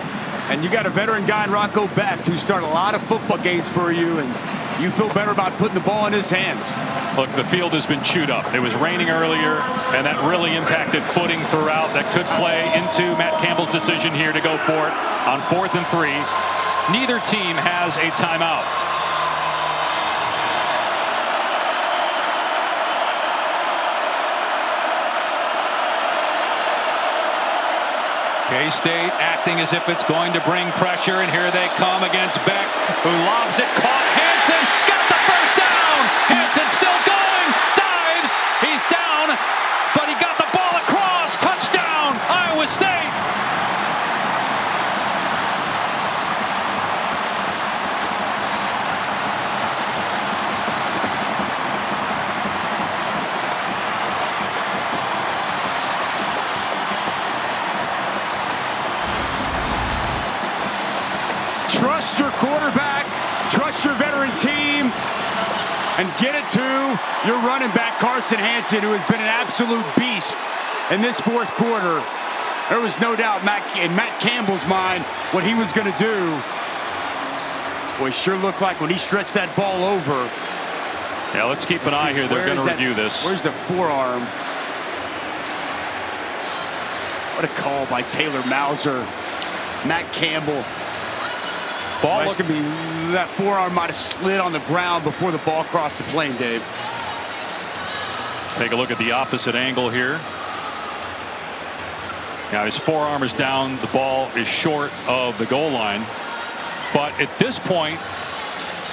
And you got a veteran guy in Rocco Becht who started a lot of football games for you, and you feel better about putting the ball in his hands. Look, the field has been chewed up. It was raining earlier, and that really impacted footing throughout. That could play into Matt Campbell's decision here to go for it on 4th and 3. Neither team has a timeout. K-State acting as if it's going to bring pressure, and here they come against Becht, who lobs it, caught. Hansen got the first down. Hansen still going, dives, he's down, but he got the ball across. Touchdown, Iowa State. Trust your quarterback, trust your veteran team, and get it to your running back, Carson Hansen, who has been an absolute beast in this 4th quarter. There was no doubt in Matt Campbell's mind what he was going to do. Boy, sure looked like when he stretched that ball over. Yeah, let's keep an eye here. They're going to review this. Where's the forearm? What a call by Taylor Mauser. Matt Campbell. Ball That's going to be, that forearm might have slid on the ground before the ball crossed the plane, Dave. Take a look at the opposite angle here. Now his forearm is down. The ball is short of the goal line. But at this point,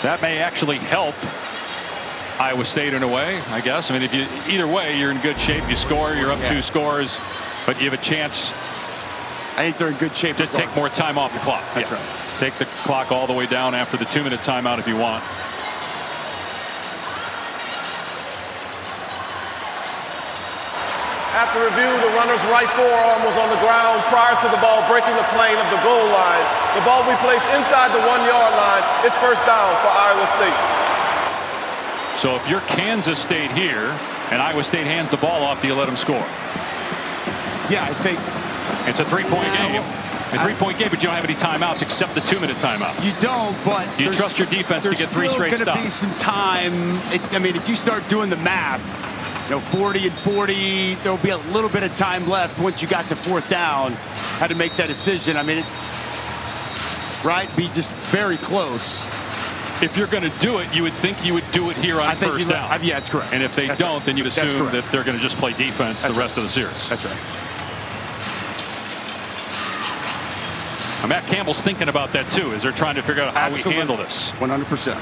that may actually help Iowa State in a way, I guess. I mean, if you either way, you're in good shape. You score, you're up 2 scores, but you have a chance. I think they're in good shape. Just take more time off the clock. That's right. Take the clock all the way down after the 2-minute timeout if you want. After review, the runner's right forearm was on the ground prior to the ball breaking the plane of the goal line. The ball will be placed inside the 1-yard line. It's first down for Iowa State. So if you're Kansas State here and Iowa State hands the ball off, do you let them score? Yeah, I think it's a 3-point game. A 3-point game, but you don't have any timeouts except the 2-minute timeout. You don't, but you trust your defense to get 3 straight stops. There's still going to be some time. I mean, if you start doing the math, 40 and 40, there'll be a little bit of time left once you got to 4th down. How to make that decision? I mean, be just very close. If you're going to do it, you would think you would do it here on first down. Yeah, that's correct. And if they don't, then you'd assume that they're going to just play defense the rest of the series. That's right. Now, Matt Campbell's thinking about that too, as they're trying to figure out how we handle this. 100%.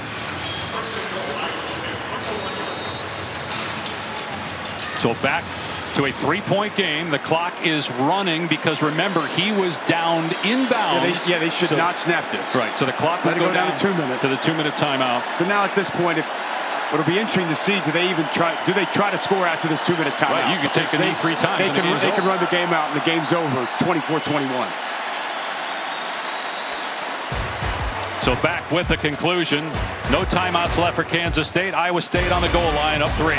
So back to a 3-point game. The clock is running because remember he was downed inbounds. Yeah, they should not snap this. Right. So the clock will go down to 2 minutes. To the 2-minute timeout. So now at this point, it'll be interesting to see, do they try to score after this 2-minute timeout? Right, you could take a knee 3 times. They can run the game out and the game's over 24-21. So back with the conclusion. No timeouts left for Kansas State. Iowa State on the goal line, up 3.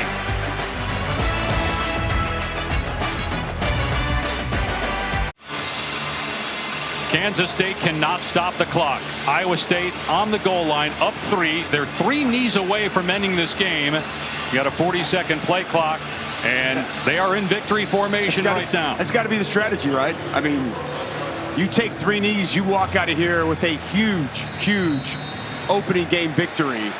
Kansas State cannot stop the clock. Iowa State on the goal line, up 3. They're 3 knees away from ending this game. You got a 40-second play clock, and they are in victory formation right now. That's got to be the strategy, right? I mean, you take 3 knees, you walk out of here with a huge opening game victory.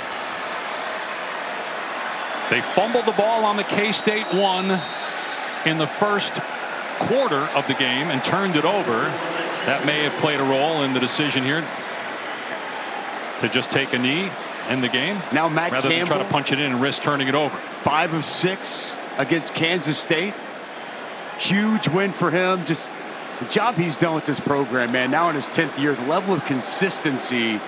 They fumbled the ball on the K-State 1 in the first quarter of the game and turned it over. That may have played a role in the decision here to just take a knee in the game. Now Matt rather Campbell, than try to punch it in and risk turning it over. 5 of 6 against Kansas State. Huge win for him. Just the job he's done with this program, man. Now in his 10th year, the level of consistency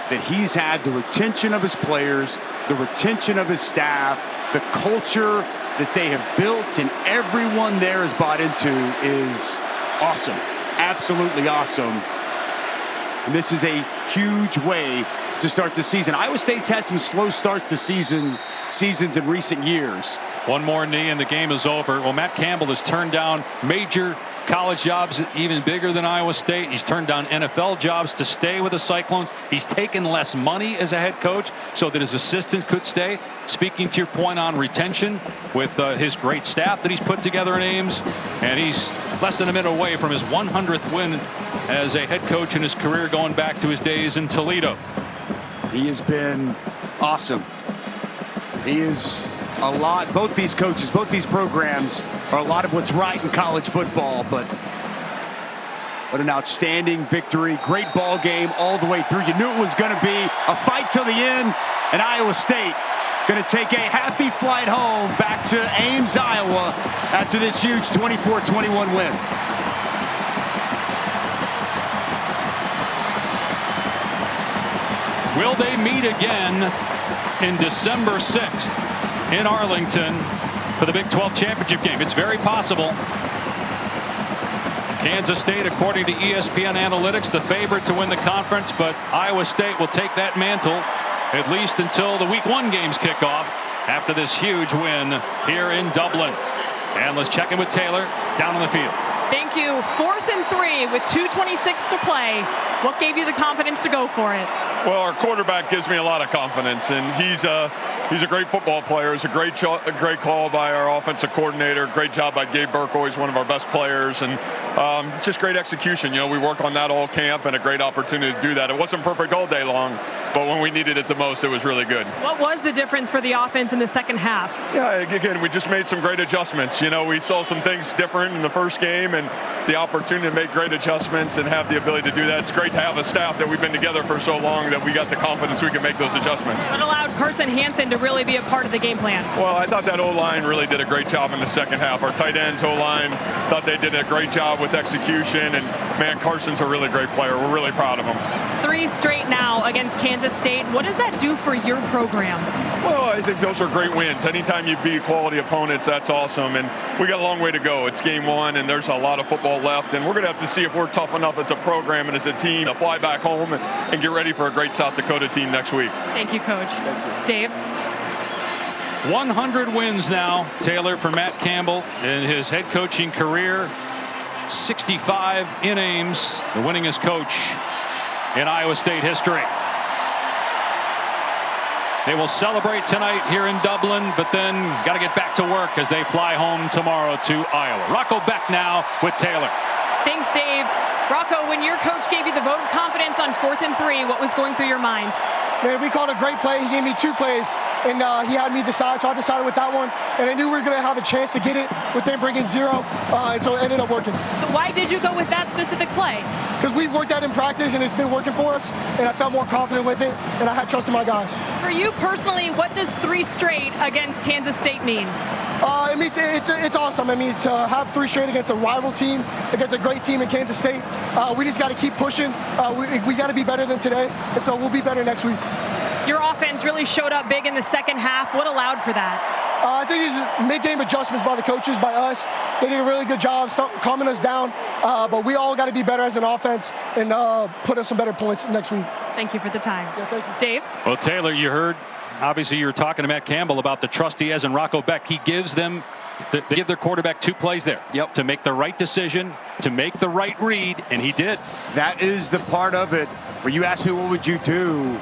that he's had, the retention of his players, the retention of his staff, the culture that they have built and everyone there is bought into is awesome. Absolutely awesome. And this is a huge way to start the season. Iowa State's had some slow starts to seasons in recent years. One more knee and the game is over. Well, Matt Campbell has turned down major college jobs even bigger than Iowa State. He's turned down NFL jobs to stay with the Cyclones. He's taken less money as a head coach so that his assistant could stay. Speaking to your point on retention with his great staff that he's put together in Ames, and he's less than a minute away from his 100th win as a head coach in his career, going back to his days in Toledo. He has been awesome. He is a lot. Both these coaches, both these programs are a lot of what's right in college football, but what an outstanding victory. Great ball game all the way through. You knew it was going to be a fight till the end, and Iowa State going to take a happy flight home back to Ames, Iowa after this huge 24-21 win. Will they meet again in December 6th in Arlington for the Big 12 championship game? It's very possible. Kansas State, according to ESPN Analytics, the favorite to win the conference, but Iowa State will take that mantle at least until the Week 1 games kick off after this huge win here in Dublin. And let's check in with Taylor down on the field. Thank you. 4th and 3 with 2:26 to play. What gave you the confidence to go for it? Well, our quarterback gives me a lot of confidence, and he's a great football player. It's a great call by our offensive coordinator. Great job by Gabe Burkle. He's one of our best players, and just great execution. You know, we work on that all camp, and a great opportunity to do that. It wasn't perfect all day long, but when we needed it the most, it was really good. What was the difference for the offense in the second half? Yeah, again, we just made some great adjustments. You know, we saw some things different in the first game, and the opportunity to make great adjustments and have the ability to do that. It's great to have a staff that we've been together for so long that we got the confidence we can make those adjustments. What allowed Carson Hansen to really be a part of the game plan? Well, I thought that O-line really did a great job in the second half. Our tight ends, O-line, thought they did a great job with execution. And, man, Carson's a really great player. We're really proud of him. 3 straight now against Kansas State. What does that do for your program? Well, I think those are great wins. Anytime you beat quality opponents, that's awesome. And we got a long way to go. It's game 1, and there's a lot of football left. And we're going to have to see if we're tough enough as a program and as a team to fly back home and get ready for a great South Dakota team next week. Thank you, Coach. Thank you. Dave? 100 wins now, Taylor, for Matt Campbell in his head coaching career. 65 in Ames, the winningest coach in Iowa State history. They will celebrate tonight here in Dublin, but then got to get back to work as they fly home tomorrow to Iowa. Rocco Beck now with Taylor. Thanks, Dave. Rocco, when your coach gave you the vote of confidence on 4th and 3, what was going through your mind? Man, we called a great play. He gave me 2 plays, and he had me decide, so I decided with that one. And I knew we were going to have a chance to get it with them bringing 0, and so it ended up working. But why did you go with that specific play? Because we've worked that in practice, and it's been working for us, and I felt more confident with it, and I had trust in my guys. For you personally, what does 3 straight against Kansas State mean? I mean, it's awesome. I mean, to have 3 straight against a rival team, against a great team in Kansas State, we just got to keep pushing. We got to be better than today, and so we'll be better next week. Your offense really showed up big in the second half. What allowed for that? I think these mid-game adjustments by the coaches, by us. They did a really good job calming us down, but we all got to be better as an offense and put up some better points next week. Thank you for the time. Yeah, thank you. Dave? Well, Taylor, you heard, obviously you were talking to Matt Campbell about the trust he has in Rocco Beck. He gives them, they give their quarterback 2 plays there. Yep. To make the right decision, to make the right read, and he did. That is the part of it where you ask me what would you do.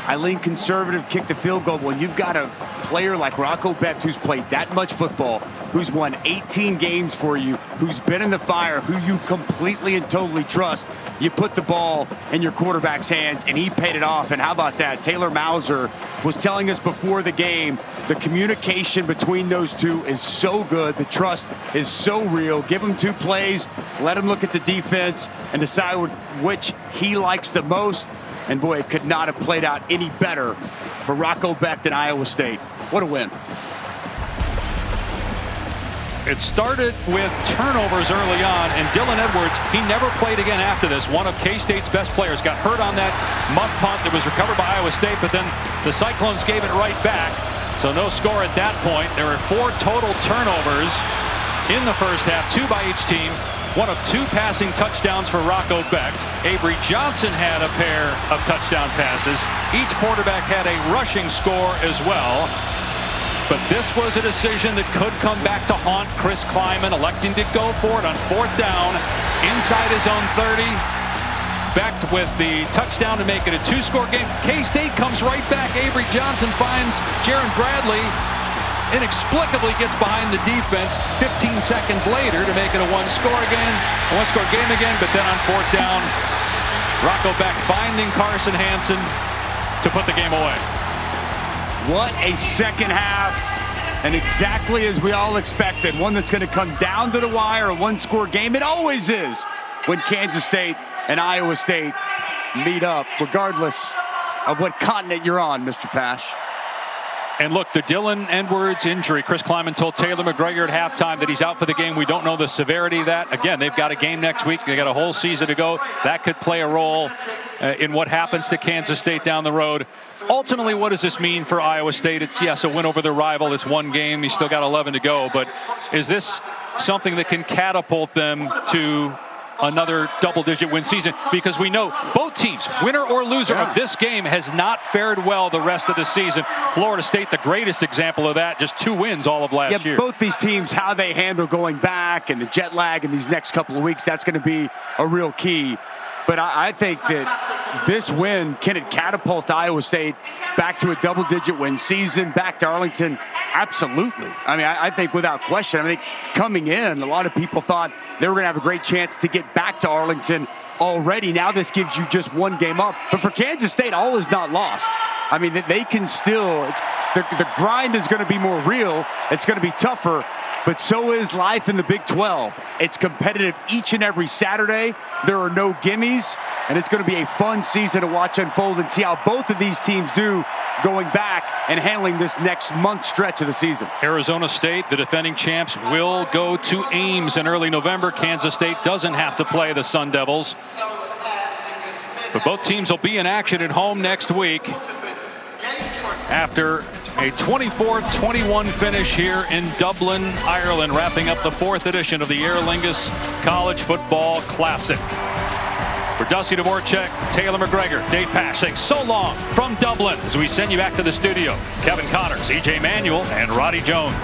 I lean conservative, kick the field goal. Well, you've got a player like Rocco Beck who's played that much football, who's won 18 games for you, who's been in the fire, who you completely and totally trust. You put the ball in your quarterback's hands, and he paid it off. And how about that? Taylor Mauser was telling us before the game, the communication between those two is so good. The trust is so real. Give him 2 plays, let him look at the defense, and decide which he likes the most. And boy, it could not have played out any better for Rocco Beck than Iowa State. What a win. It started with turnovers early on, and Dylan Edwards, he never played again after this. One of K-State's best players got hurt on that muff punt that was recovered by Iowa State, but then the Cyclones gave it right back. So no score at that point. There were 4 total turnovers in the first half, 2 by each team. One of 2 passing touchdowns for Rocco Becht. Avery Johnson had a pair of touchdown passes. Each quarterback had a rushing score as well. But this was a decision that could come back to haunt Chris Kleiman, electing to go for it on 4th down inside his own 30. Becht with the touchdown to make it a 2-score game. K-State comes right back. Avery Johnson finds Jaron Bradley, inexplicably gets behind the defense 15 seconds later to make it a 1-score game again. But then on 4th down, Rocco Becht finding Carson Hansen to put the game away. What a second half, and exactly as we all expected. One that's going to come down to the wire, a 1-score game. It always is when Kansas State and Iowa State meet up, regardless of what continent you're on, Mr. Pash. And look, the Dylan Edwards injury, Chris Kleiman told Taylor McGregor at halftime that he's out for the game. We don't know the severity of that. Again, they've got a game next week. They got a whole season to go. That could play a role in what happens to Kansas State down the road. Ultimately, what does this mean for Iowa State? It's, yes, a win over their rival. It's 1 game. You still got 11 to go. But is this something that can catapult them to another double-digit win season? Because we know both teams, winner or loser of this game, has not fared well the rest of the season. Florida State, the greatest example of that, just 2 wins all of last year. Both these teams, how they handle going back and the jet lag in these next couple of weeks, that's going to be a real key. But I think that this win, can it catapult Iowa State back to a double-digit win season, back to Arlington? Absolutely. I mean, I think without question, I think coming in, a lot of people thought they were going to have a great chance to get back to Arlington already. Now this gives you just 1 game up. But for Kansas State, all is not lost. I mean, they can still, the grind is going to be more real. It's going to be tougher. But so is life in the Big 12. It's competitive each and every Saturday. There are no gimmies, and it's going to be a fun season to watch unfold and see how both of these teams do going back and handling this next month stretch of the season. Arizona State, the defending champs, will go to Ames in early November. Kansas State doesn't have to play the Sun Devils. But both teams will be in action at home next week after a 24-21 finish here in Dublin, Ireland, wrapping up the 4th edition of the Aer Lingus College Football Classic. For Dusty Dvorak, Taylor McGregor, Dave Pash saying so long from Dublin as we send you back to the studio. Kevin Connors, EJ Manuel, and Roddy Jones.